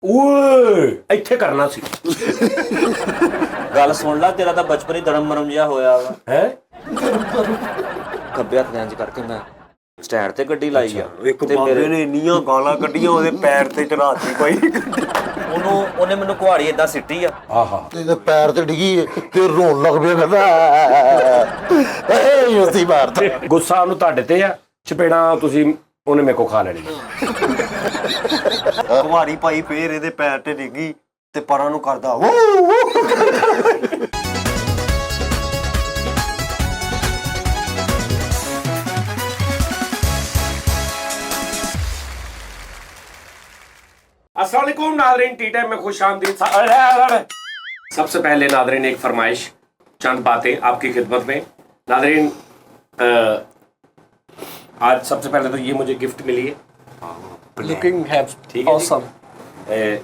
ਓਏ ਇੱਥੇ ਕਰਨਾ ਸੀ। गल सुन ला, तेरा तो बचपन ही धर्म मरम जिहा होया वा है खब्बे हत्थ इंज करके मैं स्टैंड ते गड्डी लाई आ एक बाबे ने इन्नियां गालां कड्डियां ओहदे पैर ते चढ़ाती भाई। ਉਹਨੇ ਮੈਨੂੰ ਕੁਹਾੜੀ ਏਦਾਂ ਸਿੱਟੀ ਆ। आहा ਇਹਦੇ ਪੈਰ ਤੇ ਡਿੱਗੀ ਤੇ ਰੋਣ ਲੱਗ ਪਿਆ ਕਹਿੰਦਾ ਏ ਉਸੀ ਮਾਰਦਾ। ਗੁੱਸਾ ਉਹਨੂੰ ਤੁਹਾਡੇ ਤੇ ਆ, ਚਪੇੜਾਂ ਤੁਸੀਂ ਉਹਨੇ ਮੇਰੇ ਕੋ ਖਾ ਲੈਣੀ। ਕੁਹਾੜੀ ਭਾਈ ਫੇਰ ਇਹਦੇ ਪੈਰ ਤੇ ਡਿੱਗੀ ਤੇ ਪਰਾਂ ਨੂੰ ਕਰਦਾ अस्सलाम वालेकुम नादरीन, टी टाइम में खुश आमदीद। सबसे पहले नादरीन एक फरमाइश, चंद बातें आपकी खिदमत में। नादरीन आज सबसे पहले तो ये मुझे गिफ्ट मिली है, लुकिंग है ठीक है ऑसम।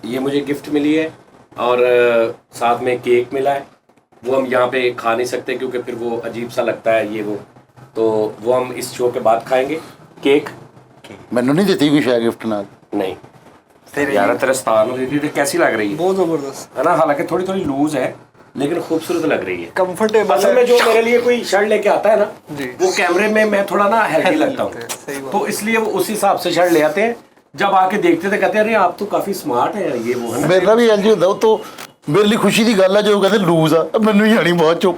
ये मुझे गिफ्ट मिली है और साथ में केक मिला है। वो हम यहाँ पे खा नहीं सकते क्योंकि फिर वो अजीब सा लगता है ये वो, तो वो हम इस शो के बाद खाएंगे। केक ਮੈਨੂੰ ਨਹੀਂ ਦਿੱਤੀ ਕੋਈ ਸ਼ਾਇਦ ਗਿਫਟ ਨਾਲ। नहीं यार तेरे स्टार कैसी लग रही है, बहुत जबरदस्त, है ना? हालांकि थोड़ी थोड़ी लूज है लेकिन खूबसूरत लग रही है। कंफर्टेबल असल में जो मेरे लिए कोई शर्ट लेके आता है ना, जी। वो कैमरे में मैं थोड़ा ना हेल्दी लगता सही हूँ, बात। तो इसलिए वो उस हिसाब से शर्ट ले आते हैं। जब आके देखते थे कहते हैं अरे आप तो काफी स्मार्ट है, ये वो है ना। ਮੇਰਾ ਵੀ ਇੰਜ ਹੁੰਦਾ। ਉਹ ਤੋਂ ਮੇਰੇ ਲਈ ਖੁਸ਼ੀ ਦੀ ਗੱਲ ਹੈ ਜੋ ਕਹਿੰਦੇ ਲੂਜ਼ ਆ, ਮੈਨੂੰ ਹੀ ਆਣੀ ਬਹੁਤ ਚੁੱਪ।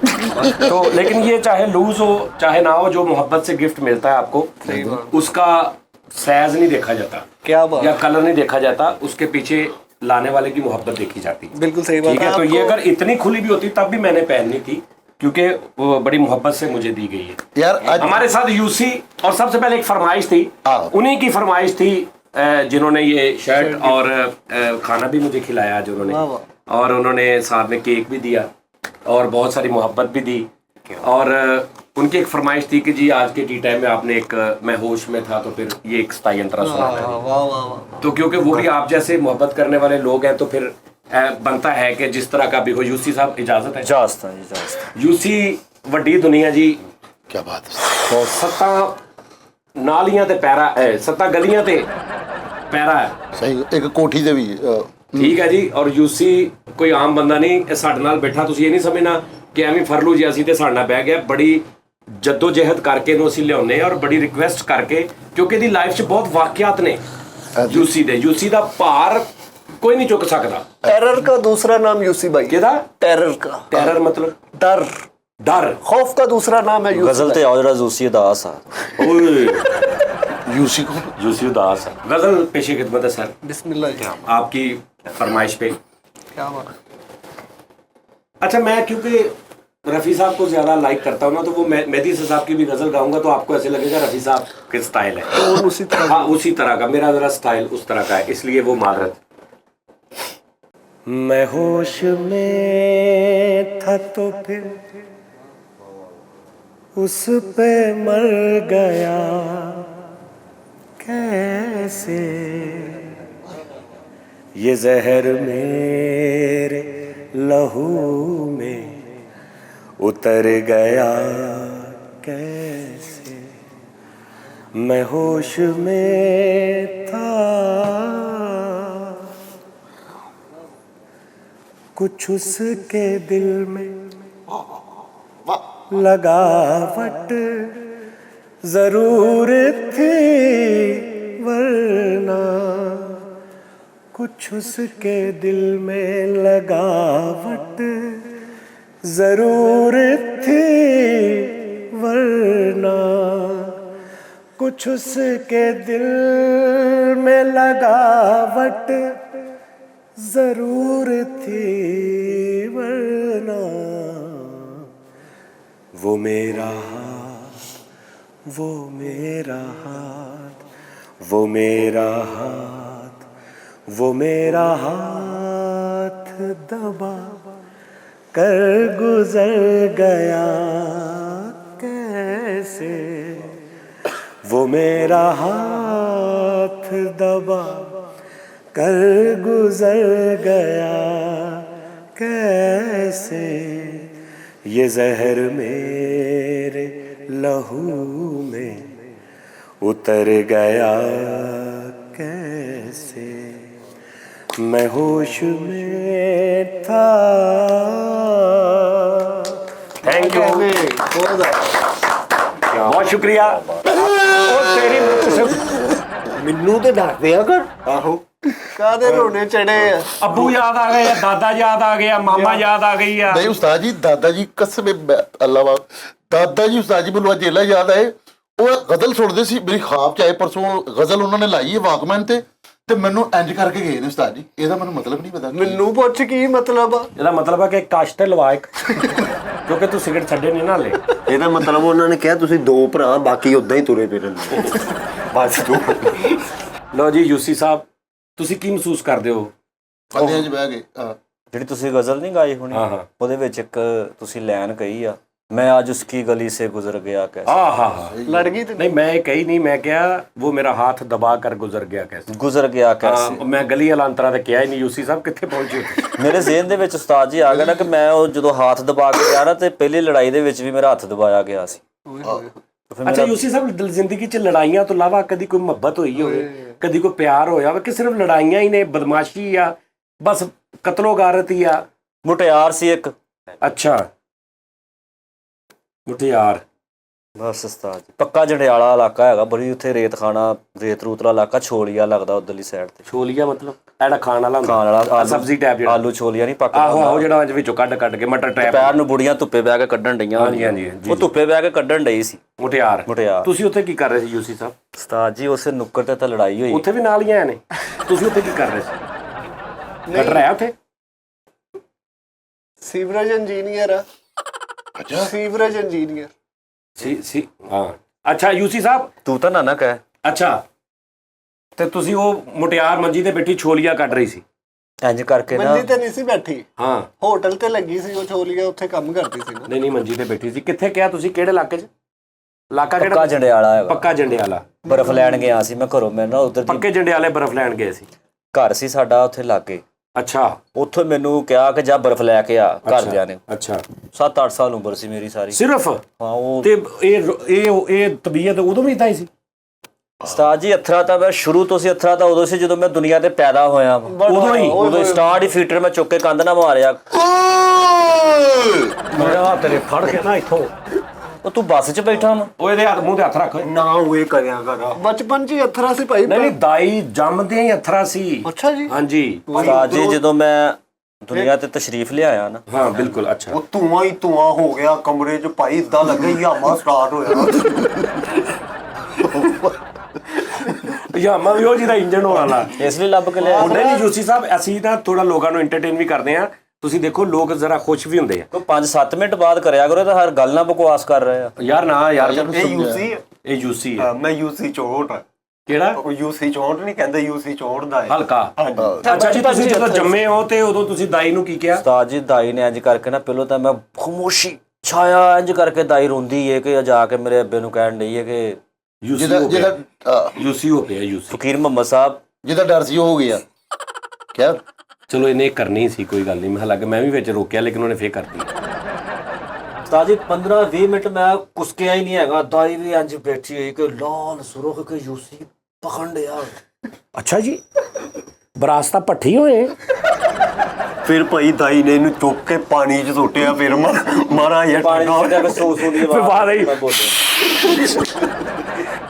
तो लेकिन ये चाहे लूज हो चाहे ना हो, जो मोहब्बत से गिफ्ट मिलता है आपको, उसका साइज नहीं देखा जाता क्या बात, या कलर नहीं देखा जाता, उसके पीछे लाने वाले की मोहब्बत देखी जाती है। बिल्कुल सही बात ठीक है, तो ये अगर इतनी खुली भी होती तब भी मैंने पहननी थी क्योंकि वो बड़ी मोहब्बत से मुझे दी गई है। यार आज हमारे साथ यूसी, और सबसे पहले एक फरमाइश थी, हाँ। उन्हीं की फरमाइश थी जिन्होंने ये शर्ट और खाना भी मुझे खिलाया आज उन्होंने, वाह वाह। और उन्होंने साथ में केक भी दिया और बहुत सारी मोहब्बत भी दी। और उनकी एक फरमाइश थी कि जी आज के टी टाइम में आपने एक मैं होश में था तो फिर ये एक स्थाई अंतरा सुना वाह था। वाह वाह वाह। तो क्योंकि वो भी आप जैसे मोहब्बत करने वाले लोग हैं तो फिर बनता है कि जिस तरह का भी हो। यूसी साहब इजाजत है? इजाजत यूसी वड्डी दुनिया जी, ਕੀ ਬਾਤ ਹੈ। सत्ता नालियां ते पैरा सत्ता गलियां ते पैरा है, ਸਹੀ ਇੱਕ ਕੋਠੀ ਦੇ ਵੀ ठीक है जी। और यूसी कोई आम बंदा नहीं, ਇਹ ਸਾਡੇ ਨਾਲ ਬੈਠਾ, ਤੁਸੀਂ ਇਹ ਨਹੀਂ ਸਮਝਣਾ ਕਿ ਐਵੇਂ ਫਰਲੂ ਜਿਹਾ ਸੀ ਤੇ ਸਾਡੇ ਨਾਲ ਬਹਿ ਗਿਆ। ਬੜੀ ਜਦੋਜਹਿਦ ਕਰਕੇ ਇਹਨੂੰ ਅਸੀਂ ਲਿਆਉਂਦੇ ਹਾਂ ਔਰ ਬੜੀ ਰਿਕੁਐਸਟ ਕਰਕੇ, ਕਿਉਂਕਿ ਇਹਦੀ ਲਾਈਫ 'ਚ ਬਹੁਤ ਵਾਕਿਆਤ ਨੇ यूसी ਦਾ ਭਾਰ ਕੋਈ ਨਹੀਂ ਚੁੱਕ ਸਕਦਾ। टेरर का दूसरा नाम यूसी भाई। ਕਿਹਦਾ टेरर का ਟੈਰਰ मतलब डर, डर, खौफ का दूसरा नाम है यूसी गजल भाई। ते आओ जरा जूसी उदास आ। ओए ਯੂਸੀ ਕੋ यूसी उदास है। गजल पेशे खिदमत है सर बिस्मिल्लाह, आपकी फरमाइश पे। क्या बात। अच्छा, मैं क्योंकि रफ़ी साहब को ज़्यादा लाइक करता हूँ ना, तो वो मेहदी साहब की भी गज़ल गाऊंगा तो आपको ऐसे लगेगा रफ़ी साहब के स्टाइल है, और उसी तरह हाँ उसी तरह का। मेरा ज़रा स्टाइल उस तरह का है, इसलिए वो माजरत। मैं होश में था तो फिर उस पे मर गया कैसे, ये जहर मेरे लहू में उतर गया कैसे। मैं होश में था, कुछ उसके दिल में लगावट जरूर थी, वरना कुछ उसके दिल में लगावट जरूर थी, वरना कुछ उसके दिल में लगावट जरूर थी, वरना वो मेरा हाथ, वो मेरा हाथ, वो मेरा हाथ, वो मेरा हाथ दबा कर गुजर गया कैसे, वो मेरा हाथ दबा कर गुजर गया कैसे, ये जहर मेरे लहू में उतर गया कैसे। मैं होश में था। थैंक यू, बहुत शुक्रिया। ਉਹ ਤੇਰੀ ਮੈਨੂੰ ਤੇ ਦੱਸਦੇ ਆ ਕਰ ਆਹੋ ਕਾਦੇ ਰੋਣੇ ਚੜੇ ਆ अब्बू याद आ गए, दादा याद आ गया, मामा याद आ गई है। नहीं उस्ताद जी, दादाजी कसम अल्लाह वाह, दादाजी उस्ताद जी ਮੈਨੂੰ ਅੱਜ ਇਹਲਾ ਯਾਦ ਆਏ। ਉਹ ਗਜ਼ਲ ਸੁਣਦੇ ਸੀ, ਮੇਰੀ ਖਾਬ ਚ ਆਏ ਪਰਸੋਂ ਗਜ਼ਲ ਉਹਨਾਂ ਨੇ ਲਾਈ ਹੈ ਵਾਕਮੈਨ ਤੇ ਮੈਨੂੰ ਇੰਜ ਕਰਕੇ ਗਏ ਨੇ ਉਸਤਾਦ ਜੀ। ਇਹਦਾ ਮੈਨੂੰ ਮਤਲਬ ਨਹੀਂ ਪਤਾ। ਮੈਨੂੰ ਪੁੱਛ ਕੀ ਮਤਲਬ ਆ ਇਹਦਾ ਮਤਲਬ ਹੈ ਕਿ ਕਾਸ਼ ਤੇ ਲਵਾ ਇੱਕ, ਕਿਉਂਕਿ ਤੂੰ ਸਿਗਰਟ ਛੱਡੇ ਨਹੀਂ ਨਾ ਹਲੇ। ਇਹਦਾ ਮਤਲਬ ਉਹਨਾਂ ਨੇ ਕਿਹਾ ਤੁਸੀਂ ਦੋ ਭਰਾ ਬਾਕੀ ਉਦਾਂ ਹੀ ਤੁਰੇ ਫਿਰਨ ਬਸ ਦੋ। ਲਓ ਜੀ ਯੂਸੀ ਸਾਹਿਬ, ਤੁਸੀਂ ਕੀ ਮਹਿਸੂਸ ਕਰਦੇ ਹੋ? ਕੰਧਿਆਂ 'ਚ ਬਹਿ ਗਏ। ਜਿਹੜੀ ਤੁਸੀਂ ਗਜ਼ਲ ਨਹੀਂ ਗਾਈ ਹੋਣੀ, ਹਾਂ, ਹਾਂ। ਉਹਦੇ ਵਿੱਚ ਇੱਕ ਤੁਸੀਂ ਲਾਈਨ ਕਹੀ ਆ, मैं आज उसकी गली से गुजर गया कैसे। ਲੜ ਗਈ ਤੇ नहीं मैं कही नहीं, मैं क्या वो मेरा हाथ दबा कर गुजर गया कैसे। गुजर गया कैसे। मैं गली वाला अंतरा तो किया ही नहीं। यूसी साहब कितने पहुंचे? ਮੇਰੇ ਜ਼ਿਹਨ ਦੇ ਵਿੱਚ ਉਸਤਾਦ ਜੀ ਆ ਗਿਆ ਨਾ ਕਿ ਮੈਂ ਉਹ ਜਦੋਂ ਹੱਥ ਦਬਾ ਕੇ ਗਿਆ ਨਾ ਤੇ ਪਹਿਲੀ ਲੜਾਈ ਦੇ ਵਿੱਚ ਵੀ ਮੇਰਾ ਹੱਥ ਦਬਾਇਆ ਗਿਆ ਸੀ। अच्छा यूसी साहब, जिंदगी च लड़ाइयां तो इलावा कभी कोई मोहब्बत हुई हो, कभी कोई प्यार होया कि सिर्फ लड़ाइयां ही ने, बदमाशी या बस कत्लो गारत या? ਮੁਟਿਆਰ ਸੀ ਇੱਕ। अच्छा मुटियार। ਬਸ ਉਸਤਾਦ ਜੀ, ਪੱਕਾ ਜੰਡਿਆਲਾ ਇਲਾਕਾ ਹੈਗਾ, ਬੜੀ ਉੱਥੇ ਰੇਤ ਖਾਣਾ, ਰੇਤ ਰੂਤਲਾ ਇਲਾਕਾ, ਛੋਲੀਆ ਲੱਗਦਾ ਉਧਰਲੀ ਸਾਈਡ ਤੇ। छोलिया मतलब एड़ा खाण वाला ਖਾਣ ਵਾਲਾ सब्जी टाइप जेड़ा ਆਲੂ ਛੋਲੀਆ ਨਹੀਂ ਪੱਕਦਾ। आहो आहो जेड़ा विचों ਕੱਢ ਕੇ ਮਟਰ ਟਾਈਪ। ਪੈਰ ਨੂੰ ਬੁੜੀਆਂ ਧੁੱਪੇ ਬਹਿ ਕੇ ਕੱਢਣ ਡਈਆਂ। ਹਾਂਜੀ, ਹਾਂਜੀ, ਜੀ, ਉਹ ਧੁੱਪੇ ਬਹਿ ਕੇ ਕੱਢਣ ਡਈ ਸੀ ਮੁਟਿਆਰ। ਮੁਟਿਆਰ। ਤੁਸੀਂ ਉੱਥੇ ਕੀ ਕਰ ਰਹੇ ਸੀ ਯੂਸੀ ਸਾਹਿਬ? ਉਸਤਾਦ ਜੀ ਉਸੇ ਨੁੱਕਰ ਤੇ ਤਾਂ ਲੜਾਈ ਹੋਈ। ਉੱਥੇ ਵੀ ਨਾਲ ਹੀ ਆਏ ਨੇ। ਤੁਸੀਂ ਉੱਥੇ ਕੀ ਕਰ ਰਹੇ ਸੀ? ਕੱਟ ਰਿਹਾ ਉੱਥੇ? ਸੀਵਰੇਜ ਇੰਜੀਨੀਅਰ ਆ। ਅੱਛਾ, ਸੀਵਰੇਜ ਇੰਜੀਨੀਅਰ ਸੀ ਹਾਂ। ਅੱਛਾ ਯੂਸੀ ਸਾਹਿਬ, ਤੂੰ ਤਾਂ ਨਾ ਕਹਿ। ਅੱਛਾ ਤੇ ਤੁਸੀਂ ਉਹ ਮੁਟਿਆਰ ਮੰਜੀ ਤੇ ਬੈਠੀ ਛੋਲੀਆਂ ਕੱਢ ਰਹੀ ਸੀ? ਇੰਜ ਕਰਕੇ ਨਾ। ਮੰਜੀ ਤੇ ਨਹੀਂ ਸੀ ਬੈਠੀ, ਹਾਂ ਹੋਟਲ ਤੇ ਲੱਗੀ ਸੀ ਉਹ ਛੋਲੀਆ, ਉੱਥੇ ਕੰਮ ਕਰਦੀ ਸੀ ਨਾ। ਨਹੀਂ ਮੰਜੀ ਤੇ ਬੈਠੀ ਸੀ। ਕਿੱਥੇ ਕਿਹਾ ਤੁਸੀਂ? ਕਿਹੜੇ ਇਲਾਕੇ 'ਚ? ਇਲਾਕਾ ਪੱਕਾ ਕਿਹੜਾ? ਜੰਡਿਆਲਾ ਹੈਗਾ। ਪੱਕਾ ਜੰਡਿਆਲਾ। ਬਰਫ਼ ਲੈਣ ਗਿਆ ਸੀ ਮੈਂ ਘਰੋਂ, ਮੈਂ ਨਾ ਉਧਰ ਦੀ ਪੱਕੇ ਜੰਡਿਆਲੇ ਬਰਫ਼ ਲੈਣ ਗਏ ਸੀ? ਘਰ ਸੀ ਸਾਡਾ ਉੱਥੇ ਲਾਗੇ। ਅੱਛਾ ਉੱਥੋਂ ਮੈਨੂੰ ਕਿਹਾ ਕਿ ਜਾ ਬਰਫ਼ ਲੈ ਕੇ ਆ ਘਰਦਿਆਂ ਨੇ। ਅੱਛਾ 7-8 ਸਾਲ ਉਮਰ ਸੀ ਮੇਰੀ ਸਾਰੀ। ਸਿਰਫ? ਹਾਂ ਉਹ ਤੇ ਇਹ ਤਬੀਅਤ ਉਦੋਂ ਵੀ ਇਦਾਂ ਹੀ ਸੀ? ਉਸਤਾਦ ਜੀ ਅਥਰਾ ਤਾਂ ਮੈਂ ਸ਼ੁਰੂ ਤੋਂ ਸੀ, ਅਥਰਾ ਤਾਂ ਉਦੋਂ ਸੀ ਜਦੋਂ ਮੈਂ ਦੁਨੀਆ ਤੇ ਪੈਦਾ ਹੋਇਆ। ਉਦੋਂ ਸਟਾਰਟ ਹੀ ਫੀਟਰ ਮੈਂ ਚੁੱਕ ਕੇ ਕੰਧ ਨਾ ਮਾਰਿਆ। ਮੇਰਾ ਤੇਰੇ ਫੜ ਕੇ ਨਾ ਇੱਥੋਂ। ਉਹ ਤੂੰ ਬੱਸ 'ਚ ਬੈਠਾ ਵਾ। ਉਹ ਇਹਦੇ ਹੱਥ ਮੂੰਹ ਤੇ ਹੱਥ ਰੱਖ। ਨਾ ਉਹ ਕਰਿਆ ਕਰ। ਬਚਪਨ 'ਚ ਹੀ ਅਥਰਾ ਸੀ ਭਾਈ। ਨਹੀਂ ਦਾਈ ਜੰਮਦੇ ਹੀ ਅਥਰਾ ਸੀ। ਅੱਛਾ ਜੀ। ਹਾਂਜੀ ਉਸਤਾਦ ਜੀ ਜਦੋਂ ਮੈਂ ਦੁਨੀਆ ਤੇ ਤਸ਼ਰੀਫ ਲਿਆਇਆ ਨਾ। ਹਾਂ ਬਿਲਕੁਲ। ਅੱਛਾ ਉਹ ਧੂਆਂ ਹੀ ਧੂਆਂ ਹੋ ਗਿਆ ਕਮਰੇ 'ਚ ਭਾਈ, ਇਦਾਂ ਲੱਗਾ ਯਾਮਾ ਸਟਾਰਟ ਹੋਇਆ। ਪਜਾਮਾ ਵੀ ਉਹ ਜਿਹਦਾ ਇੰਜਨ ਹੋਣ ਵਾਲਾ। ਇਸ ਲਈ ਲੱਭ ਕੇ ਲਿਆ। ਨਹੀਂ ਯੂਸੀ ਸਾਹਿਬ, ਅਸੀਂ ਨਾ ਥੋੜਾ ਲੋਕਾਂ ਨੂੰ ਐਂਟਰਟੇਨ ਵੀ ਕਰਦੇ ਆ। ਤੁਸੀਂ ਦੇਖੋ ਲੋਕ ਜ਼ਰਾ ਖੁਸ਼ ਵੀ ਹੁੰਦੇ ਆ। ਕੋਈ 5-7 ਮਿੰਟ ਬਾਅਦ ਕਰਿਆ ਕਰੋ ਤਾਂ ਹਰ ਗੱਲ ਨਾਲ ਬਕਵਾਸ ਕਰ ਰਹੇ ਆ। ਯਾਰ ਨਾ ਯਾਰ, ਇਹ ਯੂਸੀ ਇਹ ਯੂਸੀ ਹੈ। ਮੈਂ ਯੂਸੀ 64 ਕਿਹੜਾ? ਉਹ ਯੂਸੀ 64 ਨਹੀਂ ਕਹਿੰਦੇ, ਯੂਸੀ 64 ਦਾ ਹੈ ਹਲਕਾ। ਹਾਂਜੀ। ਅੱਛਾ ਜੀ, ਤੁਸੀਂ ਜਦੋਂ ਜੰਮੇ ਹੋ ਤੇ ਉਦੋਂ ਤੁਸੀਂ ਦਾਈ ਨੂੰ ਕੀ ਕਿਹਾ? ਉਸਤਾਦ ਜੀ ਦਾਈ ਨੇ ਇੰਜ ਕਰਕੇ ਨਾ, ਪਹਿਲਾਂ ਤਾਂ ਮੈਂ ਖਾਮੋਸ਼ੀ ਛਾਇਆ, ਇੰਜ ਕਰਕੇ ਦਾਈ ਰੋਂਦੀ ਏ ਕਿ ਜਾ ਕੇ ਮੇਰੇ ਅੱਬੇ ਨੂੰ ਕਹਿਣ ਡਈ ਏ ਕਿ ਯੂਸੀ ਜਿਹਦਾ ਹੋ ਗਿਆ। ਜਿਹਦਾ ਯੂਸੀ ਹੋ ਗਿਆ। ਯੂਸੀ ਫਕੀਰ ਮੁਹੰਮਦ ਸਾਹਿਬ ਜਿਹਦਾ ਡਰ ਸੀ ਉਹ ਹੋ ਗਿਆ। ਕਿਆ ਚਲੋ ਇਹਨੇ ਕਰਨੀ ਸੀ, ਕੋਈ ਗੱਲ ਨਹੀਂ। ਮੈਂ ਹਾਲਾਂਕਿ ਮੈਂ ਵੀ ਵਿੱਚ ਰੋਕਿਆ ਲੇਕਿਨ ਉਹਨੇ ਫੇਰ ਕਰਤੀ। ਉਸਤਾਦ ਜੀ 15-20 ਮਿੰਟ ਮੈਂ ਕੁਸਕਿਆ ਹੀ ਨਹੀਂ ਹੈਗਾ। ਦਾਈ ਵੀ ਇੰਜ ਬੈਠੀ ਹੋਈ ਕਿ ਲਾਲ ਸੁਰਖ ਕੇ ਯੂਸੀ ਪਖੰਡ ਆ। ਅੱਛਾ ਜੀ, ਬਰਾਸਤਾ ਪੱਠੀ ਹੋਏ? ਫਿਰ ਭਾਈ ਦਾਈ ਨੇ ਇਹਨੂੰ ਚੁੱਕ ਕੇ ਪਾਣੀ 'ਚ ਸੁੱਟਿਆ। ਫਿਰ ਮਾਰਾ ਯਾਰ ਪਾਣੀ ਛੱਡਿਆ ਕਿ ਸੋ ਦੀ ਫਿਰ ਬਾਹਰ ਆਈ। ਮੈਂ ਬੋਲਿਆ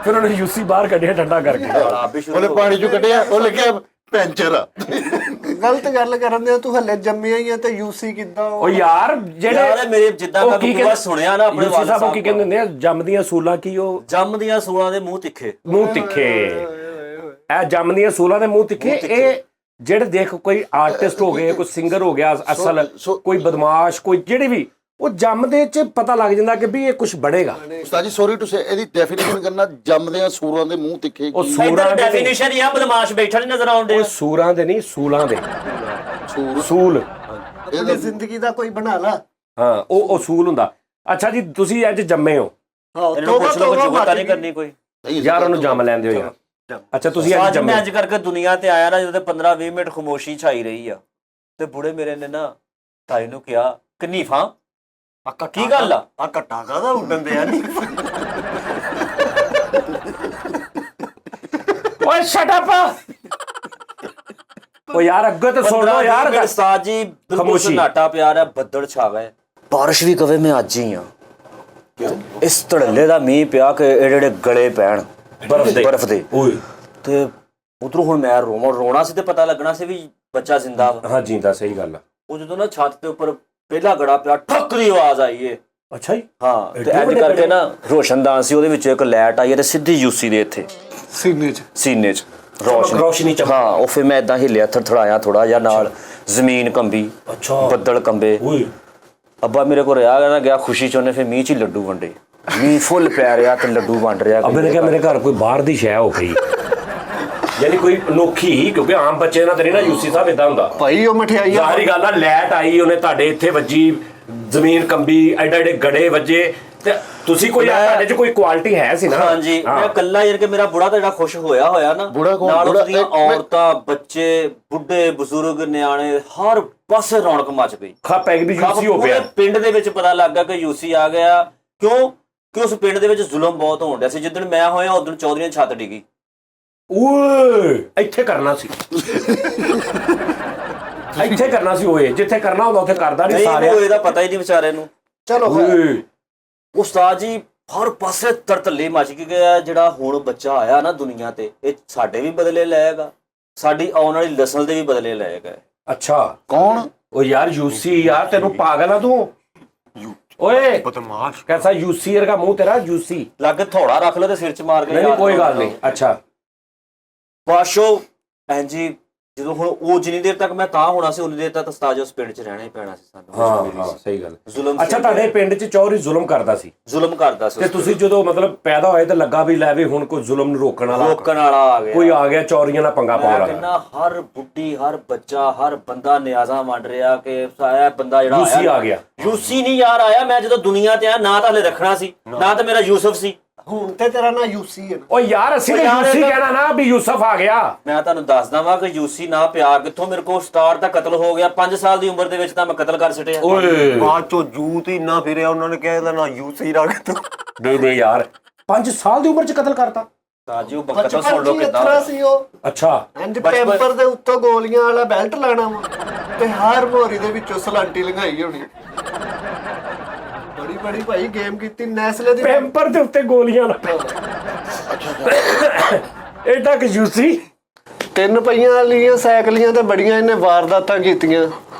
ਫਿਰ ਉਹਨੇ ਯੂਸੀ ਬਾਹਰ ਕੱਢਿਆ ਠੰਡਾ ਕਰਕੇ। ਆਪ ਵੀ ਸ਼ੁਰੂ ਉਹਨੇ ਪਾਣੀ ਚੋਂ ਕੱਢਿਆ, ਉਹ ਲੱਗਿਆ ਪੈਂਚਰ ਆ। ਗਲਤ ਗੱਲ ਕਰਨ ਦੇ, ਤੂੰ ਹੱਲੇ ਜੰਮਿਆ ਹੀ ਆ ਤੇ ਯੂਸੀ ਕਿੱਦਾਂ? ਉਹ ਯਾਰ ਜਿਹੜੇ ਯਾਰ ਮੇਰੇ ਜਿੱਦਾਂ ਮੈਂ ਬਕਵਾਸ ਸੁਣਿਆ ਨਾ ਆਪਣੇ ਯੂਸੀ ਸਾਹਿਬ ਉਹ ਕੀ ਕਹਿੰਦੇ ਹੁੰਦੇ ਆ, ਜੰਮਦੀਆਂ ਸੂਲਾਂ ਕੀ ਉਹ ਜੰਮਦੀਆਂ ਸੂਲਾਂ ਦੇ ਮੂੰਹ ਤਿੱਖੇ। ਮੂੰਹ ਤਿੱਖੇ। ਇਹ ਜੰਮਦੀਆਂ ਸੂਲਾਂ ਦੇ ਮੂੰਹ ਤਿੱਖੇ। ਇਹ ਜਿਹੜੇ ਦੇਖ ਕੋਈ ਆਰਟਿਸਟ ਹੋ ਗਏ, ਕੋਈ ਸਿੰਗਰ ਹੋ ਗਿਆ ਅਸਲ, ਕੋਈ ਬਦਮਾਸ਼, ਕੋਈ ਜਿਹੜੇ ਵੀ, ਉਹ ਜੰਮਦੇ ਚ ਪਤਾ ਲੱਗ ਜਾਂਦਾ ਕਿ ਵੀ ਇਹ ਕੁਝ ਬਣੇਗਾ। ਉਸਤਾਦ ਜੀ ਸੌਰੀ ਟੂ ਸੇ, ਇਹਦੀ ਡੈਫੀਨੇਸ਼ਨ ਕਰਨਾ, ਜੰਮਦਿਆਂ ਸੂਰਾਂ ਦੇ ਮੂੰਹ ਤਿੱਖੇ। ਉਹ ਸੂਰਾਂ ਦੇ ਡੈਫੀਨੇਸ਼ਨ ਹੀ ਆ, ਬਦਮਾਸ਼ ਬੈਠਾ ਨਹੀਂ ਨਜ਼ਰ ਆਉਂਦੇ। ਉਹ ਸੂਰਾਂ ਦੇ ਨਹੀਂ, ਸੂਲਾਂ ਦੇ। ਸੂਲ। ਆਪਣੀ ਜ਼ਿੰਦਗੀ ਦਾ ਕੋਈ ਬਣਾ ਲਾ। ਹਾਂ ਉਹ ਸੂਲ ਹੁੰਦਾ। ਅੱਛਾ ਜੀ, ਤੁਸੀਂ ਅੱਜ ਜੰਮੇ ਹੋ। ਹਾਂ ਇਹਨੂੰ ਕੁਛ ਨਾ ਕੁਛ ਜੁਗਤਾ ਨਹੀਂ ਕਰਨੀ ਕੋਈ। ਯਾਰ ਉਹਨੂੰ ਜੰਮ ਲੈਂਦੇ ਹੋ ਯਾਰ। ਅੱਛਾ ਤੁਸੀਂ ਅੱਜ ਅੱਜ ਜੰਮੇ। ਮੈਂ ਅੱਜ ਕਰਕੇ ਦੁਨੀਆ ਤੇ ਆਇਆ ਨਾ, ਜਦੋਂ 15-20 ਮਿੰਟ ਖਾਮੋਸ਼ੀ ਛਾਈ ਰਹੀ ਆ ਤੇ ਬੁੜੇ ਮੇਰੇ ਨੇ ਨਾ ਤਾਈ ਨੂੰ ਕਿਹਾ ਕਿ ਨੀਫਾ ਕੀ ਗੱਲ ਆ ਘੱਟਾ ਕਾਹਦਾ ਉੱਡਣ ਦਿਆ ਨਹੀਂ। ਓਏ ਸ਼ਟ ਅਪ। ਉਹ ਯਾਰ ਅੱਗੇ ਤੇ ਸੁਣ ਲਓ ਯਾਰ ਉਸਤਾਦ ਜੀ ਬਿਲਕੁਲ ਖਾਮੋਸ਼ੀ। ਸਨਾਟਾ ਪਿਆ ਰਿਹਾ, ਬੱਦਲ ਛਾ ਗਏ, ਬਾਰਿਸ਼ ਵੀ ਕਵੇ ਮੈਂ ਅੱਜ ਹੀ ਆ। ਇਸ ਧੜੱਲੇ ਦਾ ਮੀਂਹ ਪਿਆ ਕਿ ਜਿਹੜੇ ਗਲੇ ਪੈਣ ਬਰਫ਼ ਦੇ ਓਏ ਤੇ ਉਧਰੋਂ ਹੁਣ ਮੈਂ ਰੋਣਾ ਸੀ ਤੇ ਪਤਾ ਲੱਗਣਾ ਸੀ ਵੀ ਬੱਚਾ ਜ਼ਿੰਦਾ ਵਾ। ਹਾਂ ਜਿੰਦਾ, ਸਹੀ ਗੱਲ ਆ। ਉਹ ਜਦੋਂ ਨਾ ਛੱਤ ਦੇ ਉੱਪਰ ਪਹਿਲਾ ਗੜਾ ਪਿਆ, ਠੱਕ ਦੀ ਆਵਾਜ਼ ਆਈ ਏ। ਅੱਛਾ ਜੀ। ਹਾਂ, ਤੇ ਐਡੇ ਇੰਜ ਵੱਡੇ ਕਰਕੇ ਨਾ ਰੋਸ਼ਨਦਾਨ ਸੀ, ਉਹਦੇ ਵਿੱਚ ਇੱਕ ਲਾਈਟ ਆਈ ਤੇ ਸਿੱਧੀ ਯੂਸੀ ਦੇ ਇੱਥੇ ਸੀਨੇ 'ਚ ਰੋਸ਼ਨੀ ਚਮਕ। ਹਾਂ, ਉਹ ਫਿਰ ਮੈਂ ਇਦਾਂ ਹਿੱਲਿਆ, ਥਰਥੜਾਇਆ ਥੋੜਾ ਜਿਹਾ, ਨਾਲ ਜ਼ਮੀਨ ਕੰਬੀ, ਅੱਛਾ। ਬੱਦਲ ਕੰਬੇ। ਓਏ ਅੱਬਾ ਮੇਰੇ ਕੋਲ ਰਿਹਾ ਨਾ ਗਿਆ ਖੁਸ਼ੀ ਚ, ਉਹਨੇ ਫਿਰ ਮੀਂਹ 'ਚ ਹੀ ਲੱਡੂ ਵੰਡੇ। ਮੀਂਹ ਫੁੱਲ ਪੈ ਰਿਹਾ ਤੇ ਲੱਡੂ ਵੰਡ ਰਿਹਾ। ਅਬੇ ਨੇ ਕਿਹਾ ਮੇਰੇ ਘਰ ਕੋਈ ਬਾਹਰ ਦੀ ਸ਼ੈ ਹੋ ਗਈ, ਯਾਨੀ ਕੋਈ ਅਨੋਖੀ, ਕਿਉਂਕਿ ਆਮ ਬੱਚੇ ਨਾਲ ਤੇ ਨਹੀਂ ਨਾ ਯੂਸੀ ਸਾਹਿਬ ਇਦਾਂ ਹੁੰਦਾ ਭਾਈ ਉਹ ਮਠਿਆਈ ਜ਼ਾਹਰੀ ਗੱਲ ਆ। ਲੈਟ ਆਈ, ਉਹਨੇ ਤੁਹਾਡੇ ਇੱਥੇ ਵੱਜੀ, ਜ਼ਮੀਨ ਕੰਬੀ, ਐਡੇ ਐਡੇ ਗੜੇ ਵੱਜੇ, ਤੇ ਤੁਸੀਂ ਕੋਈ ਤੁਹਾਡੇ 'ਚ ਕੋਈ ਕੁਆਲਿਟੀ ਹੈ ਸੀ ਨਾ। ਹਾਂਜੀ, ਮੈਂ ਇਕੱਲਾ ਯਾਰ ਕਿ ਮੇਰਾ ਬੁੜਾ ਤਾਂ ਜਿਹੜਾ ਖੁਸ਼ ਹੋਇਆ ਨਾ, ਬੁੜਾ ਕੌਣ? ਨਾਲ ਬੁੜਾ ਉਹਦੀਆਂ ਔਰਤਾਂ, ਬੱਚੇ, ਬੁੱਢੇ, ਬਜ਼ੁਰਗ, ਨਿਆਣੇ, ਹਰ ਪਾਸੇ ਰੌਣਕ ਮਚ ਗਈ। ਖਾ ਪੈ ਗਈ ਵੀ ਯੂਸੀ ਹੋ ਪੂਰੇ ਪਿਆ। ਪਿੰਡ ਦੇ ਵਿੱਚ ਪਤਾ ਲੱਗ ਗਿਆ ਕਿ ਯੂਸੀ ਆ ਗਿਆ। ਕਿਉਂ ਕਿ ਉਸ ਪਿੰਡ ਦੇ ਵਿੱਚ ਜ਼ੁਲਮ ਬਹੁਤ ਹੋਣ ਡਿਆ ਸੀ। ਜਿੱਦਣ ਮੈਂ ਹੋਇਆ ਉਦੋਂ ਚੌਧਰੀਆਂ ਦੀ ਛੱਤ ਡਿੱਗੀ। ਓਏ ਇੱਥੇ ਕਰਨਾ ਸੀ, ਇੱਥੇ ਕਰਨਾ ਸੀ। ਓਏ ਜਿੱਥੇ ਕਰਨਾ ਹੁੰਦਾ ਉੱਥੇ ਕਰਦਾ ਨਹੀਂ ਨਹੀਂ, ਸਾਰੇ। ਇਹਨੂੰ ਇਹਦਾ ਪਤਾ ਹੀ ਨਹੀਂ ਵਿਚਾਰੇ ਨੂੰ। ਚਲੋ ਓਏ ਉਸਤਾਦ ਜੀ ਹਰ ਪਾਸੇ ਤਰਤੱਲੇ ਮਚ ਗਿਆ। ਜਿਹੜਾ ਹੁਣ ਬੱਚਾ ਆਇਆ ਨਾ ਦੁਨੀਆ ਤੇ, ਇਹ ਸਾਡੇ ਵੀ ਬਦਲੇ ਲਏਗਾ, ਸਾਡੀ ਆਉਣ ਵਾਲੀ ਨਸਲ ਦੇ ਵੀ ਬਦਲੇ ਲਏਗਾ। ਅੱਛਾ ਕੌਣ? ਓ ਯਾਰ ਯੂਸੀ, ਯਾਰ ਤੈਨੂੰ ਪਾਗਲ ਆ ਤੂੰ। ਓਏ ਬਦਮਾਸ਼। ਕੈਸਾ ਯੂਸੀ ਵਰਗਾ ਮੂੰਹ ਤੇਰਾ, ਯੂਸੀ। ਲੱਗ ਥੋੜਾ ਰੱਖ ਲਓ ਤੇ ਸਿਰ 'ਚ ਮਾਰ ਕੇ। ਨਹੀਂ ਕੋਈ ਗੱਲ ਨਹੀਂ। ਅੱਛਾ ਬਾਸ਼ੋ ਜੀ, ਜਦੋਂ ਹੁਣ ਉਹ ਜਿੰਨੀ ਦੇਰ ਤੱਕ ਮੈਂ ਤਾਂ ਹੋਣਾ ਸੀ, ਉਨੀ ਦੇਰ ਤੱਕ ਉਸਤਾਦ ਜੀ ਉਸ ਪਿੰਡ 'ਚ ਰਹਿਣਾ ਹੀ ਪੈਣਾ ਸੀ ਸਾਨੂੰ। ਹਾਂ ਸਹੀ ਗੱਲ। ਜ਼ੁਲਮ ਅੱਛਾ ਤੁਹਾਡੇ ਪਿੰਡ 'ਚ ਚੌਧਰੀ ਜ਼ੁਲਮ ਕਰਦਾ ਸੀ, ਜ਼ੁਲਮ ਕਰਦਾ ਸੀ ਤੇ ਤੁਸੀਂ ਜਦੋਂ ਮਤਲਬ ਪੈਦਾ ਹੋਏ ਤੇ ਲੱਗਾ ਵੀ ਲੈ ਵੀ ਹੁਣ ਕੋਈ ਜ਼ੁਲਮ ਨੂੰ ਰੋਕਣ ਵਾਲਾ ਆ ਗਿਆ। ਕੋਈ ਆ ਗਿਆ ਚੌਰੀਆਂ ਨਾਲ ਪੰਗਾ ਪਾਉਣ ਮੈਂ ਵਾਲਾ। ਕਹਿੰਦਾ ਹਰ ਬੁੱਢੀ, ਹਰ ਬੱਚਾ, ਹਰ ਬੰਦਾ ਨਿਆਜ਼ਾਂ ਵੰਡ ਰਿਹਾ ਕਿ ਇਹ ਬੰਦਾ ਜਿਹੜਾ ਯੂਸੀ ਆ ਗਿਆ। ਯੂਸੀ ਨਹੀਂ ਯਾਰ ਆਇਆ। ਮੈਂ ਜਦੋਂ ਦੁਨੀਆ ਤੇ ਆਇਆ ਨਾ ਤਾਂ ਹਲੇ ਰੱਖਣਾ ਸੀ, ਨਾ ਤਾਂ ਮੇਰਾ ਯੂਸਫ ਸੀ। ਹੁਣ ਤੇ ਤੇਰਾ ਨਾਂ ਯੂਸੀ ਹੈ ਨਾ। ਓ ਯਾਰ ਅਸੀਂ ਤਾਂ ਯਾਰ ਯੂਸੀ ਇਹ ਤਾਂ- ਕਹਿਣਾ ਨਾ ਵੀ ਯੂਸਫ ਆ ਗਿਆ। ਮੈਂ ਤੁਹਾਨੂੰ ਦੱਸਦਾ ਵਾਂ ਕਿ ਯੂਸੀ ਨਾ ਪਿਆ ਕਿੱਥੋਂ। ਮੇਰੇ ਕੋਲ ਸਟਾਰ ਦਾ ਕਤਲ ਹੋ ਗਿਆ 5 ਸਾਲ ਦੀ ਉਮਰ ਦੇ ਵਿੱਚ, ਤਾਂ ਮੈਂ ਕਤਲ ਕਰ ਛੱਡਿਆ। ਓਏ ਬਾਅਦ ਚੋਂ ਜੂਤ ਹੀ ਨਾ ਫਿਰਿਆ, ਉਹਨਾਂ ਨੇ ਕਿਹਾ ਇਹਦਾ ਨਾਂ ਯੂਸੀ ਰੱਖ ਤੂੰ। ਨਹੀਂ ਯਾਰ 5 ਸਾਲ ਦੀ ਉਮਰ 'ਚ ਕਤਲ ਕਰਤਾ। ਤਾਂ ਜੀ ਉਹ ਕਤਲ ਸੁਣ ਬਚਪਨ ਲਓ ਚ ਕਿੱਦਾਂ ਅਥਰਾ ਸੀ ਉਹ। ਅੱਛਾ ਇੰਜ ਪੈਂਪਰ ਦੇ ਉੱਤੋਂ ਗੋਲੀਆਂ ਵਾਲਾ ਬੈਲਟ ਲਾਣਾ ਵਾ ਤੇ ਹਰ ਮੋਰੀ ਦੇ ਵਿੱਚੋਂ ਸਲਾਂਟੀ ਲੰਘਾਈ ਹੋਣੀ। ਬੜੀ ਬੜੀ ਭਾਈ ਗੇਮ ਕੀਤੀ ਨੈਸਲੇ ਦੀ। ਪੈਂਪਰ ਦੇ ਉੱਤੇ ਗੋਲੀਆਂ ਨਾਲ। ਐਡਾ ਕਿ ਯੂਸੀ। 3 ਪਹੀਆਂ ਵਾਲੀਆਂ ਸਾਈਕਲੀਆਂ ਤੇ ਬੜੀਆਂ ਇਹਨੇ ਵਾਰਦਾਤਾਂ ਕੀਤੀਆਂ।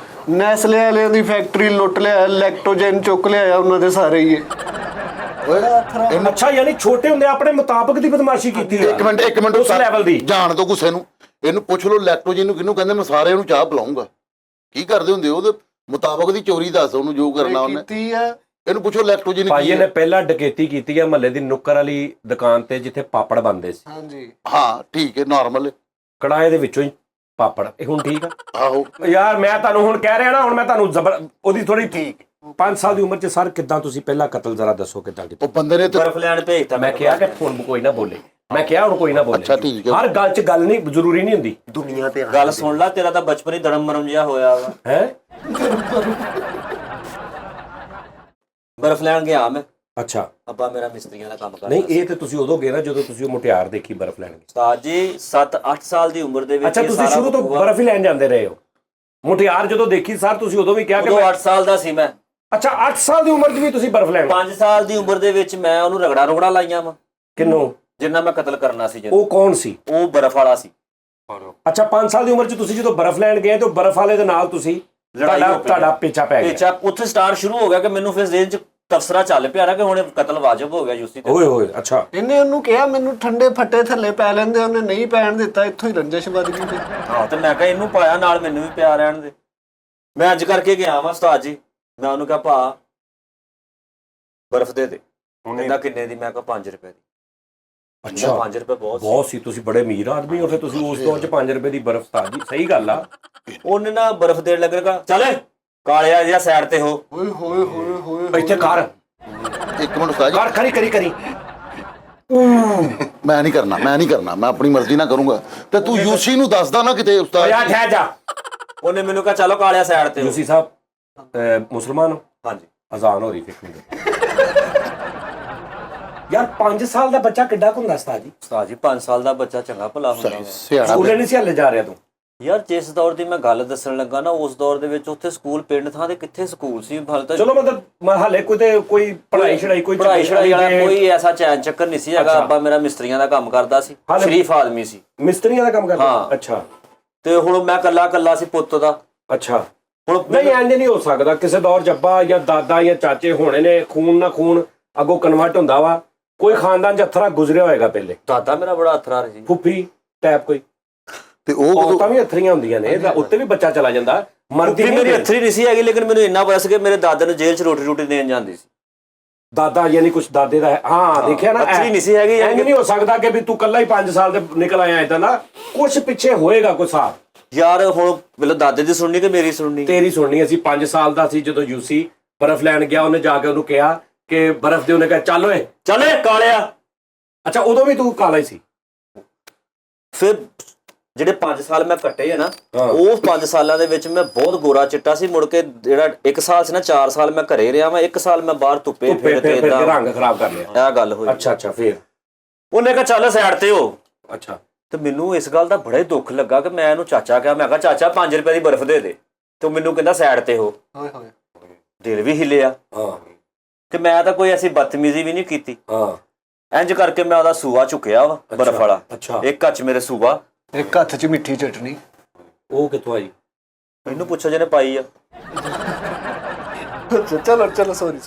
ਨੈਸਲੇ ਵਾਲਿਆਂ ਦੀ ਫੈਕਟਰੀ ਲੁੱਟ ਲਿਆ, ਲੈਕਟੋਜਨ ਚੁੱਕ ਲਿਆ ਉਹਨਾਂ ਦੇ ਸਾਰੇ ਹੀ। ਅੱਛਾ ਯਾਨੀ ਛੋਟੇ ਹੁੰਦੇ ਆਪਣੇ ਮੁਤਾਬਕ ਦੀ ਬਦਮਾਸ਼ੀ ਕੀਤੀ ਹੈ। ਇੱਕ ਮਿੰਟ ਉਸ ਲੈਵਲ ਦੀ। ਜਾਣ ਤੋਂ ਗੁੱਸੇ ਨੂੰ ਇਹਨੂੰ ਪੁੱਛ ਲਓ, ਲੈਕਟੋਜਨ ਨੂੰ ਕਿਹਨੂੰ ਕਹਿੰਦੇ? ਮੈਂ ਸਾਰਿਆਂ ਨੂੰ ਚਾਹ ਪਿਲਾਉਂਗਾ। ਕੀ ਕਰਦੇ ਹੁੰਦੇ ਉਹਦੇ ਮੁਤਾਬਕ ਦੀ ਚੋਰੀ ਦੱਸ ਉਹਨੂੰ ਜੋ ਕਰਨਾ ਉਹਨੇ। ਕੀਤੀ ਆ। ਇਹਨੂੰ ਪੁੱਛੋ ਲੈਕਟੋਜਨ ਭਾਈ ਕੀ ਇਹਨੇ ਹੈ? ਪਹਿਲਾਂ ਡਕੈਤੀ ਕੀਤੀ ਹੈ ਮਹੱਲੇ ਦੀ ਨੁੱਕਰ ਵਾਲੀ ਦੁਕਾਨ ਤੇ, ਜਿੱਥੇ ਪਾਪੜ ਬਣਦੇ ਸੀ। ਹਾਂਜੀ ਹਾਂ ਠੀਕ ਹੈ, ਨਾਰਮਲ। ਕੜਾਏ ਦੇ ਵਿੱਚੋਂ ਹੀ ਪਾਪੜ। ਇਹ ਹੁਣ ਠੀਕ ਆ? ਆਹੋ ਯਾਰ ਮੈਂ ਤੁਹਾਨੂੰ ਹੁਣ ਕਹਿ ਰਿਹਾ ਨਾ, ਹੁਣ ਮੈਂ ਤੁਹਾਨੂੰ ਉਹਦੀ ਥੋੜੀ ਠੀਕ 5 ਸਾਲ ਦੀ ਉਮਰ 'ਚ ਸਰ ਕਿੱਦਾਂ ਤੁਸੀਂ ਪਹਿਲਾ ਕਤਲ ਜ਼ਰਾ ਦੱਸੋ ਕਿੱਦਾਂ ਕੀਤਾ? ਉਹ ਬੰਦੇ ਨੇ ਤੇ ਬਰਫ ਲੈਣ ਭੇਜਤਾ। ਮੈਂ ਕਿਹਾ ਕਿ ਹੁਣ ਕੋਈ ਨਾ ਬੋਲੇ, ਮੈਂ ਕਿਹਾ ਹੁਣ ਕੋਈ ਨਾ ਬੋਲੇ। ਅੱਛਾ, ਠੀਕ ਹੈ। ਹਰ ਗੱਲ 'ਚ ਗੱਲ ਨਹੀਂ ਜ਼ਰੂਰੀ ਨਹੀਂ ਹੁੰਦੀ ਦੁਨੀਆ ਤੇ ਗੱਲ ਸੁਣ ਲੈ, ਤੇਰਾ ਤਾਂ ਬਚਪਨ ਹੀ ਦੜਮ ਮਰਮ ਜਿਹਾ ਹੋਇਆ ਵਾ। ਹੈ। ਬਰਫ ਲੈਣ ਗਿਆ ਮੈਂ। ਅੱਛਾ ਅੱਬਾ ਮੇਰਾ ਮਿਸਤਰੀਆਂ ਦਾ ਕੰਮ ਕਰਦਾ ਨਹੀਂ, ਇਹ ਤੇ ਤੁਸੀਂ ਉਦੋਂ ਗਏ ਨਾ ਜਦੋਂ ਤੁਸੀਂ ਉਹ ਮੁਟਿਆਰ ਦੇਖੀ ਬਰਫ਼ ਲੈਣ ਗਏ। ਉਸਤਾਦ ਜੀ 7-8 ਸਾਲ ਦੀ ਉਮਰ ਦੇ ਵਿੱਚ ਅੱਛਾ ਇਹ ਤੁਸੀਂ ਸਾਰਾ ਸ਼ੁਰੂ ਤੋਂ ਹੁਆ। ਬਰਫ਼ ਹੀ ਲੈਣ ਜਾਂਦੇ ਰਹੇ ਹੋ। ਮੁਟਿਆਰ ਜਦੋਂ ਦੇਖੀ ਸਰ ਤੁਸੀਂ ਉਦੋਂ ਵੀ ਕਿਹਾ ਕਿ ਉਦੋਂ ਮੈਂ 8 ਸਾਲ ਦਾ ਸੀ ਮੈਂ। ਅੱਛਾ 8 ਸਾਲ ਦੀ ਉਮਰ 'ਚ ਵੀ ਤੁਸੀਂ ਬਰਫ਼ ਲੈਣ 5 ਸਾਲ ਦੀ ਉਮਰ ਦੇ ਵਿੱਚ ਮੈਂ ਉਹਨੂੰ ਰਗੜਾ ਲਾਈਆਂ ਵਾ, ਕਿੰਨੂੰ? ਜਿੰਨਾ ਮੈਂ ਕਤਲ ਕਰਨਾ ਸੀ ਜਿਹਨੂੰ। ਉਹ ਕੌਣ ਸੀ? ਉਹ ਬਰਫ ਵਾਲਾ ਸੀ। ਅੱਛਾ 5 ਸਾਲ ਦੀ ਉਮਰ 'ਚ ਤੁਸੀਂ ਜਦੋਂ ਬਰਫ਼ ਲੈਣ ਗਏ ਤੇ ਉਹ ਬਰਫ਼ ਵਾਲੇ ਦੇ ਨਾਲ ਤੁਸੀਂ ਲੜਾਈ ਹੋ ਪਈ। ਤੁਹਾਡਾ ਪਿੱਛਾ ਪੈ ਗਿਆ। ਪੇਚਾ ਉੱਥੇ ਸਟਾਰਟ ਸ਼ੁਰੂ ਹੋ ਗਿਆ ਕਿ ਮੈਨੂੰ ਫਿਰ ਜ਼ੇਨ 'ਚ ਤਫਸਰਾ ਚੱਲ ਪਿਆ ਨਾ ਕਿ ਹੁਣ ਕਤਲ ਵਾਜਬ ਹੋ ਗਿਆ ਯੂਸੀ ਤੇ। ਓਏ ਹੋਏ ਅੱਛਾ ਇਹਨੇ ਉਹਨੂੰ ਕਿਹਾ ਮੈਨੂੰ ਠੰਡੇ ਫੱਟੇ ਥੱਲੇ ਪੈ ਲੈਂਦੇ, ਉਹਨੇ ਨਹੀਂ ਪੈਣ ਦਿੱਤਾ। ਇੱਥੋਂ ਹੀ ਰੰਜਿਸ਼ ਵੱਧ ਗਈ ਫਿਰ। ਹਾਂ ਤੇ ਮੈਂ ਕਿਹਾ ਇਹਨੂੰ ਪਾਇਆ ਨਾਲ ਮੈਨੂੰ ਵੀ ਪਿਆ ਰਹਿਣ ਦੇ। ਮੈਂ ਅੱਜ ਕਰਕੇ ਗਿਆ ਵਾ ਉਸਤਾਦ ਜੀ। ਮੈਂ ਉਹਨੂੰ ਕਿਹਾ ਭਾ ਬਰਫ ਦੇ ਦੇ। ਕਹਿੰਦਾ ਕਿੰਨੇ ਦੀ? ਮੈਂ ਕਿਹਾ 5 ਰੁਪਏ ਦੀ। ਅੱਛਾ 5 ਰੁਪਏ ਬਹੁਤ ਸੀ। ਬਹੁਤ ਸੀ, ਤੁਸੀਂ ਬੜੇ ਅਮੀਰ ਆਦਮੀ ਹੋ ਫਿਰ ਤੁਸੀਂ ਉਸ ਦੌਰ 'ਚ 5 ਰੁਪਏ ਦੀ ਬਰਫ਼ ਤਾਂ ਜੀ ਸਹੀ ਗੱਲ ਆ। ਉਹਨੇ ਨਾ ਬਰਫ ਦੇਣ ਲੱਗੇਗਾ, ਚੱਲ ਕਾਲਿਆ ਜਿਹਾ ਸਾਈਡ ਤੇ ਹੋ। ਓਏ ਹੋਏ ਹੋਏ ਹੋਏ ਇੱਥੇ ਕਰ ਇੱਕ ਮਿੰਟ ਉਸਤਾਦ ਕਰ ਕਰੀ ਕਰੀ ਕਰੀ। ਜੀ, ਮੈਂ ਨਹੀਂ ਕਰਨਾ, ਮੈਂ ਆਪਣੀ ਮਰਜ਼ੀ ਨਾਲ ਕਰੂੰਗਾ। ਤੇ ਤੂੰ ਯੂਸੀ ਨੂੰ ਦੱਸਦਾ ਨਾ ਕਿਤੇ ਉਸਤਾਦ ਯਾਰ ਠਹਿਰ ਜਾ। ਉਹਨੇ ਮੈਨੂੰ ਕਿਹਾ ਚਲੋ ਕਾਲਿਆ ਸਾਈਡ ਤੇ ਹੋ। ਯੂਸੀ ਸਾਹਿਬ ਮੁਸਲਮਾਨ ਹੋ? ਹਾਂਜੀ। ਅਜ਼ਾਨ ਹੋ ਰਹੀ ਫਿਕਰ ਯਾਰ 5 ਸਾਲ ਦਾ ਬੱਚਾ ਕਿੱਡਾ ਕੁ ਹੁੰਦਾ ਉਸਤਾਦ ਜੀ? ਉਸਤਾਦ ਜੀ 5 ਸਾਲ ਦਾ ਬੱਚਾ ਚੰਗਾ ਭਲਾ ਹੁੰਦਾ ਵਾ। ਸਿਆਣਾ ਸਕੂਲੇ ਨਹੀਂ ਸੀ ਹਲੇ ਜਾ ਰਿਹਾ ਤੂੰ? ਯਾਰ ਜਿਸ ਦੌਰ ਦੀ ਮੈਂ ਗੱਲ ਦੱਸਣ ਲੱਗਾ ਨਾ, ਉਸ ਦੌਰ ਦੇ ਵਿੱਚ ਉੱਥੇ ਸਕੂਲ ਪਿੰਡ ਥਾਂ ਤੇ ਕਿੱਥੇ ਸਕੂਲ ਸੀ ਹਾਲੇ ਤਾਂ। ਚਲੋ ਮਤਲਬ ਹਾਲੇ ਕੋਈ ਪੜ੍ਹਾਈ ਛੜਾਈ ਕੋਈ ਪੜ੍ਹਾਈ ਛੜਾਈ ਵਾਲਾ ਕੋਈ ਐਸਾ ਚੈਨ ਚੱਕਰ ਨਹੀਂ ਸੀ ਹੈਗਾ। ਅੱਬਾ ਮੇਰਾ ਮਿਸਤਰੀਆਂ ਦਾ ਕੰਮ ਕਰਦਾ ਸੀ, ਸ਼ਰੀਫ ਆਦਮੀ ਸੀ, ਮਿਸਤਰੀਆਂ ਦਾ ਕੰਮ ਕਰਦਾ। ਹਾਂ। ਅੱਛਾ। ਤੇ ਹੁਣ ਮੈਂ ਕੱਲਾ ਸੀ ਪੁੱਤ ਦਾ। ਅੱਛਾ। ਹੁਣ ਨਹੀਂ ਇੰਜ ਨਹੀਂ ਹੋ ਸਕਦਾ, ਕਿਸੇ ਦੌਰ ਜੱਬਾ ਜਾਂ ਦਾਦਾ ਜਾਂ ਚਾਚੇ ਹੋਣੇ ਨੇ, ਖੂਨ ਨਾ ਖੂਨ ਅੱਗੋਂ ਕਨਵਰਟ ਹੁੰਦਾ ਵਾ, ਕੋਈ ਖਾਨਦਾਨ ਚ ਅਥਰਾ ਗੁਜ਼ਰਿਆ ਹੋਏਗਾ ਪਹਿਲੇ। ਦਾਦਾ ਮੇਰਾ ਬੜਾ ਅਥਰਾ ਸੀ, ਫੁੱਫੀ ਟੈਪ ਕੋਈ, ਤੇ ਉਹ ਔਰਤਾਂ ਵੀ ਅਥਰੀਆਂ ਹੁੰਦੀਆਂ ਨੇ, ਉੱਤੇ ਵੀ ਬੱਚਾ ਚਲਾ ਜਾਂਦਾ, ਮਰਦੀ ਮੇਰੀ ਨਹੀਂ। ਅਥਰੀ ਨਹੀਂ ਸੀ ਹੈਗੀ, ਲੇਕਿਨ ਮੈਨੂੰ ਇੰਨਾ ਪਤਾ ਸੀ ਕਿ ਮੇਰੇ ਦਾਦੇ ਨੂੰ ਜੇਲ੍ਹ 'ਚ ਰੋਟੀ ਦੇਣ ਜਾਂਦੀ ਸੀ। ਦਾਦਾ ਯਾਨੀ ਕੁਛ ਦਾਦੇ ਦਾ ਹਾਂ ਦੇਖਿਆ ਨਾ, ਅਥਰੀ ਨਹੀਂ ਸੀ ਹੈਗੀ। ਇੰਜ ਨਹੀਂ ਹੋ ਸਕਦਾ ਕਿ ਵੀ ਤੂੰ ਕੱਲਾ ਹੀ 5 ਸਾਲ ਦੇ ਨਿਕਲ ਆਇਆ ਏਦਾਂ ਨਾ, ਕੁਛ ਪਿੱਛੇ ਹੋਏਗਾ ਕੋਈ ਹਿਸਾਬ। ਯਾਰ ਹੁਣ ਪਹਿਲਾਂ ਦਾਦੇ ਦੀ ਸੁਣਨੀ ਕਿ ਮੇਰੀ ਸੁਣਨੀ? ਤੇਰੀ ਸੁਣਨੀ। ਅਸੀਂ 5 ਸਾਲ ਦਾ ਸੀ ਜਦੋਂ ਯੂਸੀ ਬਰਫ਼ ਲੈਣ ਗਿਆ, ਉਹਨੇ ਜਾ ਕੇ ਉਹਨੂੰ ਕਿਹਾ ਕਿ ਬਰਫ਼ ਦੇ, ਉਹਨੇ ਕਿਹਾ ਚੱਲ ਓਏ ਚੱਲ ਕਾਲਿਆ। ਅੱਛਾ ਉਦੋਂ ਵੀ ਤੂੰ ਕਾਲਾ ਹੀ ਸੀ? ਫਿਰ ਜਿਹੜੇ 5 ਸਾਲ ਮੈਂ ਕੱਟੇ ਆ ਨਾ, ਹਾਂ। ਉਹ 5 ਸਾਲਾਂ ਦੇ ਵਿੱਚ ਮੈਂ ਬਹੁਤ ਗੋਰਾ ਚਿੱਟਾ ਸੀ। ਮੁੜ ਕੇ ਜਿਹੜਾ 1 ਸਾਲ ਸੀ ਨਾ, 4 ਸਾਲ ਮੈਂ ਘਰੇ ਰਿਹਾ ਮੈਂ, 1 ਸਾਲ ਮੈਂ ਬਾਹਰ ਧੁੱਪੇ ਫਿਰ ਕੇ ਫਿਰ ਰੰਗ ਖਰਾਬ ਕਰ ਲਿਆ। ਇਹ ਗੱਲ ਹੋਈ। ਅੱਛਾ ਫਿਰ ਉਹਨੇ ਕਿਹਾ ਚੱਲ ਸਾਈਡ ਤੇ ਹੋ। ਅੱਛਾ। ਤੇ ਮੈਨੂੰ ਇਸ ਗੱਲ ਦਾ ਬੜਾ ਹੀ ਦੁੱਖ ਲੱਗਾ ਕਿ ਮੈਂ ਇਹਨੂੰ ਚਾਚਾ ਕਿਹਾ, ਮੈਂ ਕਿਹਾ ਚਾਚਾ 5 ਰੁਪਏ ਦੀ ਬਰਫ਼ ਦੇ ਦੇ, ਤੇ ਮੈਨੂੰ ਕਹਿੰਦਾ ਸਾਈਡ ਤੇ ਹੋ। ਹੋਏ ਹੋਏ ਦਿਲ ਵੀ ਹਿੱਲਿਆ ਹਾਂ ਕਿ ਮੈਂ ਤਾਂ ਕੋਈ ਐਸੀ ਬਦਤਮੀਜ਼ੀ ਵੀ ਨਹੀਂ ਕੀਤੀ। ਹਾਂ। ਇੰਜ ਕਰਕੇ ਮੈਂ ਉਹਦਾ ਸੂਆ ਚੁੱਕਿਆ ਵਾ ਬਰਫ਼ ਵਾਲਾ। ਅੱਛਾ। ਇੱਕ ਹੱਥ 'ਚ ਮੇਰੇ ਸੂਆ, ਇੱਕ ਹੱਥ 'ਚ ਮਿੱਠੀ ਚਟਨੀ। ਉਹ ਕਿੱਥੋਂ ਆਈ? ਮੈਨੂੰ ਪੁੱਛੋ ਜਿਹਨੇ ਪਾਈ ਆ। ਚਲੋ ਸੌਰੀ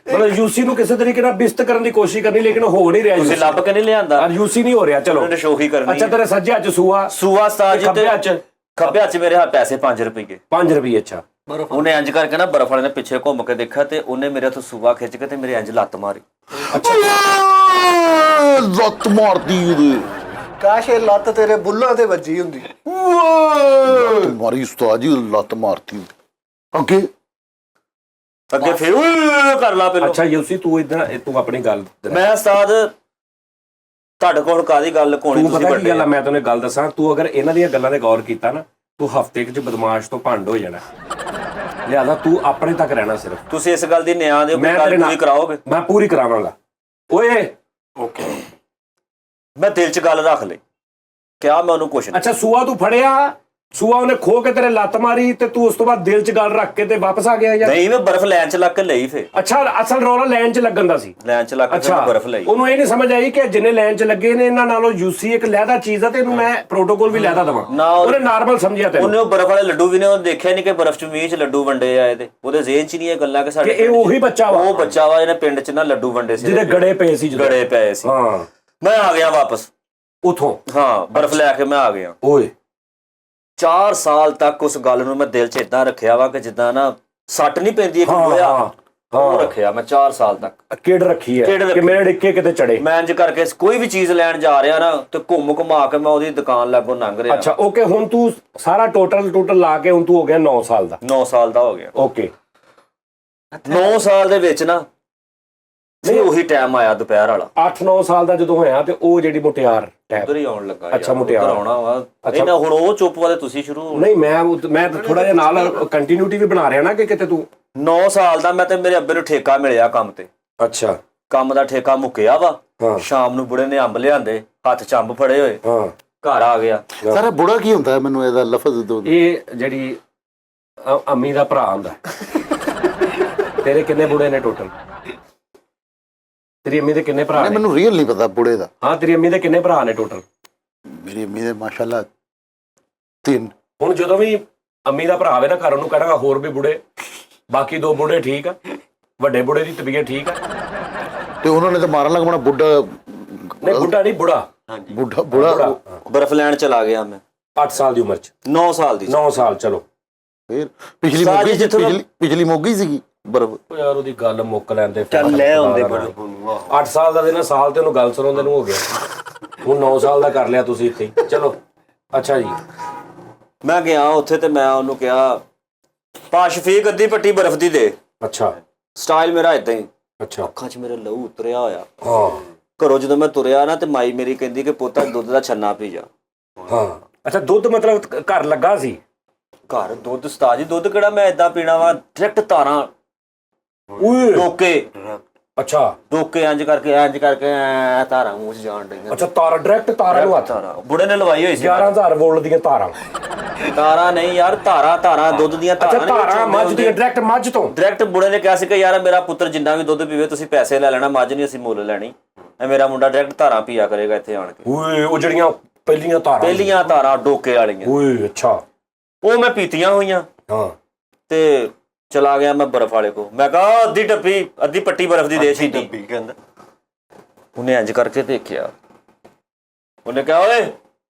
ਮਤਲਬ ਯੂਸੀ ਨੂੰ ਕਿਸੇ ਤਰੀਕੇ ਨਾਲ ਬਿਸਤ ਕਰਨ ਦੀ ਕੋਸ਼ਿਸ਼ ਕਰਨੀ, ਲੇਕਿਨ ਹੋ ਨਹੀਂ ਰਿਹਾ। ਤੁਸੀਂ ਲੱਭ ਕੇ ਨਹੀਂ ਲਿਆਂਦਾ, ਯੂਸੀ ਨਹੀਂ ਹੋ ਰਿਹਾ। ਚਲੋ ਉਹਨੇ ਸ਼ੋਖੀ ਕਰਨੀ। ਅੱਛਾ ਤੇਰੇ ਸੱਜੇ ਹੱਥ ਸੂਆ ਉਸਤਾਦ ਜੀ, ਖੱਬੇ ਹੱਥ ਚ? ਖੱਬੇ ਹੱਥ 'ਚ ਮੇਰੇ ਹੱਥ ਪੈਸੇ 5 ਰੁਪਏ। 5 ਰੁਪਏ। ਅੱਛਾ। ਉਹਨੇ ਇੰਜ ਕਰਕੇ ਨਾ ਬਰਫ਼ ਵਾਲੇ ਨੇ ਪਿੱਛੇ ਘੁੰਮ ਕੇ ਦੇਖਿਆ ਤੇ ਉਹਨੇ ਮੇਰੇ ਹੱਥੋਂ ਸੂਆ ਖਿੱਚ ਕੇ ਤੇ ਮੇਰੇ ਇੰਜ ਲੱਤ ਮਾਰੀ। ਲੱਤ ਮਾਰਦੀ ਉਹਦੇ, ਕਾਸ਼ ਇਹ ਲੱਤ ਤੇਰੇ ਬੁੱਲਾਂ ਤੇ ਵੱਜੀ ਹੁੰਦੀ। ਮਾਰੀ ਉਸਤਾਦ ਜੀ, ਲੱਤ ਮਾਰਤੀ ਅੱਗੇ। ਅੱਗੇ ਫਿਰ ਕਰ ਲਾ ਪਹਿਲਾਂ। ਅੱਛਾ ਯੂਸੀ ਤੂੰ ਇਦਾਂ, ਤੂੰ ਆਪਣੀ ਗੱਲ ਮੈਂ ਉਸਤਾਦ ਤੁਹਾਡੇ ਕੋਲ ਕਾਦੀ ਗੱਲ ਕੋਣੀ? ਤੂੰ ਤੁਸੀਂ ਪਤਾ ਕੀ ਗੱਲ ਆ, ਵੱਡੇ ਮੈਂ ਤੈਨੂੰ ਗੱਲ ਦੱਸਾਂ, ਤੂੰ ਅਗਰ ਇਹਨਾਂ ਦੀਆਂ ਗੱਲਾਂ ਤੇ ਗੌਰ ਕੀਤਾ ਨਾ, ਤੂੰ ਹਫ਼ਤੇ 'ਚ ਬਦਮਾਸ਼ ਤੋਂ ਭੰਡ ਹੋ ਜਾਣਾ। ਲਿਆਦਾ ਤੂੰ ਆਪਣੇ ਤੱਕ ਰਹਿਣਾ ਸਿਰਫ। ਤੁਸੀਂ ਇਸ ਗੱਲ ਦੀ ਨਿਆਂ ਦਿਓ, ਮੈਂ ਗੱਲ ਤੇਰੇ ਪੂਰੀ ਕਰਾਓਗੇ? ਮੈਂ ਪੂਰੀ ਕਰਾਵਾਂਗਾ ਓਏ। ਓਕੇ। ਮੈਂ ਦਿਲ 'ਚ ਗੱਲ ਰੱਖ ਲਈ, ਕਿਹਾ ਮੈਂ ਉਹਨੂੰ ਕੁਛ ਨਹੀਂ। ਅੱਛਾ ਸੂਆ ਤੂੰ ਫੜਿਆ, ਸੂਆ ਉਹਨੇ ਖੋ ਕੇ ਤੇਰੇ ਲੱਤ ਮਾਰੀ ਤੇ ਤੂੰ ਉਸ ਤੋਂ ਬਾਅਦ ਦਿਲ 'ਚ ਗੱਲ ਰੱਖ ਕੇ ਤੇ ਵਾਪਸ ਆ ਗਿਆ ਯਾਰ? ਨਹੀਂ, ਮੈਂ ਬਰਫ਼ ਲੈਣ 'ਚ ਲੱਗ ਕੇ ਲਈ। ਫਿਰ ਅੱਛਾ ਅਸਲ ਰੌਲਾ ਲਾਈਨ 'ਚ ਲੱਗਣ ਦਾ ਸੀ। ਲੈਣ 'ਚ ਲੱਗ ਕੇ ਅੱਛਾ ਬਰਫ਼ ਲਈ। ਉਹਨੂੰ ਇਹ ਨਹੀਂ ਸਮਝ ਆਈ ਕਿ ਜਿੰਨੇ ਲਾਈਨ 'ਚ ਲੱਗੇ ਨੇ ਇਹਨਾਂ ਨਾਲੋਂ ਯੂਸੀ ਇੱਕ ਲਹਿਦਾ ਚੀਜ਼ ਆ ਤੇ ਇਹਨੂੰ ਮੈਂ ਪ੍ਰੋਟੋਕੋਲ ਵੀ ਲਹਿਦਾ ਦੇਵਾਂ। ਨਾ ਉਹਨੇ ਨਾਰਮਲ ਸਮਝਿਆ ਤੈਨੂੰ ਉਹਨੇ ਉਹ ਬਰਫ਼ ਵਾਲੇ ਲੱਡੂ ਵੀ ਨੇ, ਉਹ ਦੇਖਿਆ ਨਹੀਂ ਕਿ ਬਰਫ਼ 'ਚ ਮੀਂਹ 'ਚ ਲੱਡੂ ਵੰਡੇ ਆ ਇਹਦੇ। ਉਹਦੇ ਜ਼ਿਹਨ 'ਚ ਨਹੀਂ ਇਹ ਗੱਲਾਂ ਕਿ ਕਿ ਸਾਡੇ ਇਹ ਉਹੀ ਬੱਚਾ ਵਾ ਉਹ ਬੱਚਾ ਵਾ ਇਹਨੇ ਪਿੰਡ 'ਚ ਨਾ ਲੱਡੂ ਵੰਡੇ ਸੀ, ਜਿਹਦੇ ਗੜੇ ਪਏ ਸੀ ਜਦੋਂ। ਗੜੇ ਪਏ ਸੀ। ਹਾਂ। ਮੈਂ ਆ ਗਿਆ ਵਾਪਸ ਉਥੋਂ। ਹਾਂ, ਬਰਫ਼ ਲੈ ਕੇ ਮੈਂ ਆ ਗਿਆ। ਓਏ 4 ਸਾਲ ਤੱਕ ਉਸ ਗੱਲ ਨੂੰ ਮੈਂ ਦਿਲ 'ਚ ਇਦਾਂ ਰੱਖਿਆ ਵਾ ਕਿ ਜਿੱਦਾਂ ਨਾ ਸੱਟ ਨਹੀਂ ਪੈਂਦੀ ਇੱਕ ਹੋਇਆ। ਉਹ ਰੱਖਿਆ ਮੈਂ 4 ਸਾਲ ਤੱਕ। ਕਿਹੜ ਰੱਖੀ ਹੈ ਕਿ ਮੇਰੇ ਡਿੱਕੇ ਕਿਤੇ ਚੜੇ। ਮੈਂ ਇੰਜ ਕਰਕੇ ਕੋਈ ਵੀ ਚੀਜ਼ ਲੈਣ ਜਾ ਰਿਹਾ ਨਾ ਤੇ ਘੁੰਮ ਘੁਮਾ ਕੇ ਮੈਂ ਉਹਦੀ ਦੁਕਾਨ ਲਾਗੋਂ ਲੰਘ ਰਿਹਾ। ਅੱਛਾ ਓਕੇ। ਹੁਣ ਤੂੰ ਸਾਰਾ ਟੋਟਲ ਲਾ ਕੇ ਹੁਣ ਤੂੰ ਹੋ ਗਿਆ 9 ਸਾਲ ਦਾ। 9 ਸਾਲ ਦਾ ਹੋ ਗਿਆ। ਓਕੇ। 9 ਸਾਲ ਦੇ ਵਿੱਚ ਨਾ ਨਹੀਂ ਉਹੀ ਟਾਈਮ ਆਇਆ ਦੁਪਹਿਰ ਵਾਲਾ। 8-9 ਸਾਲ ਦਾ ਜਦੋਂ ਹੋਇਆ ਤੇ ਉਹ ਜਿਹੜੀ ਮੁਟਿਆਰ ਟੈਪ ਉਧਰ ਹੀ ਆਉਣ ਲੱਗਾ। ਅੱਛਾ ਮੁਟਿਆਰ ਆਉਣਾ ਵਾ। ਇਹਨਾਂ ਹੁਣ ਉਹ ਚੁੱਪ ਵਾਲੇ ਤੁਸੀਂ ਸ਼ੁਰੂ ਹੋ। ਨਹੀਂ ਮੈਂ ਤਾਂ ਥੋੜਾ ਜਿਹਾ ਨਾਲ ਕੰਟੀਨਿਊਟੀ ਵੀ ਬਣਾ ਰਿਹਾ ਨਾ ਕਿ ਕਿਤੇ ਤੂੰ 9 ਸਾਲ ਦਾ ਮੈਂ ਤੇ ਮੇਰੇ ਅੱਬੇ ਨੂੰ ਠੇਕਾ ਮਿਲਿਆ ਕੰਮ ਤੇ। ਅੱਛਾ। ਕੰਮ ਦਾ ਠੇਕਾ ਮੁੱਕਿਆ ਵਾ। ਹਾਂ। ਸ਼ਾਮ ਨੂੰ ਬੁੜੇ ਨੇ ਅੰਬ ਲਿਆਂਦੇ, ਹੱਥ 'ਚ ਅੰਬ ਫੜੇ ਹੋਏ, ਹਾਂ ਘਰ ਆ ਗਿਆ। ਸਾਰਾ ਬੁੜਾ ਕੀ ਹੁੰਦਾ ਹੈ, ਮੈਨੂੰ ਇਹਦਾ ਲਫ਼ਜ਼ ਦੋ। ਇਹ ਜਿਹੜੀ ਅੰਮੀ ਦਾ ਭਰਾ ਹੁੰਦਾ। ਤੇਰੇ ਕਿੰਨੇ ਬੁੜੇ ਨੇ ਟੋਟਲ? ਤੇਰੀ ਅੰਮੀ ਦੇ ਕਿੰਨੇ ਭਰਾ ਨੇ? ਮੈਨੂੰ ਰੀਅਲ ਨਹੀਂ ਪਤਾ ਬੁੜੇ ਦਾ। ਹਾਂ ਤੇਰੀ ਅੰਮੀ ਦੇ ਕਿੰਨੇ ਭਰਾ ਨੇ ਟੋਟਲ? ਮੇਰੀ ਅੰਮੀ ਦੇ ਮਾਸ਼ਾਅੱਲਾ 3। ਹੁਣ ਜਦੋਂ ਵੀ ਅੰਮੀ ਦਾ ਭਰਾ ਆਵੇ ਨਾ ਘਰ, ਉਹਨੂੰ ਕਹਾਂਗਾ ਹੋਰ ਵੀ ਬੁੜੇ, ਬਾਕੀ 2 ਬੁੜੇ ਠੀਕ ਆ, ਵੱਡੇ ਬੁੜੇ ਦੀ ਤਬੀਅਤ ਠੀਕ ਆ। ਤੇ ਉਹਨਾਂ ਨੇ ਤਾਂ ਮਾਰਨ ਲੱਗ ਪਣਾ ਬੁੱਢਾ। ਨਹੀਂ ਬੁੱਢਾ ਨਹੀਂ, ਬੁੜਾ। ਬੁੜਾ। ਬਰਫ਼ ਲੈਣ ਚਲਾ ਗਿਆ ਮੈਂ 8 ਸਾਲ ਦੀ ਉਮਰ 'ਚ। 9 ਸਾਲ ਦੀ 9 ਸਾਲ ਚਲੋ। ਫਿਰ ਪਿਛਲੀ ਸਾਲ ਮੋਗੀ ਜਿੱਥੋਂ ਦਾ- ਪਿਛਲੀ ਮੋਗੀ ਸੀਗੀ ਬਰਫ਼। ਉਹ ਯਾਰ ਉਹਦੀ ਗੱਲ ਮੁੱਕ ਲੈਂਦੇ। ਚੱਲ ਲੈ ਆਉਂਦੇ ਬਰਫ਼ ਨੂੰ। 8 ਸਾਲ ਦਾ ਦੇਣਾ, ਸਾਲ ਤੇ ਉਹਨੂੰ ਗੱਲ ਸੁਣਾਉਂਦੇ ਨੂੰ ਹੋ ਗਿਆ। ਹੁਣ 9 ਸਾਲ ਦਾ ਕਰ ਲਿਆ ਤੁਸੀਂ ਇੱਥੇ ਹੀ। ਚਲੋ ਅੱਛਾ ਜੀ। ਮੈਂ ਗਿਆ ਉੱਥੇ ਤੇ ਮੈਂ ਉਹਨੂੰ ਕਿਹਾ ਪਾ ਸ਼ਫੀਕ ਅੱਧੀ ਪੱਟੀ ਬਰਫ਼ ਦੀ ਦੇ। ਅੱਛਾ ਸਟਾਈਲ ਮੇਰਾ ਇਦਾਂ ਹੀ। ਅੱਛਾ। ਅੱਖਾਂ 'ਚ ਮੇਰੇ ਲਹੂ ਉਤਰਿਆ ਹੋਇਆ। ਹਾਂ ਘਰੋਂ ਜਦੋਂ ਮੈਂ ਤੁਰਿਆ ਨਾ ਤੇ ਮਾਈ ਮੇਰੀ ਕਹਿੰਦੀ ਕਿ ਪੁੱਤ ਦੁੱਧ ਦਾ ਛੰਨਾ ਪੀ ਜਾ। ਹਾਂ। ਅੱਛਾ ਦੁੱਧ ਮਤਲਬ ਘਰ ਲੱਗਾ ਸੀ? ਘਰ ਦੁੱਧ ਉਸਤਾਦ ਜੀ, ਦੁੱਧ ਕਿਹੜਾ ਮੈਂ ਇਦਾਂ ਪੀਣਾ ਵਾ, ਡਾਇਰੈਕਟ ਤਾਰਾਂ ਓਏ ਡੋਕੇ ਅੱਛਾ। ਡੋਕੇ ਇੰਜ ਕਰਕੇ ਐ ਤਾਰਾਂ ਮੂੰਹ 'ਚ ਜਾਣ ਡਈਆਂ। ਅੱਛਾ ਤਾਰ ਡਾਇਰੈਕਟ ਤਾਰਾਂ ਨੂੰ ਹੱਥ। ਤਾਰਾਂ ਬੁੜੇ ਨੇ ਲਵਾਈ ਹੋਈ ਸੀ। 11,000 ਵੋਲਟ ਦੀਆਂ ਤਾਰਾਂ। ਤਾਰਾਂ ਨਹੀਂ ਯਾਰ, ਧਾਰਾਂ ਦੁੱਧ ਦੀਆਂ ਅੱਛਾ ਧਾਰਾਂ ਨੀ ਧਾਰਾਂ ਮੱਝ ਦੀਆਂ ਡਾਇਰੈਕਟ ਮੱਝ ਤੋਂ? ਡਾਇਰੈਕਟ ਬੁੜੇ ਨੇ ਕਿਹਾ ਸੀ ਕਿ ਯਾਰ ਮੇਰਾ ਪੁੱਤਰ ਜਿੰਨਾ ਵੀ ਦੁੱਧ ਪੀਵੇ ਤੁਸੀਂ ਪੈਸੇ ਲੈ ਲੈਣਾ, ਮੱਝ ਨਹੀਂ ਅਸੀਂ ਮੁੱਲ ਲੈਣੀ, ਇਹ ਮੇਰਾ ਮੁੰਡਾ ਡਾਇਰੈਕਟ ਧਾਰਾਂ ਪੀਆ ਕਰੇਗਾ ਇੱਥੇ ਆਣ ਕੇ। ਓਏ ਉਹ ਜਿਹੜੀਆਂ ਪਹਿਲੀਆਂ ਧਾਰਾਂ? ਪਹਿਲੀਆਂ ਧਾਰਾਂ ਡੋਕੇ ਵਾਲੀਆਂ। ਓਏ ਅੱਛਾ। ਉਹ ਮੈਂ ਪੀਤੀਆਂ ਹੋਈਆਂ ਹਾਂ ਤੇ ਚਲਾ ਗਿਆ ਮੈਂ ਬਰਫ਼ ਵਾਲੇ ਕੋ। ਮੈਂ ਕਿਹਾ ਅੱਧੀ ਡੱਬੀ ਅੱਧੀ ਪੱਟੀ ਬਰਫ਼ ਦੀ ਦੇ ਸੀ। ਡੱਬੀ ਕਹਿੰਦਾ। ਉਹਨੇ ਇੰਜ ਕਰਕੇ ਦੇਖਿਆ, ਉਹਨੇ ਕਿਹਾ ਓਏ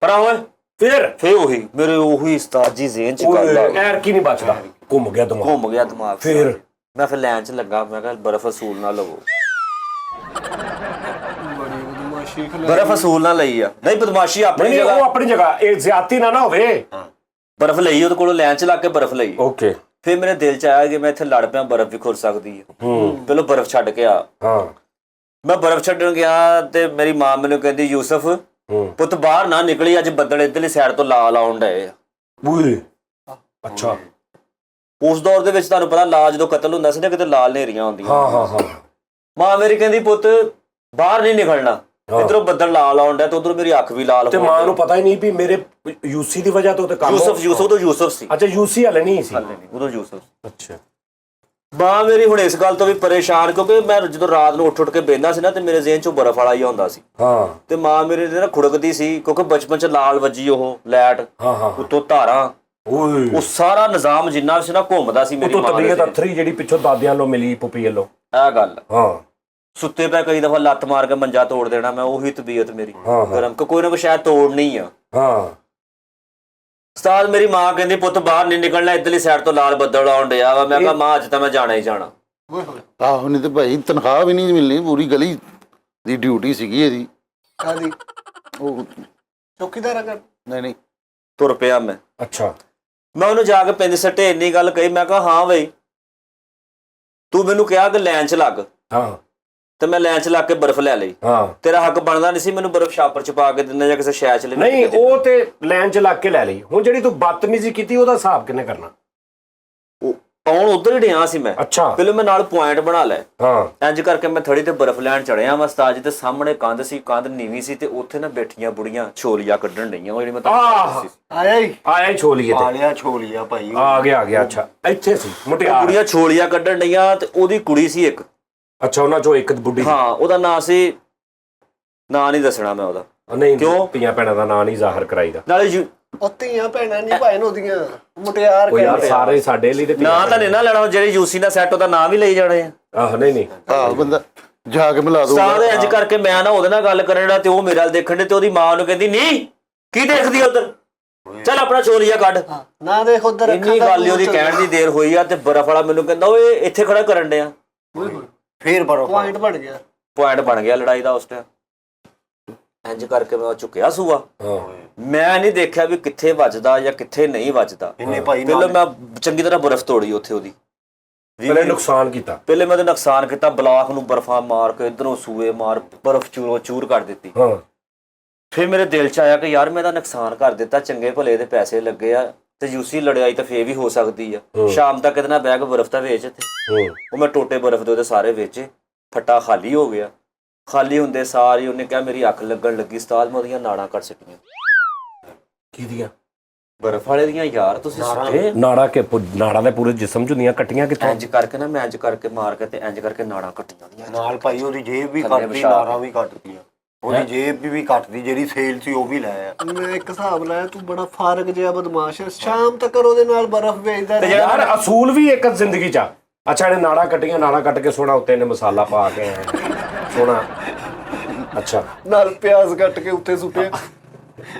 ਪਰਾਂ ਓਏ। ਫਿਰ ਉਹੀ ਮੇਰੇ ਉਹੀ ਉਸਤਾਦ ਜੀ ਜ਼ੇਨ ਚ ਗੱਲ ਆ ਗਈ। ਐਰ ਕੀ ਨਹੀਂ ਬਚਦਾ, ਘੁੰਮ ਗਿਆ ਦਿਮਾਗ। ਘੁੰਮ ਗਿਆ ਦਿਮਾਗ। ਫਿਰ ਮੈਂ ਫਿਰ ਲਾਈਨ ਚ ਲੱਗਾ, ਮੈਂ ਕਿਹਾ ਬਰਫ਼ ਅਸੂਲ ਨਾ ਲਵੋ। ਬਰਫ਼ ਅਸੂਲ ਨਾ ਲਈ ਆ। ਨਹੀਂ ਬਦਮਾਸ਼ੀ ਆਪਣੀ ਨਹੀਂ ਉਹ ਜਗ੍ਹਾ, ਆਪਣੀ ਜਗ੍ਹਾ, ਇਹ ਜ਼ਿਆਦਤੀ ਨਾ ਹੋਵੇ। ਬਰਫ਼ ਲਈ ਉਹਦੇ ਕੋਲੋਂ ਲਾਈਨ ਚ ਲੱਗ ਕੇ ਬਰਫ਼ ਲਈ। ਓਕੇ। ਫਿਰ ਮੇਰੇ ਦਿਲ ਚ ਆਇਆ ਕਿ ਮੈਂ ਇੱਥੇ ਲੜ ਪਿਆ, ਬਰਫ਼ ਵੀ ਖੁਰ ਸਕਦੀ ਹੈ। ਪਹਿਲਾਂ ਬਰਫ਼ ਛੱਡ ਕੇ ਆ। ਹਾਂ ਮੈਂ ਬਰਫ਼ ਛੱਡਣ ਗਿਆ ਤੇ ਮੇਰੀ ਮਾਂ ਮੈਨੂੰ ਕਹਿੰਦੀ ਯੂਸਫ ਪੁੱਤ ਬਾਹਰ ਨਾ ਨਿਕਲੀ, ਅੱਜ ਬੱਦਲ ਇੱਧਰਲੀ ਸਾਈਡ ਤੋਂ ਲਾਲ ਆਉਣ ਡਏ ਆ। ਓਏ ਅੱਛਾ। ਉਸ ਦੌਰ ਦੇ ਵਿੱਚ ਤੁਹਾਨੂੰ ਪਤਾ ਲਾ ਜਦੋਂ ਕਤਲ ਹੁੰਦਾ ਸੀ ਨਾ ਕਿਤੇ ਲਾਲ ਨੇਰੀਆਂ ਹੁੰਦੀਆਂ। ਹਾਂ ਮਾਂ ਮੇਰੀ ਕਹਿੰਦੀ ਪੁੱਤ ਬਾਹਰ ਨਹੀਂ ਨਿਕਲਣਾ, ਇੱਧਰੋਂ ਬੱਦਲ ਲਾਲ ਆਉਣ ਡਿਆ ਤੇ ਉਧਰੋਂ ਮੇਰੀ ਅੱਖ ਵੀ ਲਾਲ ਤੇ ਹੋਣ ਮਾਂ ਡਈ। ਨੂੰ ਪਤਾ ਹੀ ਨਹੀਂ ਵੀ ਮੇਰੇ ਯੂਸੀ ਦੀ ਵਜ੍ਹਾ ਤੋਂ ਤੇ ਕੰਮ ਯੂਸਫ ਉਦੋਂ ਯੂਸਫ ਸੀ। ਅੱਛਾ ਯੂਸੀ ਹਲੇ ਨਹੀਂ ਸੀ। ਉਦੋਂ ਯੂਸਫ। ਅੱਛਾ। ਮਾਂ ਮੇਰੀ ਹੁਣ ਇਸ ਗੱਲ ਤੋਂ ਵੀ ਪਰੇਸ਼ਾਨ, ਕਿਉਂਕਿ ਮੈਂ ਜਦੋਂ ਰਾਤ ਨੂੰ ਉੱਠ ਕੇ ਬਹਿੰਦਾ ਸੀ ਨਾ ਤੇ ਮੇਰੇ ਜ਼ਿਹਨ ਚੋਂ ਬਰਫ਼ ਵਾਲਾ ਹੀ ਆਉਂਦਾ ਸੀ। ਹਾਂ ਤੇ ਮਾਂ ਮੇਰੇ ਦੇ ਨਾ ਖੁੜਕਦੀ ਸੀ, ਕਿਉਂਕਿ ਬਚਪਨ ਚ ਲਾਲ ਵੱਜੀ ਉਹ ਲਾਈਟ, ਹਾਂ ਉੱਤੋਂ ਧਾਰਾਂ, ਓਏ ਉਹ ਸਾਰਾ ਨਿਜ਼ਾਮ ਜਿੰਨਾ ਵੀ ਸੀ ਨਾ ਘੁੰਮਦਾ ਸੀ ਮੇਰੀ ਉਹ ਮਾਂ ਦੇ ਤਬੀਅਤ ਜ਼ਿਹਨ 'ਚ। ਅਥਰੀ ਜਿਹੜੀ ਪਿੱਛੋਂ ਦਾਦਿਆਂ ਲੋ ਮਿਲੀ ਪੁੱਪੀ ਵੱਲੋਂ। ਇਹ ਗੱਲ ਹਾਂ ਸੁੱਤੇ ਪੈ ਕਈ ਦਫਾ ਲੱਤ ਮਾਰ ਕੇ ਮੰਜਾ ਤੋੜ ਦੇਣਾ ਮੈਂ, ਉਹੀ ਤਬੀਅਤ ਮੇਰੀ ਹਾਂ। ਗਰਮ ਕਿ ਕੋਈ ਨਾ ਕੋਈ ਸ਼ਾਇਦ ਤੋੜਨੀ ਆ। ਹਾਂ ਉਸਤਾਦ ਮੇਰੀ ਮਾਂ ਕਹਿੰਦੀ ਪੁੱਤ ਬਾਹਰ ਨਹੀਂ ਨਿਕਲਣਾ, ਇੱਧਰਲੀ ਸਾਈਡ ਤੋਂ ਲਾਲ ਬੱਦਲ ਆਉਣ ਡਿਆ ਵਾ। ਮੈਂ ਕਿਹਾ ਮਾਂ ਅੱਜ ਤਾਂ ਮੈਂ ਜਾਣਾ ਹੀ ਜਾਣਾ। ਆਹੋ ਨਹੀਂ ਤੇ ਭਾਈ ਤਨਖਾਹ ਵੀ ਨਹੀਂ ਮਿਲਣੀ, ਪੂਰੀ ਗਲੀ ਦੀ ਡਿਊਟੀ ਸੀਗੀ ਇਹਦੀ। ਕਾਦੀ ਉਹ ਚੌਕੀਦਾਰ ਕਰ? ਨਹੀਂ ਤੁਰ ਪਿਆ ਮੈਂ। ਅੱਛਾ। ਮੈਂ ਉਹਨੂੰ ਜਾ ਕੇ ਪਿੰਡ ਸੱਟੇ ਇੰਨੀ ਗੱਲ ਕਹੀ, ਮੈਂ ਕਿਹਾ ਹਾਂ ਬਈ ਤੂੰ ਮੈਨੂੰ ਕਿਹਾ ਕਿ ਲਾਈਨ 'ਚ ਲੱਗ, ਹਾਂ ਤੇ ਮੈਂ ਲਾਈਨ 'ਚ ਲੱਗ ਕੇ ਬਰਫ਼ ਲੈ ਲਈ। ਹਾਂ ਤੇਰਾ ਹੱਕ ਬਣਦਾ ਨਹੀਂ ਸੀ ਮੈਨੂੰ ਬਰਫ਼ ਛਾਪਰ 'ਚ ਪਾ ਕੇ ਦਿੰਦਾ ਜਾਂ ਕਿਸੇ ਸ਼ੈ 'ਚ ਲੈ ਨਹੀਂ ਉਹ ਤੇ ਲਾਈਨ ਚ ਲੱਗ ਕੇ ਲੈ ਲਈ। ਹੁਣ ਜਿਹੜੀ ਤੂੰ ਬਦਤਮੀਜ਼ੀ ਕੀਤੀ ਉਹਦਾ ਹਿਸਾਬ ਕਿੰਨੇ ਕਰਨਾ? ਆਉਣ ਉਧਰ ਹੀ ਡਿਆ ਸੀ ਮੈਂ। ਅੱਛਾ। ਪਹਿਲਾਂ ਮੈਂ ਨਾਲ ਪੁਆਇੰਟ ਬਣਾ ਲੈ। ਹਾਂ ਇੰਜ ਕਰਕੇ ਮੈਂ ਥੜੀ ਤੇ ਬਰਫ਼ ਲੈਣ ਚੜਿਆ ਮੈਂ ਉਸਤਾਦ ਜੀ ਤੇ ਸਾਹਮਣੇ ਕੰਧ ਸੀ, ਕੰਧ ਨੀਵੀਂ ਸੀ ਤੇ ਉੱਥੇ ਨਾ ਬੈਠੀਆਂ ਬੁੜੀਆਂ ਛੋਲੀਆਂ ਕੱਢਣ ਡਈਆਂ, ਉਹ ਜਿਹੜੀ ਮੈਂ ਤੁਹਾਨੂੰ ਦੱਸੀ ਸੀ। ਆਇਆ ਹੀ ਆਇਆ ਹੀ ਛੋਲੀਏ ਤੇ ਆਲਿਆ ਛੋਲੀਆ ਭਾਈ। ਆ ਗਿਆ ਅੱਛਾ ਇੱਥੇ ਸੀ ਮੁਟਿਆਰ। ਕੁੜੀਆਂ ਛੋਲੀਆਂ ਕੱਢਣ ਡਈਆਂ ਤੇ ਉਹਦੀ ਕੁੜੀ ਸੀ ਇੱਕ। ਅੱਛਾ ਉਹਨਾਂ ਚੋਂ ਇੱਕ ਬੁੱਢੀ ਸੀ। ਹਾਂ ਉਹਦਾ ਨਾਂ ਸੀ, ਨਾਂ ਨਹੀਂ ਦੱਸਣਾ ਮੈਂ ਉਹਦਾ। ਨਹੀਂ ਕਿਉਂ? ਧੀਆਂ ਭੈਣਾਂ ਦਾ ਨਾਂ ਨਹੀਂ ਜ਼ਾਹਰ ਕਰਾਈਦਾ। ਨਾਲੇ ਉਹ ਧੀਆਂ ਭੈਣਾਂ ਨਹੀਂ ਭਾਈ ਉਹਦੀਆਂ ਮੁਟਿਆਰ ਉਹ ਯਾਰ ਕਹਿੰਦੇ ਆ। ਸਾਰੇ ਸਾਡੇ ਲਈ ਤੇ ਨਾਂ ਤਾਂ ਨਹੀਂ ਨਾ ਲੈਣਾ, ਜਿਹੜੇ ਯੂਸੀ ਦਾ ਸੈੱਟ ਉਹਦਾ ਨਾਂ ਵੀ ਲਈ ਜਾਣੇ ਆ। ਆਹ ਨਹੀਂ ਆਹ ਬੰਦਾ ਜਾ ਕੇ ਮਿਲਾ ਦੂਗਾ। ਸਾਰੇ ਇੰਜ ਕਰਕੇ ਮੈਂ ਨਾ ਉਹਦੇ ਨਾਲ ਗੱਲ ਕਰਨ ਤੇ ਉਹ ਮੇਰੇ ਵੱਲ ਦੇਖਣ ਦੇ ਤੇ ਉਹਦੀ ਮਾਂ ਨੂੰ ਕਹਿੰਦੀ ਨਹੀਂ ਕੀ ਦੇਖਦੀ ਉਧਰ, ਚੱਲ ਆਪਣਾ ਛੋਲੀਆ ਕੱਢ। ਨਾ ਦੇਖ ਉਧਰ ਇੰਨੀ ਗੱਲ ਹੀ ਉਹਦੀ ਕਹਿਣ ਦੀ ਦੇਰ ਹੋਈ ਆ ਤੇ ਬਰਫ਼ ਵਾਲਾ ਮੈਨੂੰ ਕਹਿੰਦਾ ਓਏ ਇੱਥੇ ਖੜਾ ਕਰਨ ਡਿਆ। ਫੇਰ ਬਰਫ਼ ਪੁਆਇੰਟ ਬਣ ਗਿਆ। ਪੁਆਇੰਟ ਬਣ ਗਿਆ ਲੜਾਈ ਦਾ ਉਸ ਟਾਈਮ। ਇੰਜ ਕਰਕੇ ਮੈਂ ਚੁੱਕਿਆ ਸੂਆ। ਹਾਂ ਮੈਂ ਨਹੀਂ ਦੇਖਿਆ ਵੀ ਕਿੱਥੇ ਵੱਜਦਾ ਜਾਂ ਕਿੱਥੇ ਨਹੀਂ ਵੱਜਦਾ। ਇਹਨੇ ਭਾਈ ਪਹਿਲਾਂ ਨਾਲ ਮੈਂ ਚੰਗੀ ਤਰ੍ਹਾਂ ਬਰਫ਼ ਤੋੜੀ ਉੱਥੇ ਉਹਦੀ। ਪਹਿਲੇ ਨੁਕਸਾਨ ਕੀਤਾ। ਪਹਿਲੇ ਮੈਂ ਉਹਦੇ ਨੁਕਸਾਨ ਕੀਤਾ, ਬਲਾਕ ਨੂੰ ਬਰਫਾਂ ਮਾਰ ਕੇ ਇਧਰੋਂ ਸੂਏ ਮਾਰ ਬਰਫ਼ ਚੂਰੋ ਚੂਰ ਕਰ ਦਿੱਤੀ। ਹਾਂ ਫਿਰ ਮੇਰੇ ਦਿਲ 'ਚ ਆਇਆ ਕਿ ਯਾਰ ਮੈਂ ਇਹਦਾ ਨੁਕਸਾਨ ਕਰ ਦਿੱਤਾ, ਚੰਗੇ ਭਲੇ ਦੇ ਪੈਸੇ ਲੱਗੇ ਆ ਤੇ ਯੂਸੀ ਲੜਾਈ ਤਾਂ ਫੇਰ ਵੀ ਹੋ ਸਕਦੀ ਆ। ਸ਼ਾਮ ਤੱਕ ਇਹਦੇ ਨਾਲ ਬੈਗ ਬਰਫ਼ ਤਾਂ ਵੇਚ ਇੱਥੇ। ਉਹ ਮੈਂ ਟੋਟੇ ਬਰਫ਼ ਦੇ ਉਹਦੇ ਸਾਰੇ ਵੇਚੇ, ਫੱਟਾ ਖਾਲੀ ਹੋ ਗਿਆ। ਖਾਲੀ ਹੁੰਦੇ ਸਾਰੀ ਉਹਨੇ ਕਿਹਾ ਮੇਰੀ ਅੱਖ ਲੱਗਣ ਲੱਗੀ ਉਸਤਾਦ, ਮੈਂ ਉਹਦੀਆਂ ਨਾੜਾਂ ਕੱਟ ਸਿੱਟੀਆਂ। ਕਿਹਦੀਆਂ? ਬਰਫ਼ ਵਾਲੇ ਦੀਆਂ ਯਾਰ ਤੁਸੀਂ ਸੁੱਟੇ ਨਾੜਾਂ ਦੇ ਪੂਰੇ ਜਿਸਮ ਚ ਹੁੰਦੀਆਂ ਕੱਟੀਆਂ ਕਿੱਥੋਂ? ਇੰਜ ਕਰਕੇ ਨਾ ਮੈਂ ਇੰਜ ਕਰਕੇ ਮਾਰ ਕੇ ਤੇ ਇੰਜ ਕਰਕੇ ਨਾੜਾਂ ਕੱਟੀਆਂ ਦੀਆਂ। ਨਾਲ ਭਾਈ ਉਹਦੀ ਜੇਬ ਵੀ ਥੱਲੇ ਕੱਟਦੀ, ਵਿਛਾ ਨਾਰਾਂ ਵੀ ਕੱਟਦੀਆਂ। ਉਹਦੀ ਜੇਬ ਵੀ ਕੱਟਦੀ, ਜਿਹੜੀ ਸੇਲ ਸੀ ਉਹ ਵੀ ਲੈ ਆ। ਮੈਂ ਇੱਕ ਹਿਸਾਬ ਲਾਇਆ ਤੂੰ ਬੜਾ ਫਾਰਕ ਜਿਹਾ ਬਦਮਾਸ਼ ਹੈ। ਸ਼ਾਮ ਤੱਕ ਉਹਦੇ ਨਾਲ ਬਰਫ਼ ਵੇਚਦਾ ਰਿਹਾ। ਯਾਰ ਅਸੂਲ ਵੀ ਇੱਕ ਜ਼ਿੰਦਗੀ ਚ ਆ। ਅੱਛਾ ਇਹਨੇ ਨਾੜਾਂ ਕੱਟੀਆਂ, ਨਾੜਾਂ ਕੱਟ ਕੇ ਸੋਹਣਾ ਉੱਤੇ ਇਹਨੇ ਮਸਾਲਾ ਪਾ ਕੇ ਸੋਹਣਾ। ਅੱਛਾ ਨਾਲ ਪਿਆਜ਼ ਕੱਟ ਕੇ ਉੱਤੇ ਸੁੱਟਿਆ।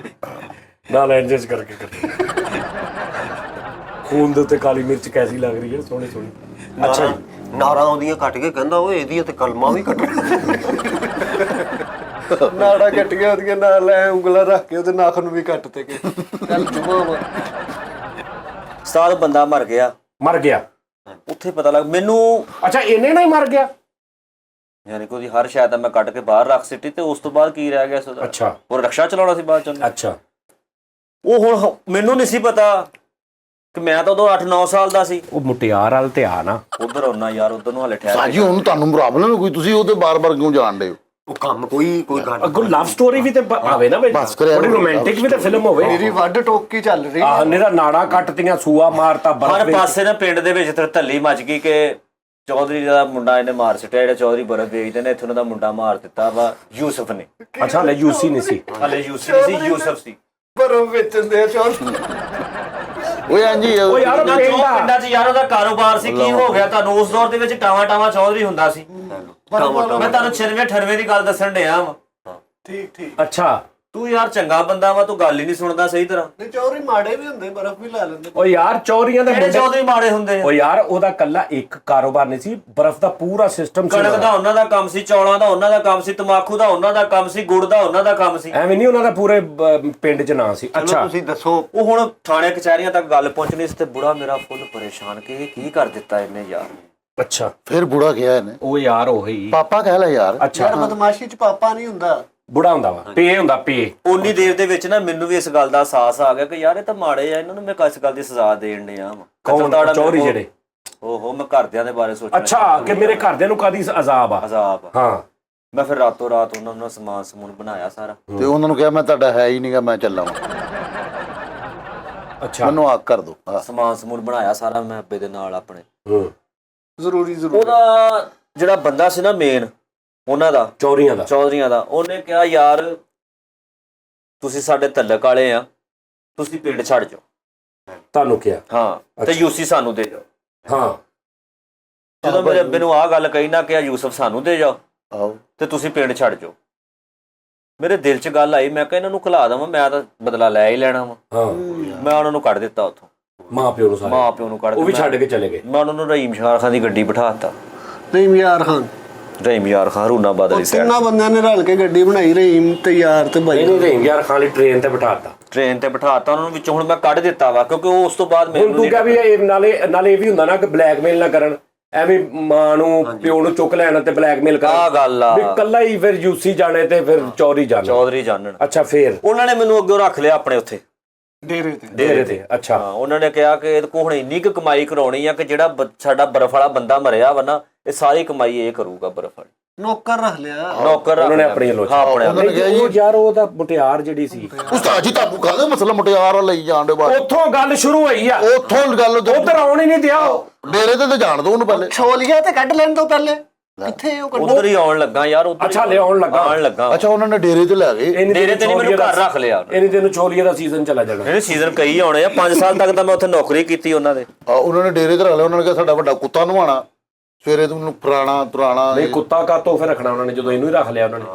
ਨਾਲ ਐਡਜਸਟ ਕਰਕੇ ਖੂਨ ਦੇ ਉੱਤੇ ਕਾਲੀ ਮਿਰਚ ਕੈਸੀ ਲੱਗ ਰਹੀ ਹੈ, ਸੋਹਣੀ ਸੋਹਣੀ। ਅੱਛਾ ਜੀ। ਨਾਰਾਂ ਉਹਦੀਆਂ ਕੱਟ ਕੇ ਕਹਿੰਦਾ ਓਏ ਇਹਦੀਆਂ ਤੇ ਕਲਮਾਂ ਵੀ ਕੱਟ। ਨਾੜਾ ਕੱਟੀਆਂ ਉਹਦੀਆਂ ਨਾਲ ਐ ਉਂਗਲਾਂ ਰੱਖ ਕੇ ਉਹਦੇ ਨੱਕ ਨੂੰ ਵੀ ਕੱਟ ਤੇ ਕੇ ਚੱਲ ਜੁਮਾ ਵਾ। ਉਸਤਾਦ ਬੰਦਾ ਮਰ ਗਿਆ। ਮਰ ਗਿਆ? ਉੱਥੇ ਪਤਾ ਲੱਗ ਮੈਨੂੰ। ਅੱਛਾ ਇਹਨੇ ਨਾਲ ਹੀ ਮਰ ਗਿਆ? ਯਾਨੀ ਕਿ ਉਹਦੀ ਹਰ ਸ਼ਾਇਦ ਮੈਂ ਕੱਢ ਕੇ ਬਾਹਰ ਰੱਖ ਸਿੱਟੀ ਤੇ ਉਸ ਤੋਂ ਬਾਅਦ ਕੀ ਰਹਿ ਗਿਆ ਸੀ ਉਹਦਾ? ਅੱਛਾ ਉਹ ਰਕਸ਼ਾ ਚਲਾਉਣਾ ਸੀ ਬਾਅਦ ਚ ਉਹਨੇ। ਅੱਛਾ ਉਹ ਹੁਣ ਮੈਨੂੰ ਨਹੀਂ ਸੀ ਪਤਾ ਕਿ ਮੈਂ ਤਾਂ ਉਦੋਂ 8-9 ਸਾਲ ਦਾ ਸੀ। ਉਹ ਮੁਟਿਆਰ ਵਾਲ ਤੇ ਆ ਨਾ ਉਧਰ ਆਉਣਾ ਯਾਰ, ਉਧਰ ਨੂੰ ਹਲੇ ਠਹਿਰ ਸਾਜੀ ਹੁਣ ਤੁਹਾਨੂੰ ਪ੍ਰੋਬਲਮ ਹੈ ਕੋਈ? ਤੁਸੀਂ ਉਹਦੇ ਬਾਰ-ਬਾਰ ਕਿਉਂ ਜਾਣ ਰਹੇ ਹੋ? ਉਹ ਕੰਮ ਕੋਈ ਗੱਲ ਅੱਗੋਂ ਲਵ ਸਟੋਰੀ ਵੀ ਤੇ ਆਵੇ ਨਾ ਬਈ, ਬਸ ਕਰਿਆ ਥੋੜੀ ਰੋਮਾਂਟਿਕ ਵੀ ਤੇ ਫਿਲਮ ਹੋਵੇ। ਮੇਰੀ ਵੱਡ ਟੋਕੀ ਚੱਲ ਰਹੀ ਆਹ ਨਿਹਰਾ ਨਾੜਾ ਕੱਟਤੀਆਂ, ਸੂਆ ਮਾਰਤਾ, ਬਰਫ਼ ਹਰ ਵਿੱਚ। ਪਾਸੇ ਨਾ ਪਿੰਡ ਦੇ ਵਿੱਚ ਧੱਲੀ ਮੱਚ ਗਈ ਕਿ ਚੌਧਰੀ ਦਾ ਮੁੰਡਾ ਇਹਨੇ ਮਾਰ ਸਿੱਟਿਆ, ਜਿਹੜਾ ਚੌਧਰੀ ਬਰਫ਼ ਵੇਚਦੇ ਨੇ, ਇੱਥੋਂ ਉਹਨਾਂ ਦਾ ਮੁੰਡਾ ਮਾਰ ਦਿੱਤਾ ਵਾ ਯੂਸਫ ਨੇ। ਅੱਛਾ ਹਲੇ ਯੂਸੀ ਨਹੀਂ ਸੀ। ਹਲੇ ਯੂਸਫ ਨਹੀਂ ਸੀ, ਯੂਸਫ ਸੀ। ਬਰਫ ਵੇਚਣ ਦੇ ਚੌਲ ਓਏ ਹਾਂਜੀ ਉਹ ਯਾਰ ਨਾ ਜੋ ਪਿੰਡਾਂ 'ਚ ਯਾਰ ਉਹਦਾ ਕਾਰੋਬਾਰ ਸੀ, ਕੀ ਹੋ ਗਿਆ ਤੁਹਾਨੂੰ? ਉਸ ਦੌਰ ਦੇ ਵਿੱਚ ਟਾਵਾ ਚੌਧਰੀ ਹੁੰਦਾ ਸੀ। ਮੈਂ ਤੁਹਾਨੂੰ 96-98 ਦੀ ਗੱਲ ਦੱਸਣ ਡਿਆ ਵਾ। ਠੀਕ ਅੱਛਾ ਤੂੰ ਯਾਰ ਚੰਗਾ ਬੰਦਾ ਵਾ, ਤੂੰ ਗੱਲ ਹੀ ਨਹੀਂ ਸੁਣਦਾ ਸਹੀ ਤਰ੍ਹਾਂ। ਨਹੀਂ ਚੌਧਰੀ ਮਾੜੇ ਵੀ ਹੁੰਦੇ, ਬਰਫ ਵੀ ਲਾ ਲੈਂਦੇ। ਉਹ ਯਾਰ ਚੌਧਰੀਆਂ ਦੇ ਕਿਹੜੇ ਮੁੰਡੇ, ਚੌਧਰੀ ਮਾੜੇ ਹੁੰਦੇ ਆ? ਉਹ ਯਾਰ ਉਹਦਾ ਕੱਲਾ ਇੱਕ ਕਾਰੋਬਾਰ ਨਹੀਂ ਸੀ, ਬਰਫ਼ ਦਾ ਪੂਰਾ ਸਿਸਟਮ ਸੀ। ਕਣਕ ਦਾ ਉਹਨਾਂ ਦਾ ਕੰਮ ਸੀ, ਚੌਲਾਂ ਦਾ ਉਹਨਾਂ ਦਾ ਕੰਮ ਸੀ, ਤਮਾਕੂ ਦਾ ਉਹਨਾਂ ਦਾ ਕੰਮ ਸੀ, ਗੁੜ ਦਾ ਉਹਨਾਂ ਦਾ ਕੰਮ ਸੀ। ਐਵੇਂ ਨਹੀਂ ਉਹਨਾਂ ਦਾ ਪੂਰੇ ਪਿੰਡ 'ਚ ਨਾਂ ਸੀ। ਅੱਛਾ ਤੁਸੀਂ ਦੱਸੋ। ਉਹ ਹੁਣ ਥਾਣੇ ਕਚਹਿਰੀਆਂ ਤੱਕ ਗੱਲ ਪਹੁੰਚਣੀ ਸੀ ਤੇ ਬੁੜਾ ਮੇਰਾ ਫੁੱਲ ਪਰੇਸ਼ਾਨ ਕਿ ਇਹ ਕੀ ਕਰ ਦਿੱਤਾ ਇਹਨੇ ਯਾਰ। ਅੱਛਾ ਫਿਰ ਬੁੜਾ ਗਿਆ ਇਹਨੇ, ਉਹ ਯਾਰ ਉਹੀ ਪਾਪਾ ਕਹਿ ਲੈ ਯਾਰ। ਅੱਛਾ ਯਾਰ ਬਦਮਾਸ਼ੀ ਚ ਪਾਪਾ ਨਹੀਂ ਹੁੰਦਾ, ਬੁੜਾ ਹੁੰਦਾ ਵਾ, ਪੇ ਹੁੰਦਾ ਪੇ। ਉਨੀ ਦੇਰ ਦੇ ਵਿੱਚ ਨਾ ਮੈਨੂੰ ਵੀ ਇਸ ਗੱਲ ਦਾ ਅਹਿਸਾਸ ਆ ਗਿਆ ਕਿ ਯਾਰ ਇਹ ਤਾਂ ਮਾੜੇ ਆ, ਇਹਨਾਂ ਨੂੰ ਮੈਂ ਕਿਸ ਗੱਲ ਦੀ ਸਜ਼ਾ ਦੇਣ ਡਿਆ ਵਾਂ। ਕੌਣ? ਚੌਧਰੀ ਜਿਹੜੇ? ਓਹੋ ਮੈਂ ਘਰਦਿਆਂ ਦੇ ਬਾਰੇ ਸੋਚਣਾ। ਅੱਛਾ ਕਿ ਮੇਰੇ ਘਰਦਿਆਂ ਨੂੰ ਕਾਦੀ ਅਜ਼ਾਬ ਆ। ਅਜ਼ਾਬ ਆ। ਹਾਂ ਮੈਂ ਫਿਰ ਰਾਤੋਂ ਰਾਤ ਉਹਨਾਂ ਨੂੰ ਸਮਾਨ ਬਣਾਇਆ ਸਾਰਾ। ਤੇ ਉਹਨਾਂ ਨੂੰ ਕਿਹਾ ਮੈਂ ਤੁਹਾਡਾ ਹੈ ਹੀ ਨਹੀਂਗਾ, ਮੈਂ ਚੱਲਾਂ ਅੱਛਾ ਮੈਨੂੰ ਆਕ ਕਰ ਦੋ। ਸਮਾਨ ਬਣਾਇਆ ਸਾਰਾ ਮੈਂ ਅੱਬੇ ਦੇ ਨਾਲ ਆਪਣੇ। ਜ਼ਰੂਰੀ ਉਹਦਾ ਜਿਹੜਾ ਬੰਦਾ ਸੀ ਨਾ ਮੇਨ ਉਹਨਾਂ ਦਾ, ਚੌਧਰੀਆਂ ਦਾ, ਉਹਨੇ ਕਿਹਾ ਯਾਰ ਤੁਸੀਂ ਸਾਡੇ ਤਲਕ ਵਾਲੇ ਆ, ਤੁਸੀਂ ਪਿੰਡ ਛੱਡ ਜਾਓ। ਤੁਹਾਨੂੰ ਕਿਹਾ? ਹਾਂ ਤੇ ਯੂਸੀ ਸਾਨੂੰ ਦੇ ਜਾਓ। ਹਾਂ ਜਦੋਂ ਮੇਰੇ ਅੱਬੇ ਨੂੰ ਆਹ ਗੱਲ ਕਹੀ ਨਾ ਕਿ ਯੂਸਫ ਸਾਨੂੰ ਦੇ ਜਾਓ ਆਓ ਤੇ ਤੁਸੀਂ ਪਿੰਡ ਛੱਡ ਜਾਓ, ਮੇਰੇ ਦਿਲ 'ਚ ਗੱਲ ਆਈ। ਮੈਂ ਕਿਹਾ ਇਹਨਾਂ ਨੂੰ ਖਿਲਾ ਦੇਵਾਂ, ਮੈਂ ਤਾਂ ਬਦਲਾ ਲੈ ਹੀ ਲੈਣਾ ਵਾ। ਹਾਂ ਮੈਂ ਉਹਨਾਂ ਨੂੰ ਕੱਢ ਦਿੱਤਾ ਉੱਥੋਂ, ਮਾਂ ਪਿਓ ਨੂੰ ਸਾਰੇ, ਮਾਂ ਪਿਓ ਨੂੰ ਕੱਢ ਉਹ ਵੀ ਛੱਡ ਕੇ ਚਲੇ ਗਏ। ਮੈਂ ਉਹਨਾਂ ਨੂੰ ਰਹੀਮ ਯਾਰ ਖਾਨ ਦੀ ਗੱਡੀ ਬਿਠਾ ਦਿੱਤਾ। ਨਹੀਂ ਯਾਰ ਖਾਨ, ਰਹੀਮ ਯਾਰ ਖਾਨ ਰੂਨਾਬਾਦ ਵਾਲੀ ਸਾਈਡ। ਤਿੰਨਾਂ ਬੰਦਿਆਂ ਨੇ ਰਲ ਕੇ ਗੱਡੀ ਬਣਾਈ, ਰਹੀਮ ਤੇ ਯਾਰ ਤੇ ਬਾਈ। ਇਹਨੂੰ ਰਹੀਮ ਯਾਰ ਖਾਨ ਲਈ ਟ੍ਰੇਨ ਤੇ ਬਿਠਾਤਾ। ਟ੍ਰੇਨ ਤੇ ਬਿਠਾਤਾ ਉਹਨਾਂ ਨੂੰ, ਵਿੱਚੋਂ ਹੁਣ ਮੈਂ ਕੱਢ ਦਿੱਤਾ ਵਾ ਕਿਉਂਕਿ ਉਸ ਤੋਂ ਬਾਅਦ ਹੁਣ ਮੈਨੂੰ ਤੂੰ ਕਿਹਾ ਵੀ ਇਹ ਨਾਲੇ ਇਹ ਵੀ ਹੁੰਦਾ ਨਾ ਕਿ ਬਲੈਕਮੇਲ ਨਾ ਕਰਨ, ਐਵੇਂ ਮਾਂ ਨੂੰ ਪਿਓ ਨੂੰ ਚੁੱਕ ਲੈਣ ਤੇ ਬਲੈਕਮੇਲ ਕਰਨ। ਆਹ ਗੱਲ ਆ, ਵੀ ਕੱਲਾ ਹੀ ਫਿਰ ਯੂਸੀ ਜਾਣੇ ਤੇ ਫਿਰ ਚੌਧਰੀ ਜਾਣਨ। ਅੱਛਾ ਫਿਰ ਉਹਨਾਂ ਨੇ ਮੈਨੂੰ ਅੱਗੇ ਰੱਖ ਲਿਆ ਆਪਣੇ ਉੱਥੇ ਡੇਰੇ ਤੇ। ਅੱਛਾ ਹਾਂ, ਉਹਨਾਂ ਨੇ ਕਿਹਾ ਕਿ ਇਹਦੇ ਕੋਲ ਹੁਣ ਇੰਨੀ ਕੁ ਕਮਾਈ ਕਰਾਉਣੀ ਆ ਕਿ ਜਿਹੜਾ ਸਾਡਾ ਬਰਫ਼ ਵਾਲਾ ਬੰਦਾ ਮਰਿਆ ਵਾ ਨਾ, ਇਹ ਸਾਰੀ ਕਮਾਈ ਇਹ ਕਰੂਗਾ ਬਰਫ਼ ਵਾਲੀ। ਨੌਕਰ ਰੱਖ ਲਿਆ, ਨੌਕਰ ਉਹਨਾਂ ਨੇ ਆਪਣੀ ਲੋਚ। ਹਾਂ ਆਪਣੇ ਉਹਨਾਂ ਨੇ ਕਿਹਾ ਜੀ ਯਾਰ ਉਹਦਾ ਮੁਟਿਆਰ ਜਿਹੜੀ ਸੀ, ਉਸਤਾਦ ਜੀ ਤੁਹਾਨੂੰ ਕਾਹਦਾ ਮਸਲਾ ਮੁਟਿਆਰ ਲਈ ਜਾਣ ਦੇ ਬਾਅਦ ਉੱਥੋਂ ਗੱਲ ਸ਼ੁਰੂ ਹੋਈ ਆ। ਉੱਥੋਂ ਗੱਲ ਉਧਰ ਆਉਣ ਹੀ ਨਹੀਂ ਦਿਆ। ਡੇਰੇ ਤੇ ਜਾਣ ਦੋ ਉਹਨੂੰ ਪਹਿਲੇ। ਛੋਲੀਆ ਤੇ ਕੱਢ ਲੈਣ ਤੋਂ ਪਹਿਲੇ ਕਿੱਥੇ ਉਹ ਉਧਰ ਹੀ ਆਉਣ ਲੱਗਾ ਯਾਰ, ਉਧਰ ਅੱਛਾ ਲਿਆਉਣ ਲੱਗਾ। ਅੱਛਾ ਉਹਨਾਂ ਨੇ ਡੇਰੇ ਤੇ ਲੈ ਗਏ। ਡੇਰੇ ਤੇ ਨਹੀਂ, ਮੈਨੂੰ ਘਰ ਰੱਖ ਲਿਆ। ਇਹਨੇ ਤੈਨੂੰ ਚੋਲੀਏ ਦਾ ਸੀਜ਼ਨ ਚਲਾ ਜਾਣਾ। ਇਹਨੇ ਸੀਜ਼ਨ ਕਈ ਆਉਣੇ ਆ, 5 ਸਾਲ ਤੱਕ ਤਾਂ ਮੈਂ ਉੱਥੇ ਨੌਕਰੀ ਕੀਤੀ ਉਹਨਾਂ ਦੇ। ਉਹਨਾਂ ਨੇ ਡੇਰੇ ਤੇ ਰੱਖ ਲਿਆ। ਉਹਨਾਂ ਨੇ ਕਿਹਾ ਸਾਡਾ ਵੱਡਾ ਕੁੱਤਾ ਨਵਾਣਾ, ਸਵੇਰੇ ਤੁਹਾਨੂੰ ਪੁਰਾਣਾ ਨਹੀਂ ਕੁੱਤਾ ਕਾਤੋਂ ਫਿਰ ਰੱਖਣਾ ਉਹਨਾਂ ਨੇ, ਜਦੋਂ ਇਹਨੂੰ ਹੀ ਰੱਖ ਲਿਆ ਉਹਨਾਂ ਨੇ।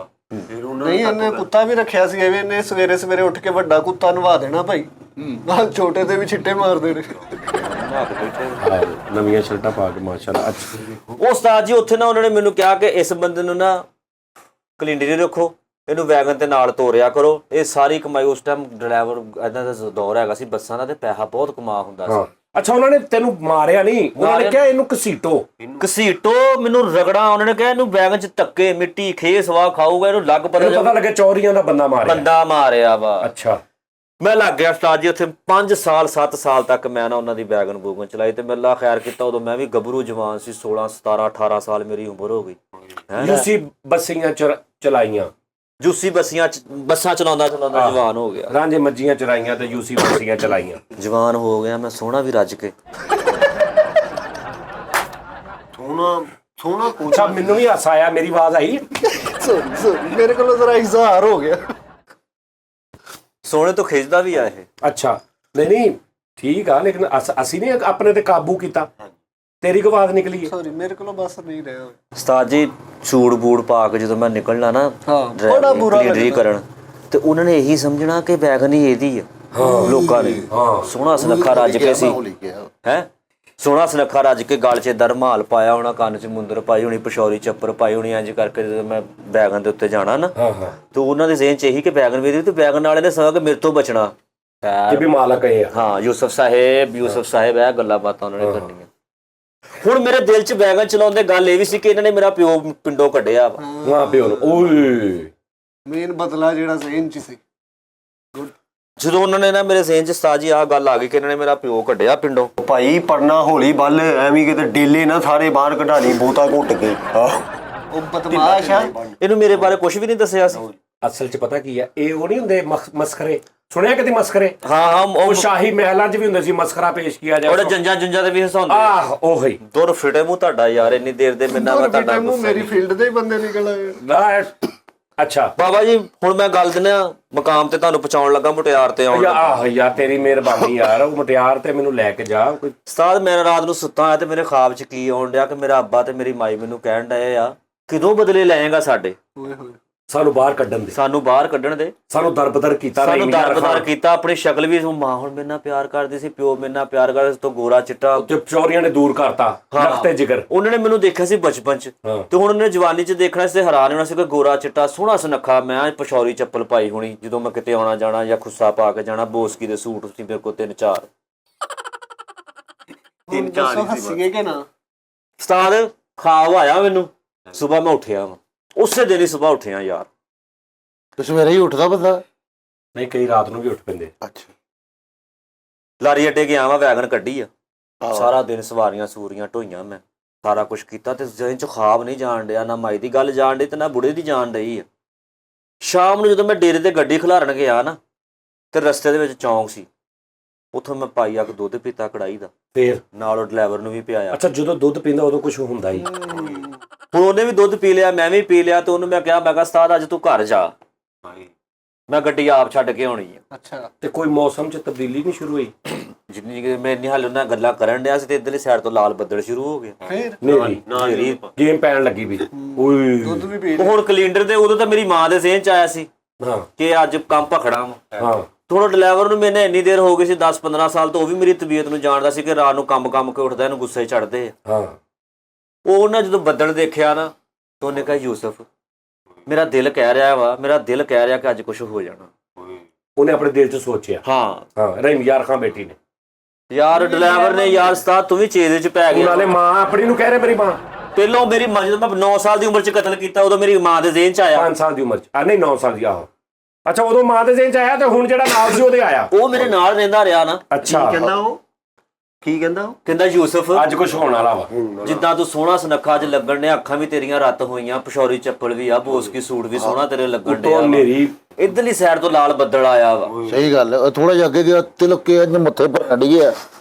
ਨਹੀਂ ਇਹਨੇ ਕੁੱਤਾ ਵੀ ਰੱਖਿਆ ਸੀ, ਐਵੇਂ ਇਹਨੇ ਸਵੇਰੇ ਉੱਠ ਕੇ ਵੱਡਾ ਕੁੱਤਾ ਨਵਾ ਦੇਣਾ ਭਾਈ, ਨਾਲ ਛੋਟੇ ਤੇ ਵੀ ਛਿੱਟੇ ਮਾਰਦੇ ਨੇ। ਨਵੀਆਂ ਸ਼ਰਟਾਂ ਪਾ ਕੇ ਮਾਸ਼ਾਅੱਲਾ। ਅੱਛਾ ਉਹ ਉਸਤਾਦ ਜੀ ਉੱਥੇ ਨਾ ਉਹਨਾਂ ਨੇ ਮੈਨੂੰ ਕਿਹਾ ਕਿ ਇਸ ਬੰਦੇ ਨੂੰ ਨਾ ਕਲੀਨਰੀ ਰੱਖੋ, ਇਹਨੂੰ ਵੈਗਨ ਤੇ ਨਾਲ ਤੋਰਿਆ ਕਰੋ, ਇਹ ਸਾਰੀ ਕਮਾਈ। ਉਸ ਟਾਈਮ ਡਰਾਈਵਰ ਇਹਨਾਂ ਦਾ ਦੌਰ ਹੈਗਾ ਸੀ ਬੱਸਾਂ ਦਾ, ਤੇ ਪੈਸਾ ਬਹੁਤ ਕਮਾ ਹੁੰਦਾ ਸੀ। ਅੱਛਾ ਉਹਨਾਂ ਨੇ ਤੈਨੂੰ ਮਾਰਿਆ ਨਹੀਂ, ਉਹਨਾਂ ਨੇ ਕਿਹਾ ਇਹਨੂੰ ਘਸੀਟੋ ਮੈਨੂੰ ਰਗੜਾ। ਉਹਨਾਂ ਨੇ ਕਿਹਾ ਇਹਨੂੰ ਵੈਗਨ 'ਚ ਧੱਕੇ ਮਿੱਟੀ ਖੇ ਸਵਾ ਖਾਊਗਾ, ਇਹਨੂੰ ਲੱਗ ਪਤਾ ਲੱਗੇ ਚੌਰੀਆਂ ਦਾ ਬੰਦਾ ਮਾਰਿਆ ਵਾ। ਅੱਛਾ ਮੈਂ ਲੱਗ ਗਿਆ ਉਸਤਾਦ ਜੀ ਉੱਥੇ 5 ਸਾਲ 7 ਸਾਲ ਤੱਕ ਮੈਂ ਨਾ ਉਹਨਾਂ ਦੀ ਵੈਗਨ ਬੂਗਨ ਚਲਾਈ, ਤੇ ਮੈਂ ਅੱਲਾ ਖੈਰ ਕੀਤਾ ਉਦੋਂ ਮੈਂ ਵੀ ਗੱਭਰੂ ਜਵਾਨ ਸੀ, 16 17 18 ਸਾਲ ਮੇਰੀ ਉਮਰ ਹੋ ਗਈ। ਯੂਸੀ ਬੱਸੀਆਂ ਚਲਾਈਆਂ, ਜੂਸੀ ਬੱਸਾਂ ਚਲਾਉਂਦਾ ਜਵਾਨ ਹੋ ਗਿਆ। ਰਾਂਝੇ ਮੱਝੀਆਂ ਚਰਾਈਆਂ ਤੇ ਯੂਸੀ ਬੱਸੀਆਂ ਚਲਾਈਆਂ, ਜਵਾਨ ਹੋ ਗਿਆ ਮੈਂ, ਸੋਹਣਾ ਵੀ ਰੱਜ ਕੇ। ਸੋਹਣਾ ਅੱਛਾ ਮੈਨੂੰ ਵੀ ਹਾਸਾ ਆਇਆ, ਮੇਰੀ ਆਵਾਜ਼ ਆਈ। ਸੋਰੀ ਮੇਰੇ ਕੋਲੋਂ ਜ਼ਰਾ ਇਜ਼ਹਾਰ ਹੋ ਗਿਆ। ਸੋਹਣੇ ਤੋਂ ਖਿੱਚਦਾ ਵੀ ਆ ਇਹ। ਅੱਛਾ ਨਹੀਂ ਠੀਕ ਆ, ਲੇਕਿਨ ਅਸੀਂ ਨੇ ਆਪਣੇ ਤੇ ਕਾਬੂ ਕੀਤਾ, ਤੇਰੀ ਕੋ ਆਵਾਜ਼ ਨਿਕਲੀ ਹੈ। ਸੌਰੀ ਮੇਰੇ ਕੋਲੋਂ ਬਸ ਨਹੀਂ ਰਿਹਾ। ਉਸਤਾਦ ਜੀ ਸੂਟ ਬੂਟ ਪਾ ਕੇ ਜਦੋਂ ਮੈਂ ਨਿਕਲਣਾ ਨਾ ਬੜਾ ਬੁਰਾ ਡਿਲੀਵਰੀ ਕਰਨ, ਤੇ ਉਹਨਾਂ ਨੇ ਇਹੀ ਸਮਝਣਾ ਕਿ ਵੈਗਨ ਹੀ ਇਹਦੀ ਆ। ਲੋਕਾਂ ਨੇ ਸੋਹਣਾ ਸੁਨੱਖਾ ਰੱਜ ਕੇ ਸੀ, ਹੈ ਸੋਹਣਾ ਸੁਨੱਖਾ ਰੱਜ ਕੇ ਗਲ 'ਚ ਦਰਮਾਲ ਪਾਇਆ ਹੋਣਾ, ਕੰਨ 'ਚ ਮੁੰਦਰ ਪਾਈ ਹੋਣੀ, ਪਸ਼ੌਰੀ ਚੱਪਰ ਪਾਈ ਹੋਣੀ, ਇੰਜ ਕਰਕੇ ਜਦੋਂ ਮੈਂ ਵੈਗਨ ਦੇ ਉੱਤੇ ਜਾਣਾ ਨਾ, ਤੇ ਉਹਨਾਂ ਦੇ ਜ਼ਿਹਨ 'ਚ ਇਹੀ ਕਿ ਵੈਗਨ ਵੀ, ਤੇ ਵੈਗਨ ਵਾਲੇ ਨੇ ਸਮਝਿਆ ਕਿ ਮੇਰੇ ਤੋਂ ਬਚਣਾ ਕਿ ਵੀ ਮਾਲਕ ਇਹ ਆ। ਹਾਂ ਯੂਸਫ ਸਾਹਿਬ ਇਹ ਗੱਲਾਂ ਬਾਤਾਂ ਉਹਨਾਂ ਨੇ ਕਰਨੀਆਂ। ਹੁਣ ਮੇਰੇ ਦਿਲ 'ਚ ਵੈਗਨ ਚਲਾਉਂਦੇ ਗੱਲ ਇਹ ਵੀ ਸੀ ਕਿ ਇਹਨਾਂ ਨੇ ਮੇਰਾ ਪਿਓ ਪਿੰਡੋਂ ਕੱਢਿਆ ਵਾ। ਮਾਂ ਪਿਓ ਨੂੰ ਓਏ ਮੇਨ ਬਦਲਾ ਜਿਹੜਾ ਜ਼ਹਿਨ 'ਚ ਸੀ। ਜਦੋਂ ਉਹਨਾਂ ਨੇ ਨਾ ਮੇਰੇ ਜ਼ਿਹਨ 'ਚ ਉਸਤਾਦ ਜੀ ਆਹ ਗੱਲ ਆ ਗਈ ਕਿ ਇਹਨਾਂ ਨੇ ਮੇਰਾ ਪਿਓ ਕੱਢਿਆ ਪਿੰਡੋਂ। ਭਾਈ ਪੜਨਾ ਹੌਲੀ ਬੱਲ, ਐਵੇਂ ਕਿਤੇ ਡੇਲੇ ਨਾ ਸਾਰੇ ਬਾਹਰ ਕਢਾਣੀ, ਬਹੁਤਾ ਘੁੱਟ ਕੇ। ਉਹ ਬਦਮਾਸ਼ ਆ। ਇਹਨੂੰ ਮੇਰੇ ਬਾਰੇ ਕੁਝ ਵੀ ਨਹੀਂ ਦੱਸਿਆ ਸੀ। ਅਸਲ 'ਚ ਪਤਾ ਕੀ ਹੈ, ਇਹ ਉਹ ਨਹੀਂ ਹੁੰਦੇ ਮਸਖਰੇ, ਸੁਣਿਆ ਕਦੇ ਮਸਖਰੇ? ਹਾਂ ਉਹ ਸ਼ਾਹੀ ਮਹਿਲਾਂ 'ਚ ਵੀ ਹੁੰਦੇ ਸੀ, ਮਸਖਰਾ ਪੇਸ਼ ਕੀਤਾ ਉਹਦੇ ਜਾਏ। ਜੰਜਾਂ ਜੁੰਜਾਂ ਤੇ ਵੀ ਹਸਾਉਂਦੇ। ਆਹ ਉਹੀ ਦੁਰ ਫਿਟੇ ਮੂੰਹ ਤੁਹਾਡਾ ਯਾਰ, ਇੰਨੀ ਦੇਰ ਦੇ ਮੈਨਾਂ ਵਾ ਤੁਹਾਡਾ ਮੂੰਹ ਮੇਰੀ ਫੀਲਡ ਦੇ ਹੀ ਬੰਦੇ ਨਿਕਲ ਆਏ। ਅੱਛਾ ਬਾਬਾ ਜੀ ਹੁਣ ਮੈਂ ਗੱਲ ਦਿੰਦਾ ਮਕਾਮ ਤੇ ਤੁਹਾਨੂੰ ਪਹੁੰਚਾਉਣ ਲੱਗਾ, ਮੁਟਿਆਰ ਤੇ ਆਉਣ ਲੱਗਾ। ਆਹ ਯਾਰ ਤੇਰੀ ਮਿਹਰਬਾਨੀ ਯਾਰ, ਉਹ ਮੁਟਿਆਰ ਤੇ ਮੈਨੂੰ ਲੈ ਕੇ ਜਾ ਕੋਈ। ਉਸਤਾਦ ਮੈਂ ਰਾਤ ਨੂੰ ਸੁੱਤਾ ਆ ਤੇ ਮੇਰੇ ਖਾਬ 'ਚ ਕੀ ਆਉਣ ਡਿਆ ਕਿ ਮੇਰਾ ਅੱਬਾ ਤੇ ਮੇਰੀ ਮਾਈ ਮੈਨੂੰ ਕਹਿਣ ਡਏ ਆ ਕਿਦੋਂ ਬਦਲੇ ਲਏਗਾ ਸਾਡੇ, ਓਏ ਹੋਏ ਸਾਨੂੰ ਬਾਹਰ ਕੱਢਣ ਦੇ, ਸਾਨੂੰ ਬਾਹਰ ਕੱਢਣ ਦੇ। ਸਾਨੂੰ ਦਰਬਦਰ ਕੀਤਾ, ਸਾਨੂੰ ਦਰਬਦਰ ਕੀਤਾ। ਆਪਣੀ ਸ਼ਕਲ ਵੀ ਮਾਂ ਹੁਣ ਮੇਰੇ ਨਾਲ ਪਿਆਰ ਕਰਦੀ ਸੀ, ਪਿਓ ਮੇਰੇ ਨਾਲ ਪਿਆਰ ਕਰਦਾ ਸੀ, ਤੋਂ ਗੋਰਾ ਚਿੱਟਾ ਤੇ ਚੋਰੀਆਂ ਨੇ ਦੂਰ ਕਰਤਾ ਲਖਤੇ ਜਿਗਰ। ਉਹਨਾਂ ਨੇ ਮੈਨੂੰ ਦੇਖਿਆ ਸੀ ਬਚਪਨ 'ਚ, ਤੇ ਹੁਣ ਉਹਨੇ ਜਵਾਨੀ 'ਚ ਦੇਖਣਾ ਸੀ ਤੇ ਹੈਰਾਨ ਹੋਣਾ ਸੀ ਕਿ ਗੋਰਾ ਚਿੱਟਾ ਸੋਹਣਾ ਸੁਨੱਖਾ। ਮੈਂ ਪਸ਼ੌਰੀ ਚੱਪਲ ਪਾਈ ਹੋਣੀ ਜਦੋਂ ਮੈਂ ਕਿਤੇ ਆਉਣਾ ਜਾਣਾ, ਜਾਂ ਖੁੱਸਾ ਪਾ ਕੇ ਜਾਣਾ, ਬੋਸਕੀ ਦੇ ਸੂਟ ਸੀ ਮੇਰੇ ਕੋਲ 3-4। ਹੱਸੀਏ ਕਿ ਨਾ। ਉਸਤਾਦ ਖਾਬ ਆਇਆ ਮੈਨੂੰ, ਸਵੇਰ ਮੈਂ ਉੱਠਿਆ ਵਾ, ਉਸੇ ਦਿਨ ਹੀ ਸਵੇਰ ਉੱਠਿਆ ਯਾਰ। ਤੇ ਸਵੇਰੇ ਹੀ ਉੱਠਦਾ ਬੰਦਾ? ਨਹੀਂ, ਕਈ ਰਾਤ ਨੂੰ ਵੀ ਉੱਠ ਪੈਂਦੇ। ਅੱਛਾ। ਲਾਰੀ ਅੱਡੇ ਗਿਆ ਵਾ, ਵੈਗਨ ਕੱਢੀ ਆ, ਸਾਰਾ ਦਿਨ ਸਵਾਰੀਆਂ ਸੂਰੀਆਂ ਢੋਈਆਂ, ਮੈਂ ਸਾਰਾ ਕੁਝ ਕੀਤਾ ਤੇ ਜ਼ਿਹਨ 'ਚ ਖਾਬ ਨਹੀਂ ਜਾਣ ਡਿਆ, ਨਾ ਮਾਈ ਦੀ ਗੱਲ ਜਾਣ ਡਈ ਤੇ ਨਾ ਬੁੜੇ ਦੀ ਜਾਣ ਡਈ ਆ। ਸ਼ਾਮ ਨੂੰ ਜਦੋਂ ਮੈਂ ਡੇਰੇ ਤੇ ਗੱਡੀ ਖਿਲਾਰਨ ਗਿਆ ਨਾ, ਤੇ ਰਸਤੇ ਦੇ ਵਿੱਚ ਚੌਂਕ ਸੀ, ਉੱਥੋਂ ਮੈਂ ਪਾਈ ਅੱਗ ਦੁੱਧ ਪੀਤਾ ਕੜਾਈ ਦਾ, ਫੇਰ ਨਾਲ ਉਹ ਡਰਾਈਵਰ ਨੂੰ ਵੀ ਪਿਆਇਆ। ਅੱਛਾ, ਜਦੋਂ ਦੁੱਧ ਪੀਂਦਾ ਉਦੋਂ ਕੁਝ ਹੁੰਦਾ ਹੀ। ਹੁਣ ਉਹਨੇ ਵੀ ਦੁੱਧ ਪੀ ਲਿਆ, ਮੈਂ ਵੀ ਪੀ ਲਿਆ, ਤੇ ਉਹਨੂੰ ਮੈਂ ਕਿਹਾ ਉਸਤਾਦ ਅੱਜ ਤੂੰ ਘਰ ਜਾ, ਮੈਂ ਗੱਡੀ ਆਪ ਛੱਡ ਕੇ ਆਉਣੀ ਆ। ਅੱਛਾ। ਤੇ ਕੋਈ ਮੌਸਮ 'ਚ ਤਬਦੀਲੀ ਨਹੀਂ ਸ਼ੁਰੂ ਹੋਈ? ਜਿੰਨੀ ਕਿ ਮੈਂ ਇੰਨੀ ਹਾਲੇ ਨਾਲ ਗੱਲਾਂ ਕਰਨ ਡਿਆ ਸੀ ਤੇ ਇੱਧਰਲੀ ਸਾਈਡ ਤੋਂ ਲਾਲ ਬੱਦਲ ਸ਼ੁਰੂ ਹੋ ਗਏ। ਫੇਰ ਮੇਰੀ ਗੇਮ ਪੈਣ ਲੱਗੀ ਵੀ। ਓਏ ਦੁੱਧ ਵੀ ਪੀ ਹੁਣ ਕੈਲੰਡਰ ਤੇ ਉਦੋਂ ਤਾਂ ਮੇਰੀ ਮਾਂ ਦੇ ਜ਼ਿਹਨ 'ਚ ਆਇਆ ਸੀ ਹਾਂ ਕਿ ਅੱਜ ਕੰਮ ਭਖੜਾ ਵਾ। ਹਾਂ ਥੋੜਾ ਡਰਾਈਵਰ ਨੂੰ ਮੈਨੇ ਇੰਨੀ ਦੇਰ ਹੋ ਗਈ ਸੀ 10-15 ਸਾਲ ਤੋਂ, ਉਹ ਵੀ ਮੇਰੀ ਤਬੀਅਤ ਨੂੰ ਜਾਣਦਾ ਸੀ ਕਿ ਰਾਤ ਨੂੰ ਕੰਮ ਕੇ ਉੱਠਦਾ, ਇਹਨੂੰ ਗੁੱਸੇ ਚੜਦੇ ਆ। ਹਾਂ ਉਹ ਉਹਨਾਂ ਜਦੋਂ ਬੱਦਲ ਦੇਖਿਆ ਨਾ ਤਾਂ ਉਹਨੇ ਕਿਹਾ ਯੂਸਫ ਮੇਰਾ ਦਿਲ ਕਹਿ ਰਿਹਾ ਵਾ, ਮੇਰਾ ਦਿਲ ਕਹਿ ਰਿਹਾ ਕਿ ਅੱਜ ਕੁਝ ਹੋ ਜਾਣਾ। ਉਹਨੇ ਆਪਣੇ ਦਿਲ 'ਚ ਸੋਚਿਆ। ਹਾਂ ਹਾਂ ਰਹੀਮ ਯਾਰ ਖਾਂ ਬੇਟੀ ਨੇ। ਯਾਰ ਡਰਾਈਵਰ ਨੇ ਯਾਰ ਉਸਤਾਦ ਤੂੰ ਵੀ ਚੇਦੇ 'ਚ ਪੈ ਗਿਆ। ਨਾਲੇ ਮਾਂ ਆਪਣੀ ਨੂੰ ਕਹਿ ਰਿਹਾ ਮੇਰੀ ਮਾਂ। ਪਹਿਲੋਂ ਮੇਰੀ ਮਾਂ ਜਦੋਂ ਮੈਂ 9 ਸਾਲ ਦੀ ਉਮਰ 'ਚ ਕਤਲ ਕੀਤਾ ਉਦੋਂ ਮੇਰੀ ਮਾਂ ਦੇ ਜ਼ਿਹਨ 'ਚ ਆਇਆ। 5 ਸਾਲ ਦੀ ਉਮਰ 'ਚ ਨਹੀਂ 9 ਸਾਲ ਦੀ। ਆਹੋ ਅੱਛਾ, ਉਦੋਂ ਮਾਂ ਦੇ ਜ਼ਿਹਨ 'ਚ ਆਇਆ ਤੇ ਹੁਣ ਜਿਹੜਾ ਨਾਲ ਸੀ ਉਹਦੇ ਆਇਆ। ਉਹ ਮੇਰੇ ਨਾਲ ਰਹਿੰਦਾ ਰਿਹਾ ਨਾ। ਅੱਛਾ ਕੀ ਕਹਿੰਦਾ ਉਹ? ਕਹਿੰਦਾ ਯੂਸਫ ਅੱਜ ਕੁਝ ਹੋਣ ਵਾਲਾ ਵਾ। ਜਿੱਦਾਂ ਤੂੰ ਸੋਹਣਾ ਸੁਨੱਖਾ ਅੱਜ ਲੱਗਣ ਨੇ, ਅੱਖਾਂ ਵੀ ਤੇਰੀਆਂ ਰੱਤ ਹੋਈਆਂ, ਪਸ਼ੌਰੀ ਚੱਪਲ ਵੀ ਆ, ਬੋਸਕੀ ਸੂਟ ਵੀ ਸੋਹਣਾ ਤੇਰੇ ਲੱਗਣ ਡਿਆ। ਨੇਰੀ ਇਧਰਲੀ ਸਾਈਡ ਤੋਂ ਲਾਲ ਬੱਦਲ ਆਇਆ ਵਾ। ਸਹੀ ਗੱਲ ਹੈ। ਥੋੜਾ ਜਿਹਾ ਅੱਗੇ ਗਿਆ ਤਿਲਕ ਕੇ ਇਹਨੇ ਮੱਥੇ ਪਰ ਅੜ ਗਿਆ।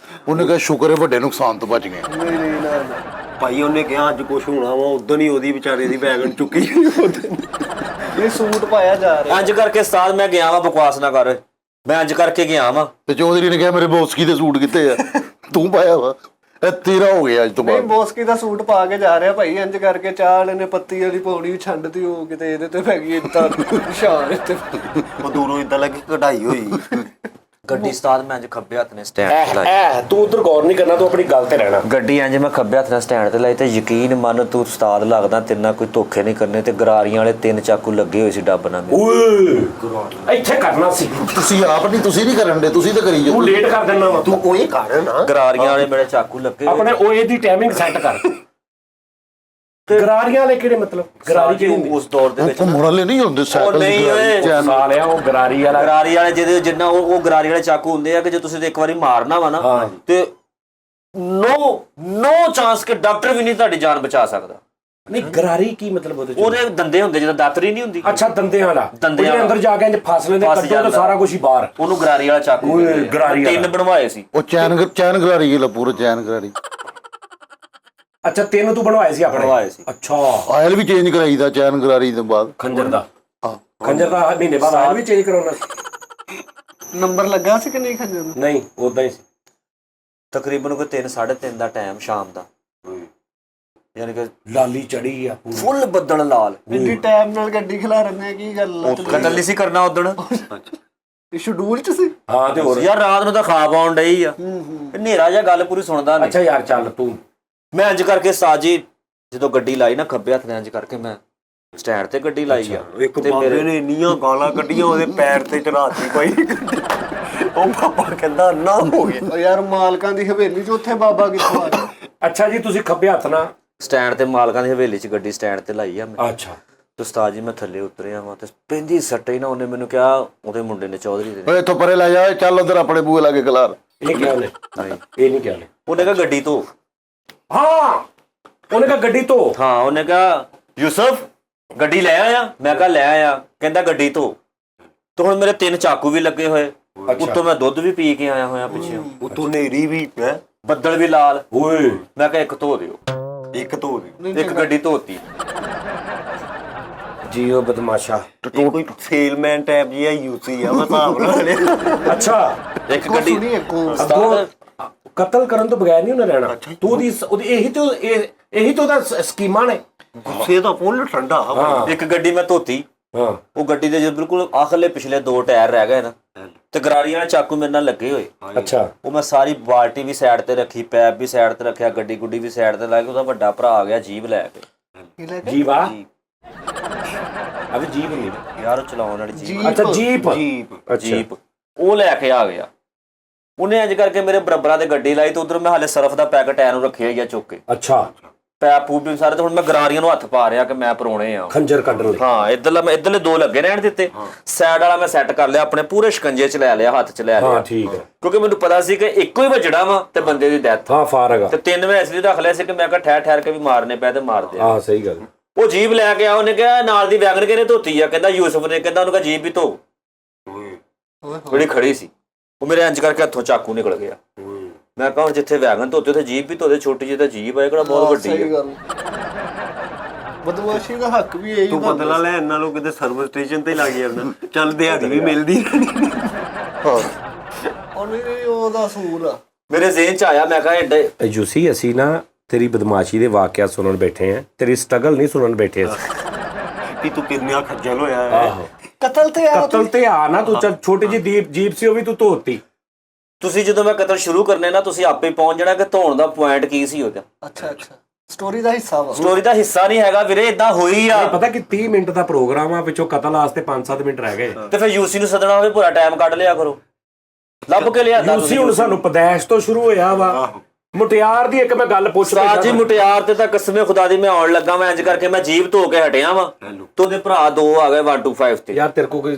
ਉਹਨੇ ਕਿਹਾ ਸ਼ੁਕਰ ਹੈ ਵੱਡੇ ਨੁਕਸਾਨ ਤੋਂ ਬਚ ਗਏ। ਭਾਈ ਉਹਨੇ ਕਿਹਾ ਅੱਜ ਕੁਝ ਹੋਣਾ ਵਾ, ਉਦੋਂ ਹੀ ਉਹਦੀ ਵਿਚਾਰੇ ਦੀ ਵੈਗਨ ਚੁੱਕੀ। ਇਹ ਸੂਟ ਪਾਇਆ ਜਾ ਰਿਹਾ। ਇੰਜ ਕਰਕੇ ਉਸਤਾਦ ਮੈਂ ਗਿਆ ਵਾ, ਬਕਵਾਸ ਨਾ ਕਰ, ਮੈਂ ਇੰਜ ਕਰਕੇ ਗਿਆ ਵਾ। ਤੇ ਚੌਧਰੀ ਨੇ ਕਿਹਾ ਮੇਰੇ ਬੋਸਕੀ ਦੇ ਸੂਟ ਕਿੱਥੇ ਆ? ਤੂੰ ਪਾਇਆ ਵਾ, ਇਹ ਤੇਰਾ ਹੋ ਗਿਆ ਅੱਜ ਤੋਂ ਨਹੀਂ ਬਾਅਦ। ਬੋਸਕੀ ਦਾ ਸੂਟ ਪਾ ਕੇ ਜਾ ਰਿਹਾ ਭਾਈ, ਇੰਜ ਕਰਕੇ ਚਾਲ ਇਹਨੇ ਪੱਤੀ ਵਾਲੀ ਪੌੜੀ ਛੰਡਤੀ, ਉਹ ਕਿਤੇ ਇਹਦੇ ਤੇ ਪੈ ਗਈ ਇੱਦਾਂ ਨਿਸ਼ਾਨ ਇੱਥੇ। ਉਹ ਦੂਰੋਂ ਇਦਾਂ ਲੱਗੀ ਕਢਾਈ ਹੋਈ। ਗੱਡੀ ਉਸਤਾਦ ਮੈਂ ਇੰਜ ਖੱਬੇ ਹੱਥ ਨੇ ਸਟੈਂਡ ਤੇ ਲਾਈ। ਤੂੰ ਉਧਰ ਗੌਰ ਨਹੀਂ ਕਰਨਾ, ਤੂੰ ਆਪਣੀ ਗੱਲ ਤੇ ਰਹਿਣਾ। ਗੱਡੀ ਇੰਜ ਮੈਂ ਖੱਬੇ ਹੱਥ ਨਾਲ ਸਟੈਂਡ ਤੇ ਲਾਈ ਤੇ ਯਕੀਨ ਮੰਨ ਤੂੰ ਉਸਤਾਦ ਲੱਗਦਾ, ਤੇਰੇ ਨਾਲ ਕੋਈ ਧੋਖੇ ਨਹੀਂ ਕਰਨੇ। ਤੇ ਗਰਾਰੀਆਂ ਵਾਲੇ 3 ਚਾਕੂ ਲੱਗੇ ਹੋਏ ਸੀ ਡੱਬ ਨਾਲ ਮੇਰੇ। ਓਏ ਇੱਥੇ ਕਰਨਾ ਸੀ। ਤੁਸੀਂ ਆਪ ਨਹੀਂ, ਤੁਸੀਂ ਨਹੀਂ ਕਰਨ ਦੇ, ਤੁਸੀਂ ਤਾਂ ਕਰੀ ਤੂੰ ਜਾਓ। ਲੇਟ ਕਰ ਦਿੰਦਾ ਵਾ। ਤੂੰ ਉਹੀ ਕਰ ਨਾ। ਗਰਾਰੀਆਂ ਵਾਲੇ ਮੇਰੇ ਚਾਕੂ ਲੱਗੇ ਹੋਏ। ਆਪਣੇ ਓਏ ਦੀ ਟਾਈਮਿੰਗ ਸੈੱਟ ਕਰ। ਗਰਾਰੀਆਂ ਵਾਲੇ ਕਿਹੜੇ ਮਤਲਬ? ਗਰਾਰੀ ਕਿਹੜੀ ਹੁੰਦੀ? ਉਸ ਦੌਰ ਦੇ ਵਿੱਚ ਘੁੰਮਣ ਵਾਲੇ ਨਹੀਂ ਹੁੰਦੇ ਸਾਈਕਲ ਨਹੀਂ ਦੀ ਓਏ। ਚੈਨ। ਸਾਲਿਆ ਉਹ ਗਰਾਰੀ ਵਾਲਾ। ਗਰਾਰੀ ਵਾਲੇ ਜਿਹਦੇ ਜਿੰਨਾ ਉਹ ਗਰਾਰੀ ਵਾਲੇ ਚਾਕੂ ਹੁੰਦੇ ਆ ਕਿ ਜੇ ਤੁਸੀਂ ਇੱਕ ਵਾਰੀ ਮਾਰਨਾ ਵਾ ਨਾ ਤੇ ਨੋ ਚਾਂਸ ਕਿ ਡਾਕਟਰ ਵੀ ਨਹੀਂ ਤੁਹਾਡੀ ਜਾਨ ਬਚਾ ਸਕਦਾ। ਨਹੀਂ ਗਰਾਰੀ ਕੀ ਮਤਲਬ ਉਹਦੇ ਚ? ਉਹਦੇ ਦੰਦੇ ਹੁੰਦੇ ਜਿੱਦਾਂ ਦਾਤਰੀ ਨਹੀਂ ਹੁੰਦੀ। ਅੱਛਾ ਦੰਦਿਆਂ ਵਾਲਾ। ਦੰਦਿਆਂ ਉਹਦੇ ਅੰਦਰ ਜਾ ਕੇ ਇੰਜ ਫਸ ਲੈਂਦੇ, ਫਸ ਕੱਟੋ ਜਾਂਦਾ। ਤਾਂ ਸਾਰਾ ਕੁਝ ਹੀ ਬਾਹਰ। ਉਹਨੂੰ ਗਰਾਰੀ ਵਾਲਾ ਚਾਕੂ ਓਏ, ਕਹਿੰਦੇ ਆ। ਗਰਾਰੀ ਵਾਲਾ। 3 ਬਣਵਾਏ ਸੀ। ਉਹ ਚੈਨ ਗਰਾਰੀ ਇਹ ਪੂਰਾ ਚੈਨ ਗਰਾਰੀ। ਅੱਛਾ 3 ਤੂੰ ਬਣਵਾਏ ਸੀ ਆਪਣੇ? ਬਣਵਾਏ ਸੀ। ਅੱਛਾ ਆਇਲ ਵੀ ਚੇਂਜ ਕਰਾਈਦਾ ਚੈਨ ਗਰਾਰੀ ਤੋਂ ਬਾਅਦ। ਖੰਜਰ ਦਾ। ਖੰਜਰ ਦਾ ਮਹੀਨੇ ਬਾਅਦ ਆਇਲ ਵੀ ਚੇਂਜ ਕਰਾਉਣਾ? ਨੰਬਰ ਲੱਗਾ ਸੀ ਕਿ ਨਹੀਂ ਖੰਜਰ ਨੂੰ? ਨਹੀਂ ਉਦਾਂ ਹੀ ਸੀ। ਤਕਰੀਬਨ ਕੋਈ 3-3:30 ਦਾ ਟਾਈਮ ਸ਼ਾਮ ਦਾ, ਯਾਨੀ ਕਿ ਲਾਲੀ ਚੜੀ ਆ ਪੂਰੀ। ਫੁੱਲ ਬੱਦਲ ਲਾਲ। ਇੰਨੀ ਟਾਈਮ ਨਾਲ ਗੱਡੀ ਖਿਲਾ ਰਹੇ ਕੀ ਗੱਲ? ਉਹ ਕਤਲ ਨਹੀਂ ਸੀ ਕਰਨਾ ਉਦਣ। ਇਹ ਸ਼ਡਿਊਲ ਚ ਸੀ। ਹਾਂ ਤੇ ਹੋਰ ਯਾਰ ਰਾਤ ਨੂੰ ਤਾਂ ਖਾਬ ਆਉਣ ਡਈ ਆ, ਹਨੇਰਾ ਜਿਹਾ ਗੱਲ ਪੂਰੀ ਸੁਣਦਾ ਨਹੀਂ। ਅੱਛਾ ਯਾਰ ਚੱਲ ਤੂੰ। ਮੈਂ ਇੰਜ ਕਰਕੇ ਸਾਜੀ ਜਦੋਂ ਗੱਡੀ ਲਾਈ ਨਾ ਖੱਬੇ ਹੱਥ ਨਾਲ ਇੰਜ ਕਰਕੇ ਮੈਂ ਸਟੈਂਡ ਤੇ ਗੱਡੀ ਲਾਈ ਆ। ਇੱਕ ਬਾਬੇ ਨੇ ਇੰਨੀਆਂ ਗਾਲਾਂ ਕੱਢੀਆਂ ਉਹਦੇ ਪੈਰ ਤੇ ਚੜਾਤੀ ਭਾਈ। ਉਹ ਬਾਬਾ ਕਹਿੰਦਾ ਨਾ ਹੋ ਗਿਆ। ਉਹ ਯਾਰ ਮਾਲਕਾਂ ਦੀ ਹਵੇਲੀ ਚ ਉੱਥੇ ਬਾਬਾ ਕਿੱਥੋਂ ਆ ਗਿਆ? ਅੱਛਾ ਜੀ ਤੁਸੀਂ ਖੱਬੇ ਹੱਥ ਨਾਲ। ਸਟੈਂਡ ਤੇ ਮਾਲਕਾਂ ਦੀ ਹਵੇਲੀ 'ਚ ਗੱਡੀ ਸਟੈਂਡ ਤੇ ਲਾਈ ਆ ਮੈਂ। ਅੱਛਾ ਤੇ ਉਸਤਾਦ ਜੀ ਮੈਂ ਥੱਲੇ ਉਤਰਿਆ ਵਾਂ ਤੇ ਪੈਂਦੀ ਸੱਟੇ ਹੀ ਨਾ ਉਹਨੇ ਮੈਨੂੰ ਕਿਹਾ, ਉਹਦੇ ਮੁੰਡੇ ਨੇ ਚੌਧਰੀ ਦੇ ਓਏ ਇੱਥੋਂ ਪਰੇ ਲੈ ਜਾ, ਚੱਲ ਉਧਰ ਆਪਣੇ ਬੂਹੇ ਲਾਗੇ ਖਲਾਰ। ਇਹ ਕਿਹਾ ਉਹਨੇ? ਇਹ ਨਹੀਂ ਕਿਹਾ ਉਹਨੇ। ਉਹਨੇ ਕਿਹਾ ਗੱਡੀ ਧੋ। ਹਾਂ ਉਹਨੇ ਕਿਹਾ ਗੱਡੀ ਧੋ। ਹਾਂ ਉਹਨੇ ਕਿਹਾ ਯੂਸਫ ਗੱਡੀ ਲੈ ਆਇਆ? ਮੈਂ ਕਿਹਾ ਲੈ ਆਇਆ। ਕਹਿੰਦਾ ਗੱਡੀ ਧੋ। ਤੇ ਹੁਣ ਮੇਰੇ 3 ਚਾਕੂ ਵੀ ਲੱਗੇ ਹੋਏ, ਉੱਤੋਂ ਮੈਂ ਦੁੱਧ ਵੀ ਪੀ ਕੇ ਆਇਆ ਹੋਇਆ ਪਿੱਛੇ, ਉਤੋਂ ਨੇਰੀ ਵੀ ਹੈ, ਬੱਦਲ ਵੀ ਲਾਲ। ਓਏ ਮੈਂ ਕਿਹਾ ਇੱਕ ਧੋ ਦਿਓ। ਇੱਕ ਧੋ ਦੇ। ਇੱਕ ਗੱਡੀ ਧੋਤੀ। ਜੀ ਉਹ ਬਦਮਾਸ਼ਾ। ਇਹ ਕੋਈ ਸੇਲਮੈਨ ਟਾਈਪ ਜੀ ਆ, ਯੂਸੀ ਆ ਹਿਸਾਬ ਨਾਲ। ਅੱਛਾ ਇੱਕ ਗੱਡੀ ਸੁਣੀ ਇੱਕੋ ਅੱਗੋਂ ਕਤਲ ਕਰਨ ਤੋਂ ਬਗੈਰ ਨਹੀਂ ਉਹਨੇ ਰਹਿਣਾ। ਤੂੰ ਉਹਦੀ ਇਹੀ ਤੋਂ ਦਾ ਸਕੀਮਾਂ ਨੇ। ਗੁੱਸੇ ਦਾ ਫੁੱਲ ਠੰਡਾ ਹਵਾ। ਇੱਕ ਗੱਡੀ ਮੈਂ ਧੋਤੀ। ਹਾਂ ਉਹ ਗੱਡੀ ਦੇ ਜਦੋਂ ਬਿਲਕੁਲ ਆਖਰਲੇ ਪਿਛਲੇ 2 ਟਾਇਰ ਰਹਿ ਗਏ ਨਾ, ਤੇ ਗਰਾਰੀਆਂ ਵਾਲੇ ਚਾਕੂ ਮੇਰੇ ਨਾਲ ਲੱਗੇ ਹੋਏ। ਅੱਛਾ ਉਹ ਮੈਂ ਸਾਰੀ ਬਾਲਟੀ ਵੀ ਸਾਈਡ ਤੇ ਰੱਖੀ, ਪੈਪ ਵੀ ਸਾਈਡ ਤੇ ਰੱਖਿਆ, ਗੱਡੀ ਗੁੱਡੀ ਵੀ ਸਾਈਡ ਤੇ ਲਾ ਕੇ ਉਹਦਾ ਵੱਡਾ ਭਰਾ ਆ ਗਿਆ ਜੀਪ ਲੈ ਕੇ। ਜੀਪ ਆ ਅਬੇ ਜੀਪ ਨਹੀਂ ਯਾਰ ਉਹ ਚਲਾਉਣ ਵਾਲੀ ਜੀਪ। ਅੱਛਾ ਜੀਪ ਅੱਛਾ ਜੀਪ ਉਹ ਲੈ ਕੇ ਆ ਗਿਆ। ਉਹਨੇ ਇੰਜ ਕਰਕੇ ਮੇਰੇ ਬਰਾਬਰਾਂ ਤੇ ਗੱਡੀ ਲਾਈ, ਤੇ ਉਧਰ ਮੈਂ ਹਾਲੇ ਸਰਫ ਦਾ ਪੈਕਟ ਐਨ ਨੂੰ ਰੱਖਿਆ ਹੀ ਆ ਚੁੱਕ ਕੇ, ਅੱਛਾ ਪੈਪ ਪੂਪ ਵੀ ਸਾਰੇ। ਤੇ ਹੁਣ ਮੈਂ ਗਰਾਰੀਆਂ ਨੂੰ ਹੱਥ ਪਾ ਰਿਹਾ ਕਿ ਮੈਂ ਪਰੋਣੇ ਆ। ਖੰਜਰ ਕੱਢਣ ਲਈ। ਹਾਂ ਇੱਧਰਲੇ 2 ਲੱਗੇ ਰਹਿਣ ਦਿੱਤੇ। ਸਾਈਡ ਵਾਲਾ ਮੈਂ ਸੈੱਟ ਕਰ ਲਿਆ, ਆਪਣੇ ਪੂਰੇ ਸ਼ਿਕੰਜੇ ਚ ਲੈ ਲਿਆ, ਹੱਥ ਚ ਲੈ ਲਿਆ। ਹਾਂ ਠੀਕ ਹੈ। ਕਿਉਂਕਿ ਮੈਨੂੰ ਪਤਾ ਸੀ ਕਿ ਇੱਕੋ ਹੀ ਵੱਜਣਾ ਵਾ ਤੇ ਬੰਦੇ ਦੀ ਡੈਥ। ਹਾਂ ਫਾਰਗ ਤੇ 3 ਮੈਂ ਇਸ ਲਈ ਰੱਖ ਲਿਆ ਸੀ ਕਿ ਮੈਂ ਕਿਹਾ ਠਹਿਰ ਕੇ ਵੀ ਮਾਰਨੇ ਪਏ ਤੇ ਮਾਰਦੇ ਆ। ਹਾਂ ਸਹੀ ਗੱਲ। ਉਹ ਜੀਪ ਲੈ ਕੇ ਆ, ਉਹਨੇ ਕਿਹਾ ਨਾਲ ਦੀ ਵੈਗਨ ਕਿਹਨੇ ਧੋਤੀ ਆ? ਕਹਿੰਦਾ ਯੂਸਫ ਨੇ। ਕਹਿੰਦਾ ਉਹਨੂੰ ਕਿਹਾ ਜੀਪ ਵੀ ਧੋ। ਜਿਹੜੀ ਖੜੀ ਸੀ ਉਹ ਮੇਰੇ ਇੰਜ ਕਰਕੇ ਹੱਥੋਂ ਚਾਕੂ ਨਿਕਲ ਗਿਆ। ਮੈਂ ਕਹਾਂ ਜਿੱਥੇ ਵੈਗਨ ਧੋਤੇ ਉੱਥੇ ਜੀਪ ਵੀ ਧੋਦੇ। ਛੋਟੀ ਜਿਹੀ ਤਾਂ ਜੀਪ ਹੈ, ਕਿਹੜਾ ਬਹੁਤ ਵੱਡੀ ਸਹੀ ਹੈ। ਗੱਲ। ਬਦਮਾਸ਼ੀ ਦਾ ਹੱਕ ਵੀ ਇਹੀ ਤੂੰ ਬਦਲਾ ਲੈਣ ਨਾਲੋਂ ਕਿਤੇ ਸਰਵਿਸ ਸਟੇਸ਼ਨ ਤੇ ਲੱਗ ਜਾਂਦਾ, ਚੱਲ ਦਿਹਾੜੀ ਵੀ ਮਿਲਦੀ। ਉਹਨੇ ਉਹਦਾ ਅਸੂਲ ਆ। ਮੇਰੇ ਜ਼ਿਹਨ ਚ ਆਇਆ, ਮੈਂ ਕਿਹਾ ਏਡਾ ਜੂਸੀ ਅਸੀਂ ਨਾ ਤੇਰੀ ਬਦਮਾਸ਼ੀ ਦੇ ਵਾਕਿਆ ਸੁਣਨ ਬੈਠੇ ਆ, ਤੇਰੀ ਸਟਰਗਲ ਨਹੀਂ ਸੁਣਨ ਬੈਠੇ ਅਸੀਂ। ਕਿ ਤੂੰ ਕਿੰਨਾ ਖੱਜਲ ਹੋਇਆ ਹੈ। ਆਹੋ ਕਤਲ ਤੇ ਆ ਕਤਲ ਤੇ ਆ ਨਾ ਤੂੰ। ਚੱਲ ਛੋਟੀ ਜਿਹੀ ਜੀਪ ਸੀ ਉਹ ਵੀ ਤੂੰ ਧੋਤੀ। ਤੁਸੀਂ ਜਦੋਂ ਮੈਂ ਕਤਲ ਸ਼ੁਰੂ ਕਰਨੇ ਨਾ, ਤੁਸੀਂ ਆਪੇ ਪਹੁੰਚ ਜਾਣਾ ਕਿ ਧੋਣ ਦਾ ਪੁਆਇੰਟ ਕੀ ਸੀ ਉਹਦਾ। ਅੱਛਾ ਸਟੋਰੀ ਦਾ ਹਿੱਸਾ ਵਾ। ਸਟੋਰੀ ਦਾ ਹਿੱਸਾ ਨਹੀਂ ਹੈਗਾ ਵੀਰੇ, ਇਦਾਂ ਹੋਈ ਆ। ਪਤਾ ਕਿ 30 ਮਿੰਟ ਦਾ ਪ੍ਰੋਗਰਾਮ ਆ, ਵਿੱਚੋਂ ਕਤਲ ਵਾਸਤੇ 5-7 ਮਿੰਟ ਰਹਿ ਗਏ। ਤੇ ਫਿਰ ਯੂਸੀ ਨੂੰ ਸੱਦਣਾ ਹੋਵੇ, ਪੂਰਾ ਟਾਈਮ ਕੱਢ ਲਿਆ ਕਰੋ। ਲੱਭ ਕੇ ਲਿਆਦਾ ਯੂਸੀ ਹੁਣ ਸਾਨੂੰ ਪਦੈਸ਼ ਤੋਂ ਸ਼ੁਰੂ ਹੋਇਆ ਵਾ। ਮੁਟਿਆਰ ਦੀ ਇੱਕ ਮੈਂ ਗੱਲ ਪੁੱਛ ਉਸਤਾਦ ਜੀ ਮੁਟਿਆਰ ਤੇ ਤਾਂ ਕਸਮੇ ਖੁਦਾ ਦੀ ਮੈਂ ਆਉਣ ਲੱਗਾ। ਮੈਂ ਇੰਜ ਕਰਕੇ ਮੈਂ ਜੀਬ ਧੋ ਕੇ ਹਟਿਆ ਵਾ, ਤੇ ਉਹਦੇ ਭਰਾ 2 ਆ ਗਏ 125 ਤੇ। ਯਾਰ ਤੇਰੇ ਕੋ ਕੋਈ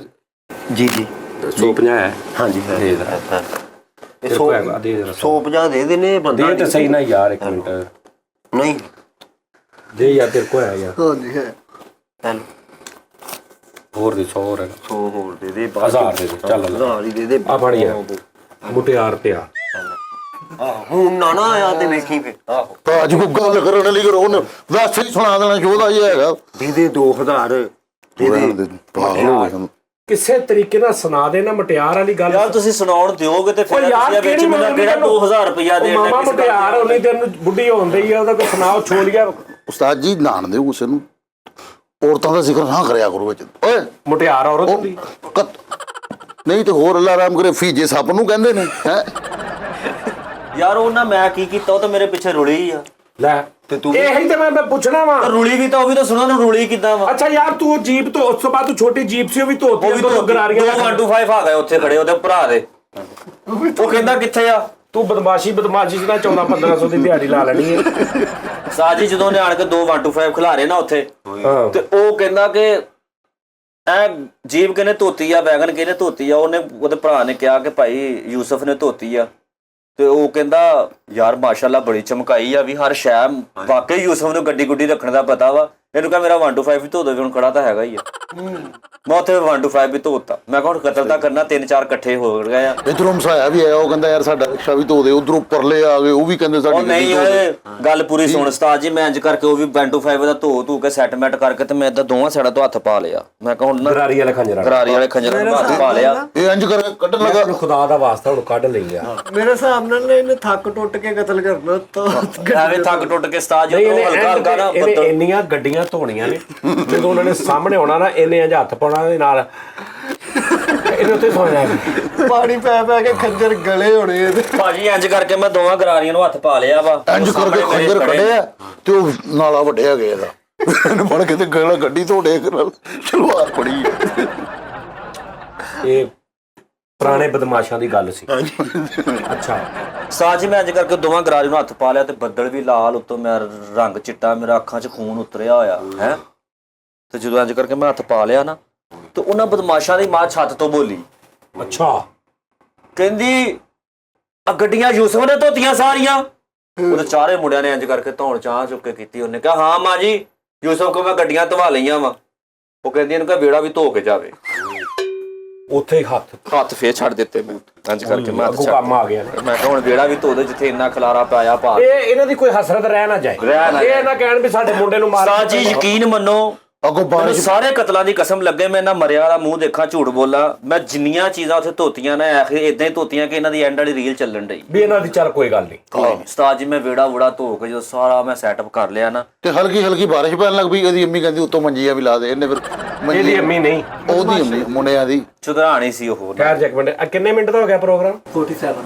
ਜੀ ਜੀ 150 ਹੈ? ਹਾਂਜੀ ਦੇ ਦੇ। ਇਹ ਤੇਰੇ ਕੋ ਹੈਗਾ ਦੇ ਦੇ। 150 ਦੇ ਦੇਨੇ ਬੰਦਾ। ਦੇ ਤੇ ਸਹੀ ਨਾ ਯਾਰ, ਇੱਕ ਮਿੰਟ ਨਹੀਂ ਦੇ ਯਾਰ, ਤੇਰੇ ਕੋ ਹੈ ਯਾਰ। ਹਾਂਜੀ ਹੈ। ਚੱਲ ਹੋਰ ਦੇ 100 ਹੋਰ ਹੈ। 100 ਹੋਰ ਦੇ ਦੇ। 1000 ਦੇ ਦੇ, ਚੱਲ 1000 ਹੀ ਦੇ ਦੇ। ਆ ਫੜ ਯਾਰ ਮੁਟਿਆਰ ਤੇ ਆ। ਹੁਣ ਨਾ ਆਇਆ ਤੇ ਵੇਖੀ ਫਿਰ। ਆਹੋ ਤਾਜ ਕੋ ਗੱਲ ਕਰਨ ਵਾਲੀ ਕਰੋ, ਉਹਨੇ ਵੈਸੇ ਹੀ ਸੁਣਾ ਦੇਣਾ ਜੋਦਾ ਹੀ ਹੈਗਾ। ਦੇ ਦੇ 2000 ਦੇ ਦੇ। ਪਾਗਲ ਹੋ ਗਏ ਹਨ। ਕਿਸੇ ਤਰੀਕੇ ਨਾਲ ਸੁਣਾ ਦੇ ਨਾ ਮੁਟਿਆਰ ਵਾਲੀ ਗੱਲ। ਯਾਰ ਤੁਸੀਂ ਸੁਣਾਉਣ ਦਿਓਗੇ ਤੇ ਓ ਫਿਰ ਯਾਰ ਤੁਸੀਂ ਵਿੱਚ ਮੈਨੂੰ ਕਿਹੜਾ 2000 ਰੁਪਇਆ ਦੇਣਾ? ਮਾਮਾ ਮੁਟਿਆਰ ਉਹਨੇ ਦਿਨ ਨੂੰ ਬੁੱਢੀ ਹੋਣ ਡਈ ਆ, ਉਹਦਾ ਕੋਈ ਸੁਣਾਓ ਛੋਲੀਆ। ਉਸਤਾਦ ਜੀ ਨਾਣ ਦੇ ਕਿਸੇ ਨੂੰ ਔਰਤਾਂ ਦਾ ਜ਼ਿਕਰ ਨਾ ਕਰਿਆ ਕਰੋ ਵਿੱਚ। ਓਏ ਮੁਟਿਆਰ ਔਰਤ ਹੁੰਦੀ। ਨਹੀਂ ਤੇ ਹੋਰ ਅੱਲਾ ਰਾਮ ਕਰੇ ਫੀਜੇ ਸੱਪ ਨੂੰ ਕਹਿੰਦੇ ਨੇ ਹੈ। ਯਾਰ ਉਹ ਨਾ ਮੈਂ ਕੀ ਕੀਤਾ, ਉਹ ਤਾਂ ਮੇਰੇ ਪਿੱਛੇ ਰੁਲੀ ਆ। ਲੈ ਤੇ ਤੂੰ ਇਹੀ ਤੇ ਮੈਂ ਪੁੱਛਣਾ ਵਾ। ਰੁਲੀ ਵੀ ਤਾਂ ਉਹ ਵੀ ਤਾਂ ਸੁਣਾ ਨਾ, ਰੁਲੀ ਕਿੱਦਾਂ ਵਾ? ਅੱਛਾ ਯਾਰ ਤੂੰ ਜੀਪ ਤੋਂ ਉਸ ਤੋਂ ਬਾਅਦ ਤੂੰ ਛੋਟੀ ਜੀਪ ਸੀ ਉਹ ਵੀ ਧੋਤੀ। ਉਹ ਵੀ ਤਾਂ ਗਰਾਰੀਆਂ 125 ਆ ਗਏ ਉੱਥੇ ਖੜੇ ਉਹਦੇ ਭਰਾ ਦੇ। ਉਹ ਕਹਿੰਦਾ ਕਿੱਥੇ ਆ? ਤੂੰ ਬਦਮਾਸ਼ੀ ਚ ਨਾ 1400-1500 ਦੀ ਦਿਹਾੜੀ ਲਾ ਲੈਣੀ ਹੈ। ਸਾਜੀ ਜਦੋਂ ਨੇ ਆਣ ਕੇ 2 125 ਖਿਲਾਰੇ ਨਾ ਉੱਥੇ, ਹਾਂ ਤੇ ਉਹ ਕਹਿੰਦਾ ਕਿ ਐ ਜੀਪ ਕਿਹਨੇ ਧੋਤੀ ਆ, ਵੈਗਨ ਕਿਹਨੇ ਧੋਤੀ ਆ? ਉਹਨੇ ਉਹਦੇ ਭਰਾ ਨੇ ਕਿਹਾ ਕਿ ਭਾਈ ਯੂਸਫ ਨੇ ਧੋਤੀ ਆ। ਤੇ ਉਹ ਕਹਿੰਦਾ ਯਾਰ ਮਾਸ਼ਾਅੱਲਾ ਬੜੀ ਚਮਕਾਈ ਆ ਵੀ ਹਰ ਸ਼ੈ। ਵਾਕਈ ਯੂਸਫ ਨੂੰ ਗੱਡੀ ਗੁੱਡੀ ਰੱਖਣ ਦਾ ਪਤਾ ਵਾ। ਇਹਨੂੰ ਕਹਾਂ ਮੇਰਾ 125 ਵੀ ਧੋ ਦੇ, ਹੁਣ ਖੜਾ ਤਾਂ ਹੈਗਾ ਹੀ ਆ। ਮੈਂ ਉੱਥੇ 125 ਵੀ ਧੋਤਾ। ਮੈਂ ਕਿਹਾ ਹੁਣ ਕਤਲ ਤਾਂ ਕਰਨਾ, 3-4 ਇਕੱਠੇ ਹੋ ਗਏ ਆ। ਇਧਰੋਂ ਮਸਾਇਆ ਵੀ ਆਇਆ, ਉਹ ਕਹਿੰਦਾ ਯਾਰ ਸਾਡਾ ਰਿਕਸ਼ਾ ਵੀ ਧੋ ਦੇ। ਉਧਰੋਂ ਪਰਲੇ ਆ ਗਏ, ਉਹ ਵੀ ਕਹਿੰਦੇ ਉਹ ਸਾਡੀ ਨਹੀਂ ਓਏ ਗੱਲ ਪੂਰੀ ਸੁਣ ਉਸਤਾਦ ਜੀ। ਮੈਂ ਇੰਜ ਕਰਕੇ ਉਹ ਵੀ 125 ਦਾ ਧੋ ਕੇ ਸੈਟਮੈਂਟ ਕਰਕੇ ਤੇ ਮੈਂ ਇਦਾਂ ਦੋਵਾਂ ਸਾਈਡਾਂ ਤੋਂ ਹੱਥ ਪਾ ਲਿਆ। ਮੈਂ ਕਿਹਾ ਹੁਣ ਨਾ ਗਰਾਰੀ ਵਾਲੇ ਖੰਜਰਾਂ ਗਰਾਰੀ ਵਾਲੇ ਖੰਜਰਾਂ ਨੂੰ ਹੱਥ ਪਾ ਲਿਆ। ਇਹ ਇੰਜ ਕਰਕੇ ਕੱਢਣ ਮੈਂ ਲੱਗਾ। ਕਿਹਾ ਖੁਦਾ ਦਾ ਵਾਸਤਾ ਹੁਣ ਕੱਢ ਲਈ ਆ। ਮੇਰੇ ਹਿਸਾਬ ਨਾਲ ਇਹਨੇ ਥੱਕ ਟੁੱਟ ਕੇ ਕਤਲ ਕਰਨਾ ਤਾਂ ਐਵੇਂ ਥੱਕ ਟੁੱਟ ਕੇ ਉਸਤਾਦ ਜੀ ਨਹੀਂ ਉਹ ਹਲਕਾ ਹਲਕਾ ਨਾ ਇਹਨੇ ਬੱਦਲ। ਇੰਨੀਆਂ ਗੱਡੀਆਂ ਧੋਣੀਆਂ ਨੇ, ਜਦੋਂ ਉਹਨਾਂ ਨੇ ਸਾਹਮਣੇ ਆਉਣਾ ਨਾ ਇਹਨੇ ਅੱਜ ਹੱਥ ਪਾਉਣਾ ਦੇ ਨਾਲ ਇਹਨੇ ਉੱਥੇ ਸੋਣਾ। ਪਾਣੀ ਪੈ ਕੇ ਖੰਜਰ ਗਲੇ ਹੋਣੇ ਇਹਦੇ। ਭਾਜੀ ਇੰਜ ਕਰਕੇ ਮੈਂ ਦੋਵਾਂ ਗਰਾਰੀਆਂ ਨੂੰ ਹੱਥ ਪਾ ਲਿਆ ਵਾ। ਇੰਜ ਕਰਕੇ ਖੰਜਰ ਕੱਢਿਆ ਤੇ ਉਹ ਨਾਲਾ ਵੱਢਿਆ ਗਿਆ ਇਹਦਾ। ਇਹਨੂੰ ਫੜ ਕੇ ਤੇ ਗਲਾ ਗੱਡੀ ਧੋੜੇ ਨਾਲ ਸਲਵਾਰ ਪੜੀ। ਇਹ ਪੁਰਾਣੇ ਬਦਮਾਸ਼ਾਂ ਦੀ ਗੱਲ ਸੀ। ਅੱਛਾ ਉਸਤਾਦ ਜੀ ਮੈਂ ਇੰਜ ਕਰਕੇ ਦੋਵਾਂ ਗਰਾਰੀਆਂ ਨੂੰ ਹੱਥ ਪਾ ਲਿਆ ਤੇ ਬੱਦਲ ਵੀ ਲਾਲ, ਉੱਤੋਂ ਮੈਂ ਰੰਗ ਚਿੱਟਾ, ਮੇਰਾ ਅੱਖਾਂ 'ਚ ਖੂਨ ਉਤਰਿਆ ਹੋਇਆ ਹੈ। ਤੇ ਜਦੋਂ ਇੰਜ ਕਰਕੇ ਮੈਂ ਹੱਥ ਪਾ ਲਿਆ ਨਾ, ਤੇ ਉਹਨਾਂ ਬਦਮਾਸ਼ਾਂ ਦੀ ਮਾਂ ਛੱਤ ਤੋਂ ਬੋਲੀ, ਅੱਛਾ ਕਹਿੰਦੀ ਆ ਗੱਡੀਆਂ ਯੂਸਫ ਨੇ ਧੋਤੀਆਂ ਸਾਰੀਆਂ। ਉਹਦੇ ਚਾਰੇ ਮੁੰਡਿਆਂ ਨੇ ਇੰਜ ਕਰਕੇ ਧੌਣ ਚਾਹ ਚੁੱਕ ਕੇ ਕੀਤੀ। ਉਹਨੇ ਕਿਹਾ ਹਾਂ ਮਾਂ ਜੀ ਯੂਸਫ ਕੋ ਮੈਂ ਗੱਡੀਆਂ ਧਵਾ ਲਈਆਂ ਵਾ, ਉਹ ਕਹਿੰਦੀ ਇਹਨੂੰ ਕਹ ਵਿਹੜਾ ਵੀ ਧੋ ਕੇ ਜਾਵੇ। ਉੱਥੇ ਹੀ ਹੱਥ ਫੇਰ ਛੱਡ ਦਿੱਤੇ ਮੈਂ ਇੰਜ ਕਰਕੇ, ਮੈਂ ਅੱਗੋਂ ਕੰਮ ਆ ਗਿਆ ਮੈਂ ਕਿਹਾ ਹੁਣ ਵਿਹੜਾ ਵੀ ਧੋ ਦੇ, ਜਿੱਥੇ ਇੰਨਾ ਖਲਾਰਾ ਪਾਇਆ ਪਾ। ਇਹ ਇਹਨਾਂ ਦੀ ਕੋਈ ਹਸਰਤ ਰਹਿ ਨਾ ਜਾਏ, ਇਹ ਨਾ ਕਹਿਣ ਵੀ ਸਾਡੇ ਮੁੰਡੇ ਨੂੰ ਮਾਰ। ਉਸਤਾਦ ਜੀ ਯਕੀਨ ਮੰਨੋ, ਅੱਗੋਂ ਮੈਨੂੰ ਬਾਰਿਸ਼ ਸਾਰੇ ਕਤਲਾਂ ਦੀ ਕਸਮ ਲੱਗੇ, ਮੈਂ ਇਹਨਾਂ ਮਰਿਆ ਦਾ ਮੂੰਹ ਦੇਖਾਂ, ਝੂਠ ਬੋਲਾਂ, ਮੈਂ ਜਿੰਨੀਆਂ ਚੀਜ਼ਾਂ ਉੱਥੇ ਧੋਤੀਆਂ ਨਾ ਆਖਿਰ ਇਦਾਂ ਹੀ ਧੋਤੀਆਂ ਕਿ ਇਹਨਾਂ ਦੀ ਐਂਡ ਵਾਲੀ ਰੀਲ ਚੱਲਣ ਡਈ। ਵੀ ਇਹਨਾਂ ਦੀ ਚੱਲ ਕੋਈ ਗੱਲ ਨਹੀਂ। ਉਸਤਾਦ ਜੀ ਮੈਂ ਵਿਹੜਾ ਵੂੜਾ ਧੋ ਕੇ ਜਦੋਂ ਸਾਰਾ ਮੈਂ ਸੈਟਅਪ ਕਰ ਲਿਆ ਨਾ, ਤੇ ਹਲਕੀ ਹਲਕੀ ਬਾਰਿਸ਼ ਪੈਣ ਲੱਗ ਪਈ। ਇਹਦੀ ਅੰਮੀ ਕਹਿੰਦੀ ਉੱਤੋਂ ਮੰਜੀਆਂ ਵੀ ਲਾ ਦੇ। ਇਹਨੇ ਫਿਰ ਇਹਦੀ ਅੰਮੀ ਨਹੀਂ, ਉਹਦੀ ਅੰਮੀ ਮੁੰਡਿਆਂ ਦੀ ਚੁਧਰਾਣੀ ਸੀ ਉਹ। ਖੈਰ ਜੱਕ ਬੰਦੇ ਕਿੰਨੇ ਮਿੰਟ ਦਾ ਹੋ ਗਿਆ ਪ੍ਰੋਗਰਾਮ?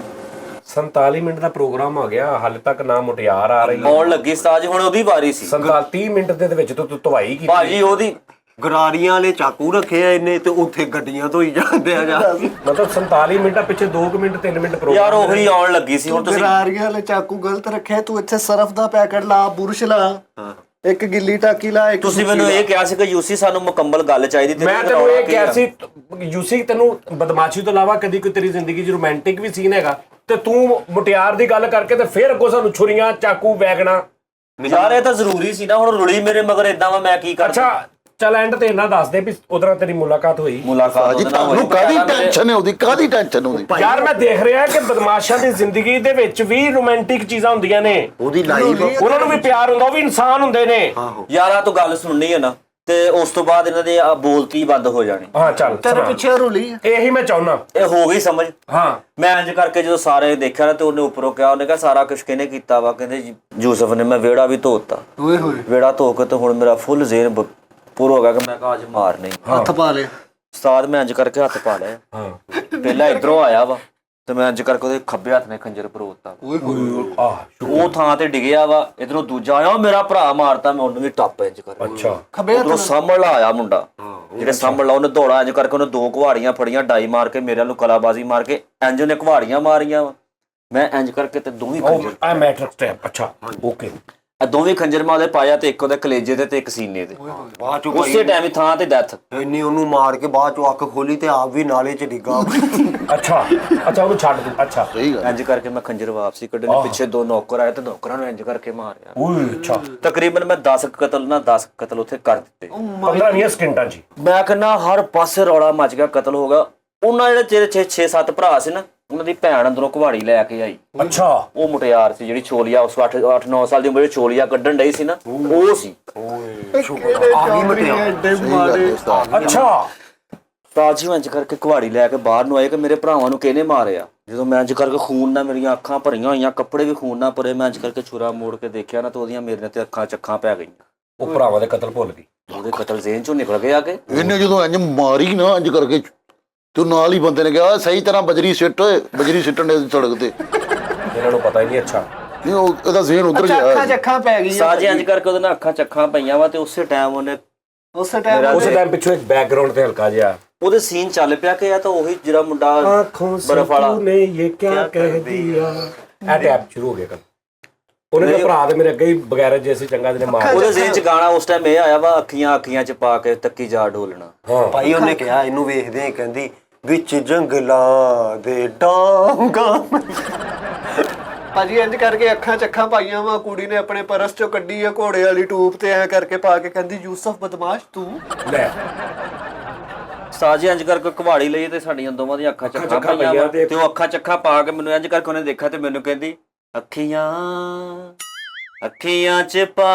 47 ਮਿੰਟ ਦਾ ਪ੍ਰੋਗਰਾਮ ਹੋ ਗਿਆ, ਹਾਲੇ ਤੱਕ ਨਾ ਮੁਟਿਆਰ ਆ ਰਹੀ। ਆਉਣ ਲੱਗੀ ਉਸਤਾਦ ਜੀ, ਹੁਣ ਉਹਦੀ ਵਾਰੀ ਸੀ। 30 ਮਿੰਟ ਦੇ ਵਿੱਚ ਤੂੰ ਧਵਾਈ ਕੀਤੀ। ਭਾਜੀ ਉਹਦੀ ਗਰਾਰੀਆਂ ਵਾਲੇ ਚਾਕੂ ਰੱਖੇ ਆ ਇਹਨੇ, ਤੇ ਉੱਥੇ ਗੱਡੀਆਂ ਧੋਈ ਜਾਂਦੇ ਆ ਜਾ। ਮਤਲਬ 47 ਮਿੰਟਾਂ ਪਿੱਛੇ 2 ਮਿੰਟ 3 ਮਿੰਟ ਪ੍ਰੋਗਰਾਮ। ਯਾਰ ਉਹੀ ਆਉਣ ਲੱਗੀ ਸੀ। ਹੁਣ ਤੁਸੀਂ ਗਰਾਰੀਆਂ ਵਾਲੇ ਚਾਕੂ ਗਲਤ ਰੱਖਿਆ, ਤੂੰ ਇੱਥੇ ਸਰਫ ਦਾ ਪੈਕਟ ਲਾ, ਬੁਰਸ਼ ਲਾ, ਇੱਕ ਗਿੱਲੀ ਟਾਕੀ ਲਾ, ਇੱਕ ਤੁਸੀਂ ਮੈਨੂੰ ਇਹ ਕਿਹਾ ਸੀ ਕਿ ਯੂਸੀ ਸਾਨੂੰ ਮੁਕੰਮਲ ਗੱਲ ਚਾਹੀਦੀ ਤੇ ਮੈਂ ਤੈਨੂੰ ਇਹ ਕਿਹਾ ਸੀ ਯੂਸੀ, ਤੈਨੂੰ ਬਦਮਾਸ਼ੀ ਤੋਂ ਇਲਾਵਾ ਕਦੀ ਕੋਈ ਤੇਰੀ ਜ਼ਿੰਦਗੀ 'ਚ ਰੋਮਾਂਟਿਕ ਵੀ ਸੀਨ ਹੈਗਾ ਤੇ ਤੂੰ ਮੁਟਿਆਰ ਦੀ ਗੱਲ ਕਰਕੇ ਤੇ ਫਿਰ ਅੱਗੋਂ ਸਾਨੂੰ ਛੁਰੀਆਂ ਚਾਕੂ ਵੈਗਣਾ। ਯਾਰ ਇਹ ਤਾਂ ਜ਼ਰੂਰੀ ਸੀ ਨਾ, ਹੁਣ ਰੁਲੀ ਮੇਰੇ ਮਗਰ ਇਦਾਂ ਵਾ, ਮੈਂ ਕੀ ਕਰਾਂ। ਅੱਛਾ ਚੱਲ ਐਂਡ ਤੇ ਇਹਨਾਂ ਦੱਸ ਦੇ ਵੀ ਉਧਰ ਤੇਰੀ ਮੁਲਾਕਾਤ ਹੋਈ। ਮੁਲਾਕਾਤ ਜੀ ਤੁਹਾਨੂੰ ਕਾਹਦੀ ਟੈਨਸ਼ਨ ਹੈ ਉਹਦੀ, ਕਾਹਦੀ ਟੈਨਸ਼ਨ ਉਹਦੀ? ਯਾਰ ਮੈਂ ਦੇਖ ਰਿਹਾ ਕਿ ਬਦਮਾਸ਼ਾਂ ਦੀ ਜ਼ਿੰਦਗੀ ਦੇ ਵਿੱਚ ਵੀ ਰੋਮਾਂਟਿਕ ਚੀਜ਼ਾਂ ਹੁੰਦੀਆਂ ਨੇ, ਉਹਦੀ ਲਾਈਫ ਉਹਨਾਂ ਨੂੰ ਵੀ ਪਿਆਰ ਹੁੰਦਾ, ਉਹ ਵੀ ਇਨਸਾਨ ਹੁੰਦੇ ਨੇ। ਯਾਰ ਆ ਤੂੰ ਗੱਲ ਸੁਣਨੀ ਹੈ ਨਾ, ਤੇ ਉਸ ਤੋਂ ਬਾਅਦ ਇਹਨਾਂ ਦੀ ਬੋਲਤੀ ਬੰਦ ਹੋ ਜਾਣੀ। ਹਾਂ ਚੱਲ ਤੇਰੇ ਪਿੱਛੇ ਰੁਲੀ। ਇਹੀ ਮੈਂ ਚਾਹੁੰਦਾ। ਇਹ ਹੋ ਗਈ ਸਮਝ। ਹਾਂ ਮੈਂ ਇੰਜ ਕਰਕੇ ਜਦੋਂ ਸਾਰੇ ਦੇਖਿਆ ਨਾ, ਤੇ ਉਹਨੇ ਉੱਪਰੋਂ ਕਿਹਾ, ਉਹਨੇ ਕਿਹਾ ਸਾਰਾ ਕੁਝ ਕਿਹਨੇ ਕੀਤਾ ਵਾ? ਕਹਿੰਦੇ ਯੂਸਫ ਨੇ। ਮੈਂ ਵਿਹੜਾ ਵੀ ਧੋਤਾ, ਓਏ ਹੋਏ, ਵਿਹੜਾ ਧੋ ਕੇ ਤੇ ਹੁਣ ਮੇਰਾ ਫੁੱਲ ਜ਼ੇਨ ਪੂਰਾ ਹੋ ਗਿਆ ਕਿ ਮੈਂ ਕਿਹਾ ਅੱਜ ਮਾਰ ਨਹੀਂ। ਹੱਥ ਪਾ ਲਿਆ। ਉਸਤਾਦ ਮੈਂ ਇੰਜ ਕਰਕੇ ਹੱਥ ਪਾ ਲਿਆ। ਹਾਂ ਪਹਿਲਾਂ ਇਧਰੋਂ ਆਇਆ ਵਾ ਤੇ ਮੈਂ ਇੰਜ ਕਰਕੇ ਉਹਦੇ ਖੱਬੇ ਹੱਥ ਨੇ ਖੰਜਰ ਪਰੋਤਤਾ। ਓਏ ਹੋਏ, ਉਹ ਥਾਂ ਤੇ ਡਿੱਗਿਆ ਵਾ, ਇਧਰੋਂ ਦੂਜਾ ਆਇਆ, ਮੇਰਾ ਭਰਾ ਮਾਰਤਾ, ਮੈਂ ਉਹਨੂੰ ਵੀ ਟੱਪ ਇੰਜ ਕਰ। ਅੱਛਾ ਖੱਬੇ ਹੱਥ ਉਧਰੋਂ ਸਾਂਭਣ ਆਇਆ ਮੁੰਡਾ, ਜਿਹੜੇ ਸਾਂਭਣ ਲਾ, ਉਹਨੇ ਦੌੜਾ ਇੰਜ ਕਰਕੇ, ਉਹਨੇ 2 ਕੁਹਾੜੀਆਂ ਫੜੀਆਂ, ਡਾਈ ਮਾਰ ਕੇ ਮੇਰੇ ਵੱਲੋਂ ਕਲਾਬਾਜ਼ੀ ਮਾਰ ਕੇ ਇੰਜ ਉਹਨੇ ਕੁਹਾੜੀਆਂ ਮਾਰੀਆਂ ਵਾ। ਮੈਂ ਇੰਜ ਕਰਕੇ ਤੇ ਦੋਵੇਂ ਖੰਜਰ, ਆ ਮੈਟਰ ਸਟੈਪ। ਅੱਛਾ ਓਕੇ। ਇਹ ਦੋਵੇਂ ਖੰਜਰ ਮੈਂ ਉਹਦੇ ਪਾਇਆ, ਤੇ ਇੱਕ ਉਹਦੇ ਕਲੇਜੇ ਤੇ ਇੱਕ ਸੀਨੇ ਤੇ। ਬਾਅਦ ਚੋਂ ਉਸੇ ਟਾਈਮ ਹੀ ਥਾਂ ਤੇ ਡੈਥ। ਇੰਨੀ ਉਹਨੂੰ ਮਾਰ ਕੇ ਬਾਅਦ ਚੋਂ ਅੱਖ ਖੋਲੀ ਤੇ ਆਪ ਵੀ ਨਾਲੇ 'ਚ ਡਿੱਗਾ। ਅੱਛਾ ਉਹਨੂੰ ਛੱਡ ਦੂੰ। ਅੱਛਾ ਸਹੀ ਗੱਲ। ਇੰਜ ਕਰਕੇ ਮੈਂ ਖੰਜਰ ਵਾਪਸੀ ਕੱਢਣੇ, ਪਿੱਛੇ 2 ਨੌਕਰ ਆਏ ਤੇ ਨੌਕਰਾਂ ਨੂੰ ਇੰਜ ਕਰਕੇ ਮਾਰਿਆ। ਓਏ ਅੱਛਾ ਤਕਰੀਬਨ ਮੈਂ 10 ਕਤਲ ਉੱਥੇ ਕਰ ਦਿੱਤੇ। 15 ਸਕਿੰਟਾਂ ਜੀ। ਮੈਂ ਕਹਿੰਦਾ ਹਰ ਪਾਸੇ ਰੌਲਾ ਮਚ ਗਿਆ, ਕਤਲ ਹੋ ਗਿਆ। ਉਹਨਾਂ ਜਿਹੜੇ 6-7 ਭਰਾ ਸੀ ਨਾ, ਉਹਨਾਂ ਦੀ ਭੈਣ ਅੰਦਰੋਂ ਕੁਹਾੜੀ ਲੈ ਕੇ ਆਈ। ਅੱਛਾ ਉਹ ਮੁਟਿਆਰ ਸੀ ਜਿਹੜੀ ਛੋਲੀਆ, ਉਸ 8-9 ਸਾਲ ਦੀ ਉਮਰ ਵਿੱਚ ਛੋਲੀਆ ਕੱਢਣ ਡਈ ਸੀ ਨਾ, ਉਹ ਸੀ। ਐਡੇ ਮਾਰੇ। ਅੱਛਾ ਤਾਜੀ ਇੰਜ ਕਰਕੇ ਕੁਹਾੜੀ ਲੈ ਕੇ ਬਾਹਰ ਨੂੰ ਆਏ ਕਿ ਮੇਰੇ ਭਰਾਵਾਂ ਨੂੰ ਕਿਹਨੇ ਮਾਰਿਆ। ਜਦੋਂ ਮੈਂ ਇੰਜ ਕਰਕੇ ਖੂਨ ਨਾਲ ਮੇਰੀਆਂ ਅੱਖਾਂ ਭਰੀਆਂ ਹੋਈਆਂ, ਕੱਪੜੇ ਵੀ ਖੂਨ ਨਾਲ ਭਰੇ, ਮੈਂ ਇੰਜ ਕਰਕੇ ਛੁਰਾ ਮੋੜ ਕੇ ਦੇਖਿਆ ਨਾ, ਤਾਂ ਉਹਦੀਆਂ ਮੇਰੇ ਤੇ ਅੱਖਾਂ ਚੱਖਾਂ ਪੈ ਗਈਆਂ। ਉਹ ਭਰਾਵਾਂ ਦੇ ਕਤਲ ਭੁੱਲ ਗਈ। ਉਹਦੇ ਕਤਲ ਜ਼ੇਨ ਚੋਂ ਨਿਕਲ ਗਏ ਆ ਕੇ। ਇਹਨੇ ਜਦੋਂ ਇੰਜ ਮਾਰੀ ਨਾ, ਇੰਜ ਕਰਕੇ ਤੇ ਨਾਲ ਹੀ ਬੰਦੇ ਨੇ ਕਿਹਾ ਸਹੀ ਤਰ੍ਹਾਂ ਬਜਰੀ ਸਿੱਟਣ ਦੇ ਸੜਕ ਤੇ। ਇਹਨਾਂ ਨੂੰ ਪਤਾ ਹੀ ਨਹੀਂ। ਅੱਛਾ ਨਹੀਂ ਉਹ ਇਹਦਾ ਜ਼ਹਿਨ ਉਧਰ ਅੱਖਾਂ ਗਿਆ। ਚੱਖਾਂ ਪੈ ਗਈਆਂ। ਸਾਜੀ ਇੰਜ ਕਰਕੇ ਉਹਦੇ ਨਾਲ ਅੱਖਾਂ ਚੱਖਾਂ ਪਈਆਂ ਵਾ, ਤੇ ਉਸੇ ਟਾਈਮ ਉਹਨੇ ਉਸੇ ਟਾਈਮ ਉਸੇ ਟਾਈਮ ਪਿੱਛੋਂ ਇੱਕ ਬੈਕਗ੍ਰਾਉਂਡ ਤੇ ਹਲਕਾ ਜਿਹਾ ਉਹਦੇ ਸੀਨ ਚੱਲ ਪਿਆ ਕਿ ਆ ਤਾਂ ਉਹੀ ਜਿਹੜਾ ਮੁੰਡਾ ਬਰਫ ਵਾਲਾ ਨੇ ਇਹ ਕਿਆ ਕਹਿ ਦਿਆ। ਇਹ ਟੈਪ ਸ਼ੁਰੂ ਹੋ ਗਿਆ ਕੰਮ। ਉਹਨੇ ਦੇ ਭਰਾ ਦੇ ਮੇਰੇ ਅੱਗੇ ਹੀ ਬਗੈਰ ਜੈਸੀ ਚੰਗਾ ਜਿਹਨੇ ਮਾਰ। ਉਹਦੇ ਜ਼ੇਨ ਚ ਗਾਣਾ ਉਸ ਟਾਈਮ ਇਹ ਆਇਆ ਵਾ, ਅੱਖੀਆਂ ਚ ਪਾ ਕੇ ਤੱਕੀ ਜਾ ਢੋਲਣਾ। ਹਾਂ ਭਾਈ ਉਹਨੇ ਕਿਹਾ ਇਹਨੂੰ ਵੇਖਦੇ ਕਹਿੰਦੀ ਵਿੱਚ ਜੰਗਲਾਂ ਦੇ ਡਾਂਗਾ। ਭਾਜੀ ਇੰਜ ਕਰਕੇ ਅੱਖਾਂ ਚੱਖਾਂ ਪਾਈਆਂ ਵਾ। ਕੁੜੀ ਨੇ ਆਪਣੇ ਪਰਸ ਚੋਂ ਕੱਢੀ ਆ ਘੋੜੇ ਵਾਲੀ ਟੂਬ ਤੇ ਐ ਕਰਕੇ ਪਾ ਕੇ, ਕਹਿੰਦੀ ਯੂਸਫ ਬਦਮਾਸ਼ ਤੂੰ। ਲੈ ਸਾਜੀ ਇੰਜ ਕਰਕੇ ਕੁਹਾੜੀ ਲਈ ਤੇ ਸਾਡੀਆਂ ਦੋਵਾਂ ਦੀਆਂ ਅੱਖਾਂ ਚੱਖਾਂ ਪਈਆਂ ਵਾ, ਤੇ ਉਹ ਅੱਖਾਂ ਚੱਖਾਂ ਪਾ ਕੇ ਮੈਨੂੰ ਇੰਜ ਕਰਕੇ ਉਹਨੇ ਦੇਖਿਆ ਤੇ ਮੈਨੂੰ ਕਹਿੰਦੀ ਅੱਖੀਆਂ ਚ ਪਾ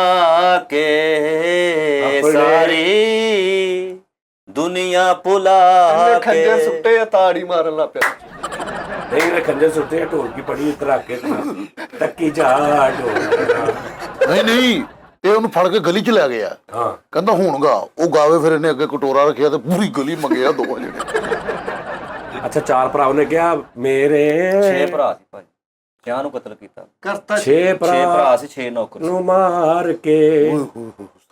ਕੇ ਸਾਰੀ ਦੁਨੀਆ ਭੁਲਾ ਖੰਜਰ ਕੇ। ਸੁੱਟੇ ਆ, ਤਾੜੀ ਮਾਰਨ ਲੱਗ ਪਿਆ। ਇਹ ਖੰਜਰ ਸੁੱਤੇ ਢੋਲਕੀ ਪੜੀ ਇਤਰਾ ਕੇ ਤੱਕੀ ਜਾ ਢੋਲ। ਨਹੀਂ ਇਹ ਉਹਨੂੰ ਫੜ ਕੇ ਗਲੀ ਚ ਲੈ ਗਿਆ। ਹਾਂ ਕਹਿੰਦਾ ਹੁਣ ਗਾ। ਉਹ ਗਾਵੇ, ਫਿਰ ਇਹਨੇ ਅੱਗੇ ਕਟੋਰਾ ਰੱਖਿਆ ਤੇ ਪੂਰੀ ਗਲੀ ਮੰਗਿਆ ਦੋਵਾਂ ਜਿਹੜੇ। ਅੱਛਾ 4 ਭਰਾ ਉਹਨੇ ਕਿਹਾ ਮੇਰੇ 6 ਭਰਾ ਸੀ ਭਾਈ, 6 ਨੂੰ ਕਤਲ ਕੀਤਾ। ਕਰਤਾ 6 6 ਭਰਾ ਭਰਾ ਸੀ, 6 ਨੌਕਰ ਸੀ। ਨੂੰ ਮਾਰ ਕੇ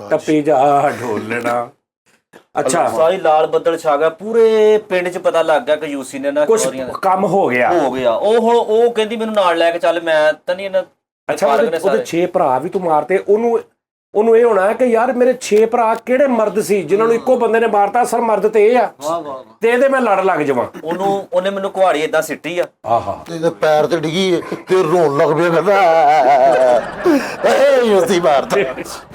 ਟੱਪੀ ਜਾ ਢੋਲਣਾ। ਅੱਛਾ ਸਾਰੀ ਲਾਲ ਬੱਦਲ ਛਾ ਗਿਆ, ਪੂਰੇ ਪਿੰਡ 'ਚ ਪਤਾ ਲੱਗ ਗਿਆ ਕਿ ਯੂਸੀ ਨੇ ਨਾ ਕੁਝ ਕੰਮ ਹੋ ਗਿਆ। ਉਹ ਹੁਣ ਉਹ ਕਹਿੰਦੀ ਮੈਨੂੰ ਨਾਲ ਲੈ ਕੇ ਚੱਲ, ਮੈਂ ਤਾਂ ਨਹੀਂ ਇਹਨਾਂ। ਅੱਛਾ ਉਹਦੇ 6 ਭਰਾ ਵੀ ਤੂੰ ਮਾਰਤੇ। ਉਹਨੂੰ ਇਹ ਹੋਣਾ ਕਿ ਯਾਰ ਮੇਰੇ 6 ਭਰਾ ਕਿਹੜੇ ਮਰਦ ਸੀ ਜਿਨ੍ਹਾਂ ਨੂੰ ਇੱਕੋ ਬੰਦੇ ਨੇ ਮਾਰਤਾ। ਅਸਲ ਮਰਦ ਤੇ ਇਹ ਆ ਤੇ ਇਹਦੇ ਮੈਂ ਲੜ ਲੱਗ ਜਾਵਾਂ। ਉਹਨੇ ਮੈਨੂੰ ਕੁਹਾੜੀ ਏਦਾਂ ਸਿੱਟੀ ਆ, ਆਹਾ ਇਹਦੇ ਪੈਰ ਤੇ ਡਿੱਗੀ ਤੇ ਰੋਣ ਲੱਗ ਪਿਆ। ਕਹਿੰਦਾ ਯੂਸੀ ਮਾਰਦਾ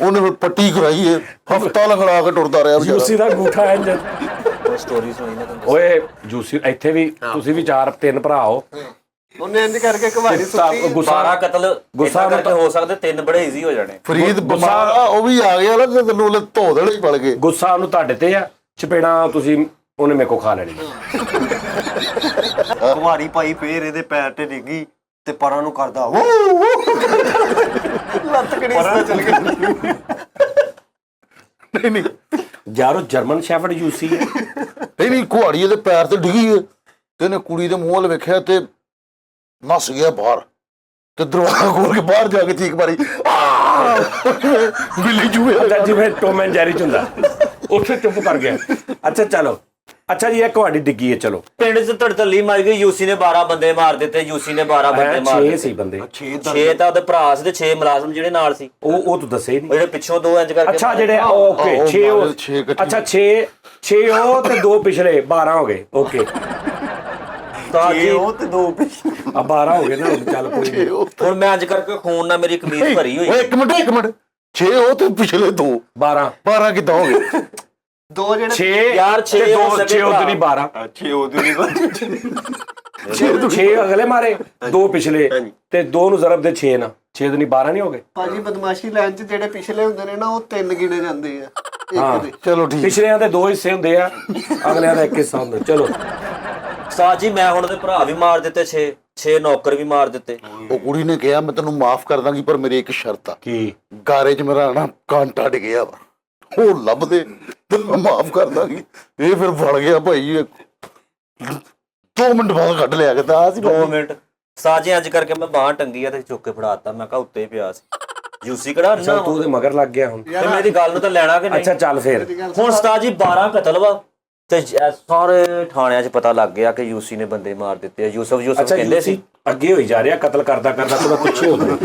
ਉਹਨੇ ਫਿਰ ਪੱਟੀ ਕਰਾਈ ਏ ਹਫਤਾ ਲੰਘੜਾ ਕੇ ਟੁਰਦਾ ਰਿਹਾ ਵਿਚਾਰਾ। ਯੂਸੀ ਦਾ ਅੰਗੂਠਾ ਇੰਜ ਸਟੋਰੀ ਸੁਣੀ ਨਾ ਤੁਹਾਨੂੰ। ਓਏ ਯੂਸੀ ਇੱਥੇ ਵੀ ਤੁਸੀਂ ਵੀ 4-3 ਭਰਾ ਹੋ ਉਹਨੇ ਇੰਜ ਕਰਕੇ ਕਵਾੜੀ ਸੁੱਟੀ। ਗੁੱਸਾ 12 ਕਤਲ ਗੁੱਸਾ ਗੁੱਸਾ ਕਰਕੇ ਹੋ ਸਕਦੇ, 3 ਬੜੇ ਈਜ਼ੀ ਹੋ ਜਾਣੇ। ਫਰੀਦ ਬਿਮਾਰ ਆ, ਉਹ ਵੀ ਆ ਗਿਆ ਨਾ ਤੇ ਤੈਨੂੰ ਉਹਨੇ ਧੋ ਦੇਣੇ ਹੀ ਪੜ ਗਏ। ਗੁੱਸਾ ਉਹਨੂੰ ਤੁਹਾਡੇ ਤੇ ਆ, ਚਪੇੜਾਂ ਤੁਸੀਂ ਉਹਨੇ ਮੇਰੇ ਕੋ ਖਾ ਲੈਣੀ। ਕੁਹਾੜੀ ਪਾਈ ਫੇਰ ਇਹਦੇ ਪੈਰ ਤੇ ਡਿੱਗੀ ਤੇ ਪਰਾਂ ਨੂੰ ਕਰਦਾ ਲੱਤ ਕੜੀ ਇਸ ਚਲ ਗਈ। ਨਹੀਂ ਨਹੀਂ ਯਾਰ ਉਹ ਜਰਮਨ ਸ਼ੈਫਰਡ ਯੂਸੀ ਹੈ। ਨਹੀਂ ਕੁਹਾੜੀ ਇਹਦੇ ਪੈਰ ਤੇ ਡਿੱਗੀ ਏ ਤੇ ਇਹਨੇ ਕੁੜੀ ਦੇ ਮੂੰਹ ਵੱਲ ਵੇਖਿਆ ਤੇ ਨੱਸ ਗਿਆ ਬਾਹਰ ਤੇ ਦਰਵਾਜ਼ਾ ਖੋਲ ਕੇ ਬਾਹਰ ਜਾ ਕੇ ਚੀਕ ਮਾਰੀ ਬਿੱਲੀ ਜੂਏ ਜਿਵੇਂ ਟੋਮ ਐਂਡ ਜੈਰੀ ਚ ਹੁੰਦਾ, ਉੱਥੇ ਚੁੱਪ ਕਰ ਗਿਆ। ਅੱਛਾ ਚਲੋ, ਅੱਛਾ ਜੀ ਇਹ ਤੁਹਾਡੀ ਡਿੱਗੀ ਹੈ। ਚਲੋ ਪਿੰਡ 'ਚ ਧੜਤਲੀ ਮਾਰ ਗਈ, ਯੂਸੀ ਨੇ 12 ਬੰਦੇ ਮਾਰ ਦਿੱਤੇ, ਯੂਸੀ ਨੇ 12 ਬੰਦੇ ਮਾਰ 6 ਦਿੱਤੇ। ਸੀ ਬੰਦੇ। 6 ਤਾਂ ਉਹਦੇ ਭਰਾ ਸੀ ਤੇ 6 ਮੁਲਾਜ਼ਮ ਜਿਹੜੇ ਨਾਲ ਸੀ, ਉਹ ਤੂੰ ਦੱਸੇ ਹੀ ਉਹ ਨਹੀਂ। ਜਿਹੜੇ ਪਿੱਛੋਂ 2 ਇੰਚ ਕਰਕੇ। ਅੱਛਾ ਜਿਹੜੇ ਓਕੇ 6 ਅੱਛਾ 6 ਉਹ ਤੇ 2 ਪਿਛਲੇ 12 ਹੋ ਗਏ। ਓਕੇ ਤਾਂ ਜੀ ਉਹ ਤੇ 2 ਆ 12 ਹੋ ਗਏ ਨਾ, ਚੱਲ ਕੋਈ ਨਹੀਂ। ਹੁਣ ਮੈਂ ਅੱਜ ਕਰਕੇ ਖੂਨ ਨਾਲ ਮੇਰੀ ਕਮੀਜ਼ ਭਰੀ ਹੋਈ। ਓਏ ਇੱਕ ਮਿੰਟ 6 ਉਹ ਤੇ ਪਿਛਲੇ 2 12 ਕਿੱਦਾਂ ਹੋ ਗਏ? 2 ਜਿਹੜੇ 6 ਯਾਰ, 6 2 ਹੋ ਸਕੇ 6 ਉਦੋਂ ਨਹੀਂ ਭਰਾ। 12 ਅੱਛੇ ਉਹਦੇ ਨਹੀਂ 6 ਅਗਲੇ ਮਾਰੇ 2 ਪਿਛਲੇ ਤੇ 2 ਨੂੰ ਜ਼ਰਬ ਦੇ 6 ਨਾਲ 6 ਨਹੀਂ 12 ਨਹੀਂ ਹੋ ਗਏ। ਭਾਜੀ ਬਦਮਾਸ਼ੀ ਲਾਈਨ 'ਚ ਜਿਹੜੇ ਪਿਛਲੇ ਹੁੰਦੇ ਨੇ ਨਾ ਉਹ 3 ਗਿਣੇ ਜਾਂਦੇ ਆ ਇੱਕ ਦੇ। ਚਲੋ ਠੀਕ। ਪਿਛਲਿਆਂ ਦੇ 2 ਹਿੱਸੇ ਹੁੰਦੇ ਆ, ਅਗਲਿਆਂ ਦਾ 1 ਹਿੱਸਾ ਹੁੰਦਾ। ਚਲੋ ਸਾਜ ਜੀ ਮੈਂ ਹੁਣ ਉਹਦੇ ਭਰਾ ਵੀ ਮਾਰ ਦਿੱਤੇ, 6 ਨੌਕਰ ਵੀ ਮਾਰ ਦਿੱਤੇ। ਉਹ ਕੁੜੀ ਨੇ ਕਿਹਾ ਮੈਂ ਤੈਨੂੰ ਮਾਫ ਕਰ ਦਾਂਗੀ ਪਰ ਮੇਰੀ ਇੱਕ ਸ਼ਰਤ ਆ। ਕੀ? ਗਾਰੇ 'ਚ ਮੇਰਾ ਨਾ ਕਾਂਟਾ ਡਿੱਗਿਆ ਵਾ, ਉਹ ਲੱਭਦੇ ਤੇ ਮੈਂ ਮਾਫ ਕਰ ਦਾਂਗੀ। ਇਹ ਫਿਰ ਫੜ ਗਿਆ ਭਾਈ 2 ਮਿੰਟ ਬਾਅਦ ਕੱਢ ਲਿਆ ਕਿ ਤਾਂ ਸੀ 2 ਮਿੰਟ ਸਾਜ ਜੀ ਅੱਜ ਕਰਕੇ ਮੈਂ ਬਾਂਹ ਟੰਗੀ ਆ ਤੇ ਚੁੱਕ ਕੇ ਫੜਾਤਾ। ਮੈਂ ਕਿਹਾ ਉੱਤੇ ਹੀ ਪਿਆ ਸੀ ਯੂਸੀ ਕਿਹੜਾ ਅੱਛਾ ਤੂੰ ਉਹਦੇ ਮਗਰ ਲੱਗ ਗਿਆ ਹੁਣ। ਤੇ ਮੇਰੀ ਗੱਲ ਨੂੰ ਤਾਂ ਲੈਣਾ ਕਿ ਨਹੀਂ? ਅੱਛਾ ਚੱਲ ਫੇਰ। ਹੁਣ ਉਸਤਾਦ ਜੀ 12 ਕਤਲ ਵਾ ਤੇ ਸਾਰੇ ਥਾਣਿਆਂ 'ਚ ਪਤਾ ਲੱਗ ਗਿਆ ਕਿ ਯੂਸੀ ਨੇ ਬੰਦੇ ਮਾਰ ਦਿੱਤੇ ਆ। ਯੂਸਫ ਅੱਛਾ ਕਹਿੰਦੇ ਸੀ। ਅੱਗੇ ਹੋਈ ਜਾ ਰਿਹਾ, ਕਤਲ ਕਰਦਾ ਥੋੜਾ ਪਿੱਛੇ ਹੋ ਗਿਆ।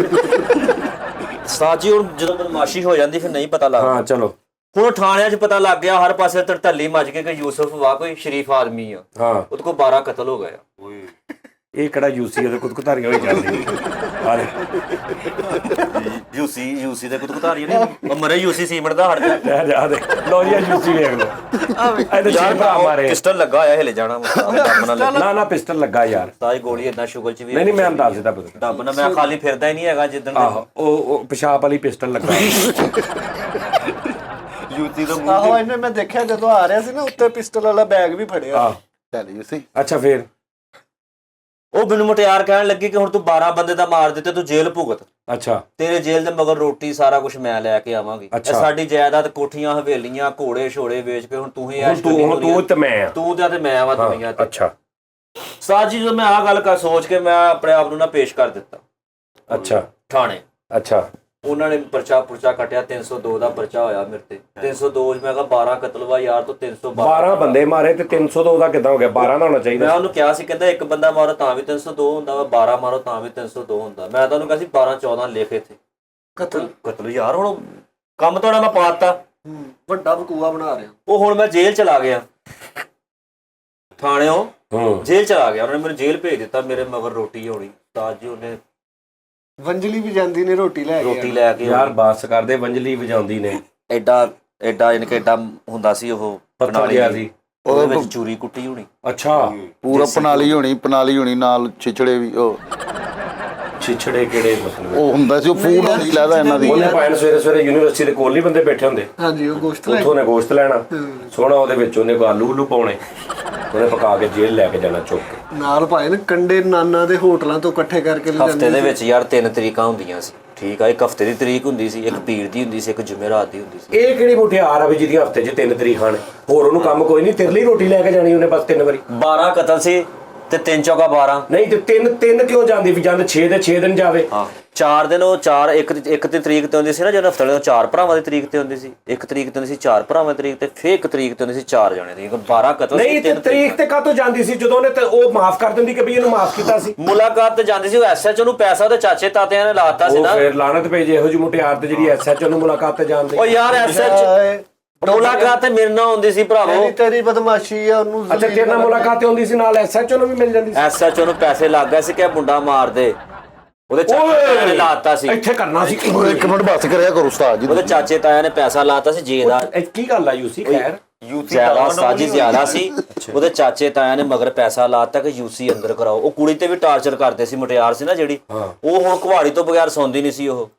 ਉਸਤਾਦ ਜੀ ਹੁਣ ਜਦੋਂ ਬਦਮਾਸ਼ੀ ਹੋ ਜਾਂਦੀ ਫਿਰ ਨਹੀਂ ਪਤਾ ਲੱਗਦਾ। ਹਾਂ ਚਲੋ ਹੁਣ ਥਾਣਿਆਂ 'ਚ ਪਤਾ ਲੱਗ ਗਿਆ, ਹਰ ਪਾਸੇ ਧੜਤੱਲੀ ਮੱਚ ਗਈ ਕਿ ਯੂਸਫ ਵਾ ਕੋਈ ਸ਼ਰੀਫ ਆਦਮੀ ਆ। ਹਾਂ ਉਹਦੇ ਕੋਲ 12 ਕਤਲ ਹੋ ਗਏ ਆ। ਇਹ ਕਿਹੜਾ ਯੂਸੀ ਉਹਦੇ ਕੁੱਤਕੁਤਾਰੀਆਂ ਹੋਈ ਜਾਂਦੀ ਆ ਦੇ ਯੂਸੀ ਦੇ ਕੁੱਤਕੁਤਾਰੀ ਨਹੀਂ ਉਹ ਮਰੇ ਯੂਸੀ ਸੀਮਟ ਦਾ ਹਟ ਜਾ। ਆ ਦੇ ਲੋ ਜੀ ਯੂਸੀ ਵੇਖ ਲੋ। ਇਹਦੇ ਚਾਰ ਭਰਾ ਮਾਰੇ। ਪਿਸਟਲ ਲੱਗਾ ਹੋਇਆ ਹਿਲੇ ਜਾਣਾ ਨਾ ਪਿਸਟਲ ਲੱਗਾ ਯਾਰ। ਸਾਰੀ ਗੋਲੀ ਏਦਾਂ ਸ਼ੁਗਲ 'ਚ ਵੀ ਨਹੀਂ ਮੈਂ ਦੱਸ ਦਿੱਤਾ ਪੁੱਤ। ਡੱਬ ਨਾ ਮੈਂ ਖਾਲੀ ਫਿਰਦਾ ਹੀ ਨਹੀਂ ਹੈਗਾ ਜਿੱਦਣ ਆਹੋ ਉਹ ਪਿਸ਼ਾਬ ਵਾਲੀ ਪਿਸਟਲ ਲੱਗਾ। ਯੂਤੀ ਦਾ ਆਹੋ ਇਹਨੇ ਮੈਂ ਦੇਖਿਆ ਜਦੋਂ ਆ ਰਿਹਾ ਸੀ ਨਾ ਉੱਤੇ ਪਿਸਟਲ ਵਾਲਾ ਬੈਗ ਵੀ ਫੜਿਆ। ਆਹ ਚੱਲ ਯੂ ਸੀ। ਅੱਛਾ ਫੇਰ ਉਹ ਮੈਨੂੰ ਮੁਟਿਆਰ ਕਹਿਣ ਲੱਗੀ ਕਿ ਹੁਣ ਤੂੰ 12 ਬੰਦੇ ਦਾ ਮਾਰ ਦਿੱਤੇ, ਤੂੰ ਜੇਲ੍ਹ ਭੁਗਤ। ਅੱਛਾ ਤੇਰੇ ਜੇਲ੍ਹ ਦੇ ਮਗਰ ਰੋਟੀ ਸਾਰਾ ਕੁਝ ਮੈਂ ਲੈ ਕੇ ਆਵਾਂਗੀ। ਇਹ ਅੱਛਾ। ਸਾਡੀ ਜਾਇਦਾਦ ਕੋਠੀਆਂ ਹਵੇਲੀਆਂ ਘੋੜੇ ਛੋੜੇ ਵੇਚ ਕੇ ਹੁਣ ਤੂੰ ਹੀ ਐਸ਼ ਕਰਨੀ ਹੁਣ ਤੂੰ ਤੇ ਮੈਂ ਆ। ਤੂੰ ਤੇ ਮੈਂ ਵਾ ਦੁਨੀਆ ਤੇ। ਅੱਛਾ ਸਾਜ ਜੀ ਜਦੋਂ ਮੈਂ ਆਹ ਗੱਲ ਕਰ ਸੋਚ ਕੇ ਮੈਂ ਆਪਣੇ ਆਪ ਨੂੰ ਨਾ ਪੇਸ਼ ਕਰ ਦਿੱਤਾ ਅੱਛਾ ਥਾਣੇ। ਅੱਛਾ ਉਹਨਾਂ ਨੇ ਪੁਰਚਾ ਕੱਟਿਆ, 302 ਦਾ ਪਰਚਾ ਹੋਇਆ ਮੇਰੇ ਤੇ। 302 ਮੈਂ ਕਿਹਾ 12 ਕਤਲ ਵਾ ਯਾਰ, ਤੂੰ 312 12 ਬੰਦੇ ਮਾਰੇ ਤੇ 302 ਦਾ ਕਿੱਦਾਂ ਹੋ ਗਿਆ? 12 ਦਾ ਹੋਣਾ ਮੈਂ ਚਾਹੀਦਾ। ਉਹਨੂੰ ਕਿਹਾ ਸੀ, ਕਹਿੰਦਾ ਇੱਕ ਬੰਦਾ ਮਾਰੋ ਤਾਂ ਵੀ 302 ਹੁੰਦਾ ਵਾ, 12 ਮਾਰੋ ਤਾਂ ਵੀ 302 ਹੁੰਦਾ। ਮੈਂ ਤਾਂ ਉਹਨੂੰ ਕਿਹਾ ਸੀ 12 14 ਲਿਖ ਇੱਥੇ ਕਤਲ ਯਾਰ। ਹੁਣ ਕੰਮ ਤੁਹਾਡਾ ਮੈਂ ਪਾਤਾ, ਵੱਡਾ ਬਕੂਆ ਬਣਾ ਰਿਹਾ। ਉਹ ਹੁਣ ਮੈਂ ਜੇਲ੍ਹ ਚਲਾ ਗਿਆ, ਥਾਣਿਓਂ ਜੇਲ੍ਹ ਚਲਾ ਗਿਆ। ਉਹਨੇ ਮੈਨੂੰ ਜੇਲ੍ਹ ਭੇਜ ਦਿੱਤਾ, ਮੇਰੇ ਮਗਰ ਰੋਟੀ ਹੋਣੀ। ਤਾਂ ਜੀ ਉਹਨੇ ਵੰਜਲੀ ਵੀ ਜਾਂਦੀ ਨੇ ਰੋਟੀ ਲੈ ਕੇ ਰੋਟੀ ਲੈ ਕੇ ਯਾਰ ਬਾਸ ਕਰਦੇ ਵੰਜਲੀ ਵਜਾਉਂਦੀ ਨੇ। ਐਡਾ ਯਾਨੀ ਕਿ ਐਡਾ ਹੁੰਦਾ ਸੀ ਉਹ ਪੱਥਰ ਗਿਆ ਸੀ ਉਹਦੇ ਵਿੱਚ ਚੂਰੀ ਕੁੱਟੀ ਹੋਣੀ। ਅੱਛਾ ਪੂਰਾ ਪਨਾਲੀ ਹੋਣੀ ਨਾਲ ਛਿਛੜੇ ਵੀ ਉਹ ਛਿਛੜੇ ਕਿਹੜੇ ਮਤਲਬ? ਉਹ ਹੁੰਦਾ ਸੀ ਉਹ ਫੂਡ ਹੁੰਦੀ ਲੈਦਾ ਇਹਨਾਂ ਦੀ। ਉਹਨੇ ਪਾਇਨ ਸਵੇਰੇ ਯੂਨੀਵਰਸਿਟੀ ਦੇ ਕੋਲ ਨਹੀਂ ਬੰਦੇ ਬੈਠੇ ਹੁੰਦੇ। ਹਾਂਜੀ ਉਹ ਗੋਸ਼ਤ ਲੈ ਉੱਥੋਂ ਨੇ ਗੋਸ਼ਤ ਲੈਣਾ ਸੋਹਣਾ, ਉਹਦੇ ਵਿੱਚ ਉਹਨੇ ਕੋ ਆਲੂ ਉਲੂ ਪਾਉਣੇ, ਉਹਨੇ ਪਕਾ ਕੇ ਜੇਲ੍ਹ ਲੈ ਕੇ ਜਾਣਾ ਚੁੱਕ ਕੇ। ਨਾਲ ਭਾਏ ਨੇ ਕੰਡੇ ਨਾਨਾ ਦੇ ਹੋਟਲਾਂ ਤੋਂ ਇਕੱਠੇ ਕਰਕੇ ਲੈ ਹਫਤੇ ਦੇ ਵਿੱਚ ਯਾਰ 3 ਤਰੀਕਾਂ ਹੁੰਦੀਆਂ ਸੀ। ਠੀਕ ਆ, ਇੱਕ ਹਫਤੇ ਦੀ ਤਰੀਕ ਹੁੰਦੀ ਸੀ, ਇੱਕ ਪੀਰ ਦੀ ਹੁੰਦੀ ਸੀ, ਇੱਕ ਜੁਮੇਰਾਤ ਦੀ ਹੁੰਦੀ ਸੀ। ਇਹ ਕਿਹੜੀ ਮੁਟਿਆਰ ਆ ਵੀ ਜਿਹਦੀ ਹਫਤੇ 'ਚ 3 ਤਰੀਕ ਖਾਣ? ਹੋਰ ਉਹਨੂੰ ਕੰਮ ਕੋਈ ਨਹੀਂ, ਤੇਰੇ ਲਈ ਰੋਟੀ ਲੈ ਕੇ ਜਾਣੀ ਉਹਨੇ ਬਸ 3 ਵਾਰੀ। 12 ਕਤਲ ਸੀ ਤੇ 3 ਚੌਕਾ 12। ਨਹੀਂ ਤੇ 3 ਕਿਉਂ ਜਾਂਦੀ? ਵੀ ਜਾਂਦੇ 6 ਦੇ 6 ਦਿਨ ਜਾਵੇ। ਹਾਂ 4 ਦਿਨ ਉਹ 4 ਇੱਕ ਤੇ ਤਰੀਕ ਤੇ ਹੁੰਦੀ ਸੀ ਨਾ, ਜਦੋਂ ਹਫਤੇ ਦੇ 4 ਭਰਾਵਾਂ ਦੀ ਤਰੀਕ ਤੇ ਹੁੰਦੀ ਸੀ। 1 ਤਰੀਕ ਤੇ ਹੁੰਦੀ ਸੀ 4 ਭਰਾਵਾਂ ਦੀ ਤਰੀਕ ਤੇ, ਫਿਰ 1 ਤਰੀਕ ਤੇ ਹੁੰਦੀ ਸੀ 4 ਜਣੇ ਦੀ। 12 ਕਤਲ ਨਹੀਂ ਤੇ ਤਰੀਕ ਤੇ ਕਾਹਤੋਂ ਜਾਂਦੀ ਸੀ? ਜਦੋਂ ਉਹਨੇ ਉਹ ਮਾਫ ਕਰ ਦਿੰਦੀ ਕਿ ਵੀ ਇਹਨੂੰ ਮਾਫ ਕੀਤਾ ਸੀ। ਮੁਲਾਕਾਤ ਤੇ ਜਾਂਦੀ ਸੀ। ਉਹ ਐਸਐਚਓ ਨੂੰ ਪੈਸਾ ਉਹਦੇ ਚਾਚੇ ਤਾਤਿਆਂ ਨੇ ਲਾਤਾ ਸੀ ਉਹ ਨਾ। ਫਿਰ ਲਾਨਤ ਪਈ ਜੇ ਇਹੋ ਜਿਹੀ ਮੁਟਿਆਰ ਤੇ ਜਿਹੜੀ ਐਸਐਚਓ ਨੂੰ ਮੁਲਾਕਾਤ ਤੇ ਜਾਂਦੇ। ਉਹ ਯਾਰ ਐਸਐਚਓ ਮੁਲਾਕਾਤ ਤੇ ਮੇਰੇ ਨਾਲ ਹੁੰਦੀ ਸੀ ਭਰਾਵੋ। ਤੇਰੀ ਬਦਮਾਸ਼ੀ ਆ ਉਹਨੂੰ। ਅੱਛਾ ਤੇਰੇ ਨਾਲ ਮੁਲਾਕਾਤ ਹੁੰਦੀ ਸੀ, ਨਾਲ ਐਸਐਚਓ ਨੂੰ ਵੀ ਮਿਲ ਜਾਂਦੀ ਸੀ। ਐਸਐਚਓ ਨੂੰ ਪੈਸੇ ਲੱਗ ਗਏ ਸੀ ਕਿ ਮੁੰਡਾ ਮਾਰ ਦੇ। ਉਹਦੇ ਚਾਚੇ ਤਾਇਆ ਨੇ ਲਾਤਾ ਸੀ, ਇੱਥੇ ਕਰਨਾ ਸੀ ਇੱਕ ਮਿੰਟ ਬਸ ਕਰਿਆ ਕਰੋ ਉਸਤਾਦ ਜੀ ਉਹਦੇ ਚਾਚੇ ਤਾਇਆ ਨੇ ਪੈਸਾ ਲਾਤਾ ਸੀ ਜੇ ਦਾ ਇਹ ਕੀ ਗੱਲ ਆ ਯੂਸੀ ਖੈਰ ਜ਼ਿਆਦਾ ਸਾਜੀ ਜ਼ਿਆਦਾ ਸੀ। ਉਹਦੇ ਚਾਚੇ ਤਾਇਆ ਨੇ ਮਗਰ ਪੈਸਾ ਲਾਤਾ ਕਿ ਯੂਸੀ ਅੰਦਰ ਕਰਾਓ। ਉਹ ਕੁੜੀ ਤੇ ਵੀ ਟਾਰਚਰ ਕਰਦੇ ਸੀ, ਮੁਟਿਆਰ ਸੀ ਨਾ ਜਿਹੜੀ, ਉਹ ਹੁਣ ਕੁਹਾੜੀ ਤੋਂ ਬਗੈਰ ਸੌਂਦੀ ਨਹੀਂ ਸੀ। ਉਹ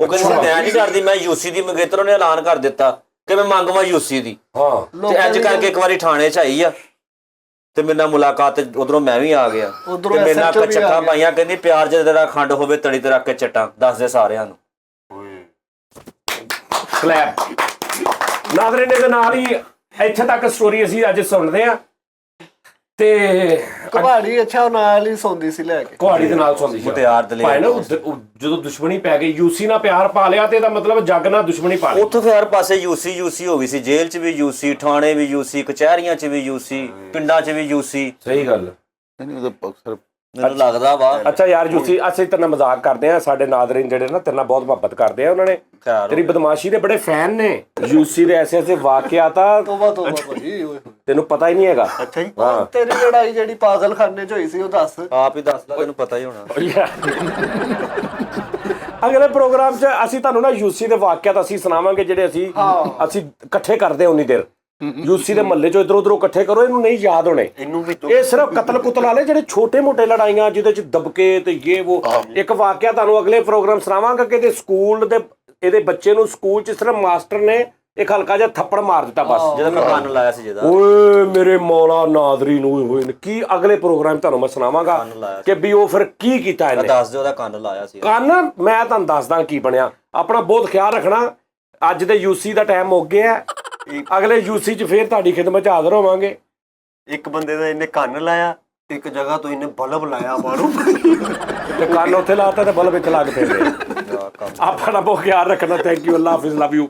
ਕਹਿੰਦੀ ਸੀ ਮੈਂ ਨਹੀਂ ਕਰਦੀ, ਮੈਂ ਯੂਸੀ ਦੀ ਮੰਗੇਤਰ ਨੇ ਐਲਾਨ ਕਰ ਦਿੱਤਾ ਕਿ ਮੈਂ ਮੰਗਵਾ ਯੂਸੀ ਦੀ। ਹਾਂ ਤੇ ਇੰਜ ਕਰਕੇ ਇੱਕ ਵਾਰੀ ਥਾਣੇ 'ਚ ਆਈ ਆ ਤੇ ਮੇਰੇ ਨਾਲ ਮੁਲਾਕਾਤ, ਉਧਰੋਂ ਮੈਂ ਵੀ ਆ ਗਿਆ ਤੇ ਮੇਰੇ ਨਾਲ ਚੱਕਾਂ ਪਾਈਆਂ, ਕਹਿੰਦੀ ਪਿਆਰ ਜੇ ਤੇਰਾ ਖੰਡ ਹੋਵੇ ਤੜੀ ਤੇ ਰੱਖ ਕੇ ਚੱਟਾਂ ਦੱਸਦੇ ਸਾਰਿਆਂ ਨੂੰ। ਕਲੈਪ ਨਾਜ਼ਰੀਨ ਦੇ ਨਾਲ ਹੀ ਇੱਥੇ ਤੱਕ ਸਟੋਰੀ ਅਸੀਂ ਅੱਜ ਸੁਣਦੇ ਆ ਤੇ ਕੁਹਾੜੀ ਅੱਛਾ ਨਾਲ ਹੀ ਸੌਂਦੀ ਸੀ ਲੈ ਕੇ, ਕੁਹਾੜੀ ਦੇ ਨਾਲ ਸੁਣਦੀ ਸੀ ਮੁਟਿਆਰ ਦਲੇਰ ਭਾਈ ਨਾ ਜਦੋਂ ਦੁਸ਼ਮਣੀ ਪੈ ਗਈ, ਯੂਸੀ ਨਾਲ ਪਿਆਰ ਪਾ ਲਿਆ ਤੇ ਇਹਦਾ ਮਤਲਬ ਜੱਗ ਨਾਲ ਦੁਸ਼ਮਣੀ ਪਾ ਲਈ। ਉੱਥੋਂ ਫਿਰ ਹਰ ਪਾਸੇ ਯੂਸੀ ਹੋ ਗਈ ਸੀ, ਜੇਲ੍ਹ 'ਚ ਵੀ ਯੂਸੀ, ਥਾਣੇ ਵੀ ਯੂਸੀ, ਕਚਹਿਰੀਆਂ 'ਚ ਵੀ ਯੂਸੀ, ਪਿੰਡਾਂ 'ਚ ਵੀ ਯੂਸੀ। ਸਹੀ ਗੱਲ। ਨਹੀਂ ਉਹਦੇ ਅਕਸਰ ਮੈਨੂੰ ਲੱਗਦਾ ਵਾ ਅੱਛਾ ਯਾਰ ਯੂਸੀ, ਅਸੀਂ ਤੇਰੇ ਨਾਲ ਮਜ਼ਾਕ ਕਰਦੇ ਆ, ਸਾਡੇ ਨਾਜ਼ਰੀਨ ਜਿਹੜੇ ਨਾ ਤੇਰੇ ਨਾਲ ਬਹੁਤ ਮੁਹੱਬਤ ਕਰਦੇ ਆ, ਉਹਨਾਂ ਨੇ ਖੈਰ ਤੇਰੀ ਬਦਮਾਸ਼ੀ ਦੇ ਬੜੇ ਫੈਨ ਨੇ। ਯੂਸੀ ਦੇ ਐਸੇ ਐਸੇ ਵਾਕਿਆਤ ਆ ਤੋਬਾ ਭਾਈ ਓਏ ਤੈਨੂੰ ਪਤਾ ਹੀ ਨਹੀਂ ਹੈਗਾ। ਅੱਛਾ ਜੀ। ਹਾਂ ਤੇਰੀ ਲੜਾਈ ਜਿਹੜੀ ਪਾਗਲਖਾਨੇ 'ਚ ਹੋਈ ਸੀ ਉਹ ਦੱਸ। ਆਪ ਹੀ ਦੱਸ ਲਾ, ਤੈਨੂੰ ਪਤਾ ਹੀ ਹੋਣਾ। ਅਗਲੇ ਪ੍ਰੋਗਰਾਮ 'ਚ ਅਸੀਂ ਤੁਹਾਨੂੰ ਨਾ ਯੂਸੀ ਦੇ ਵਾਕਿਆਤ ਅਸੀਂ ਸੁਣਾਵਾਂਗੇ ਜਿਹੜੇ ਅਸੀਂ ਇਕੱਠੇ ਕਰਦੇ ਉਨੀ ਦੇਰ। ਯੂਸੀ ਦੇ ਮਹੱਲੇ 'ਚੋਂ ਇਧਰੋਂ ਉਧਰੋਂ ਇਕੱਠੇ ਕਰੋ, ਇਹਨੂੰ ਨਹੀਂ ਯਾਦ ਹੋਣੇ। ਇਹਨੂੰ ਵੀ ਇਹ ਸਿਰਫ ਕਤਲ ਕੁਤਲ ਵਾਲੇ ਜਿਹੜੇ ਛੋਟੇ ਮੋਟੇ ਲੜਾਈਆਂ ਜਿਹਦੇ 'ਚ ਦਬਕੇ ਤੇ ਇਹ ਉਹ। ਇੱਕ ਵਾਕਿਆ ਤੁਹਾਨੂੰ ਅਗਲੇ ਪ੍ਰੋਗਰਾਮ ਸੁਣਾਵਾਂਗਾ ਕਿ ਸਕੂਲ ਦੇ ਇਹਦੇ ਬੱਚੇ ਨੂੰ ਸਕੂਲ 'ਚ ਸਿਰਫ ਮਾਸਟਰ ਨੇ ਇੱਕ ਹਲਕਾ ਜਿਹਾ ਥੱਪੜ ਮਾਰ ਦਿੱਤਾ ਬਸ। ਜਦੋਂ ਮੈਂ ਕੰਨ ਲਾਇਆ ਸੀ ਜਿਹਦਾ, ਓਏ ਮੇਰੇ ਮੌਲਾ ਨਾਜ਼ਰੀਨ ਹੋਏ ਹੋਏ ਨੇ ਕੀ। ਅਗਲੇ ਪ੍ਰੋਗਰਾਮ ਤੁਹਾਨੂੰ ਮੈਂ ਸੁਣਾਵਾਂਗਾ ਕਿ ਵੀ ਉਹ ਫਿਰ ਕੀ ਕੀਤਾ ਇਹਨੇ। ਦੱਸ ਦਿਓ ਉਹਦਾ ਕੰਨ ਲਾਇਆ ਸੀ। ਕੰਨ ਮੈਂ ਤੁਹਾਨੂੰ ਦੱਸਦਾ ਕੀ ਬਣਿਆ। ਆਪਣਾ ਬਹੁਤ ਖਿਆਲ ਰੱਖਣਾ। ਅੱਜ ਦੇ ਯੂਸੀ ਦਾ ਟਾਈਮ ਮੁੱਕ ਗਿਆ, ਅਗਲੇ ਯੂਸੀ 'ਚ ਫੇਰ ਤੁਹਾਡੀ ਖਿਦਮਤ 'ਚ ਹਾਜ਼ਰ ਹੋਵਾਂਗੇ। ਇੱਕ ਬੰਦੇ ਦਾ ਇਹਨੇ ਕੰਨ ਲਾਇਆ, ਇੱਕ ਜਗ੍ਹਾ ਤੋਂ ਇਹਨੇ ਬਲਬ ਲਾਇਆ ਬਾਹਰੋਂ। ਤੇ ਕੰਨ ਉੱਥੇ ਲਾਤਾ ਤੇ ਬਲਬ ਵਿੱਚ ਲੱਗ ਪਏ। ਆਪਣਾ ਬਹੁਤ ਖਿਆਲ ਰੱਖਣਾ। Thank you, Allah Hafiz, love you.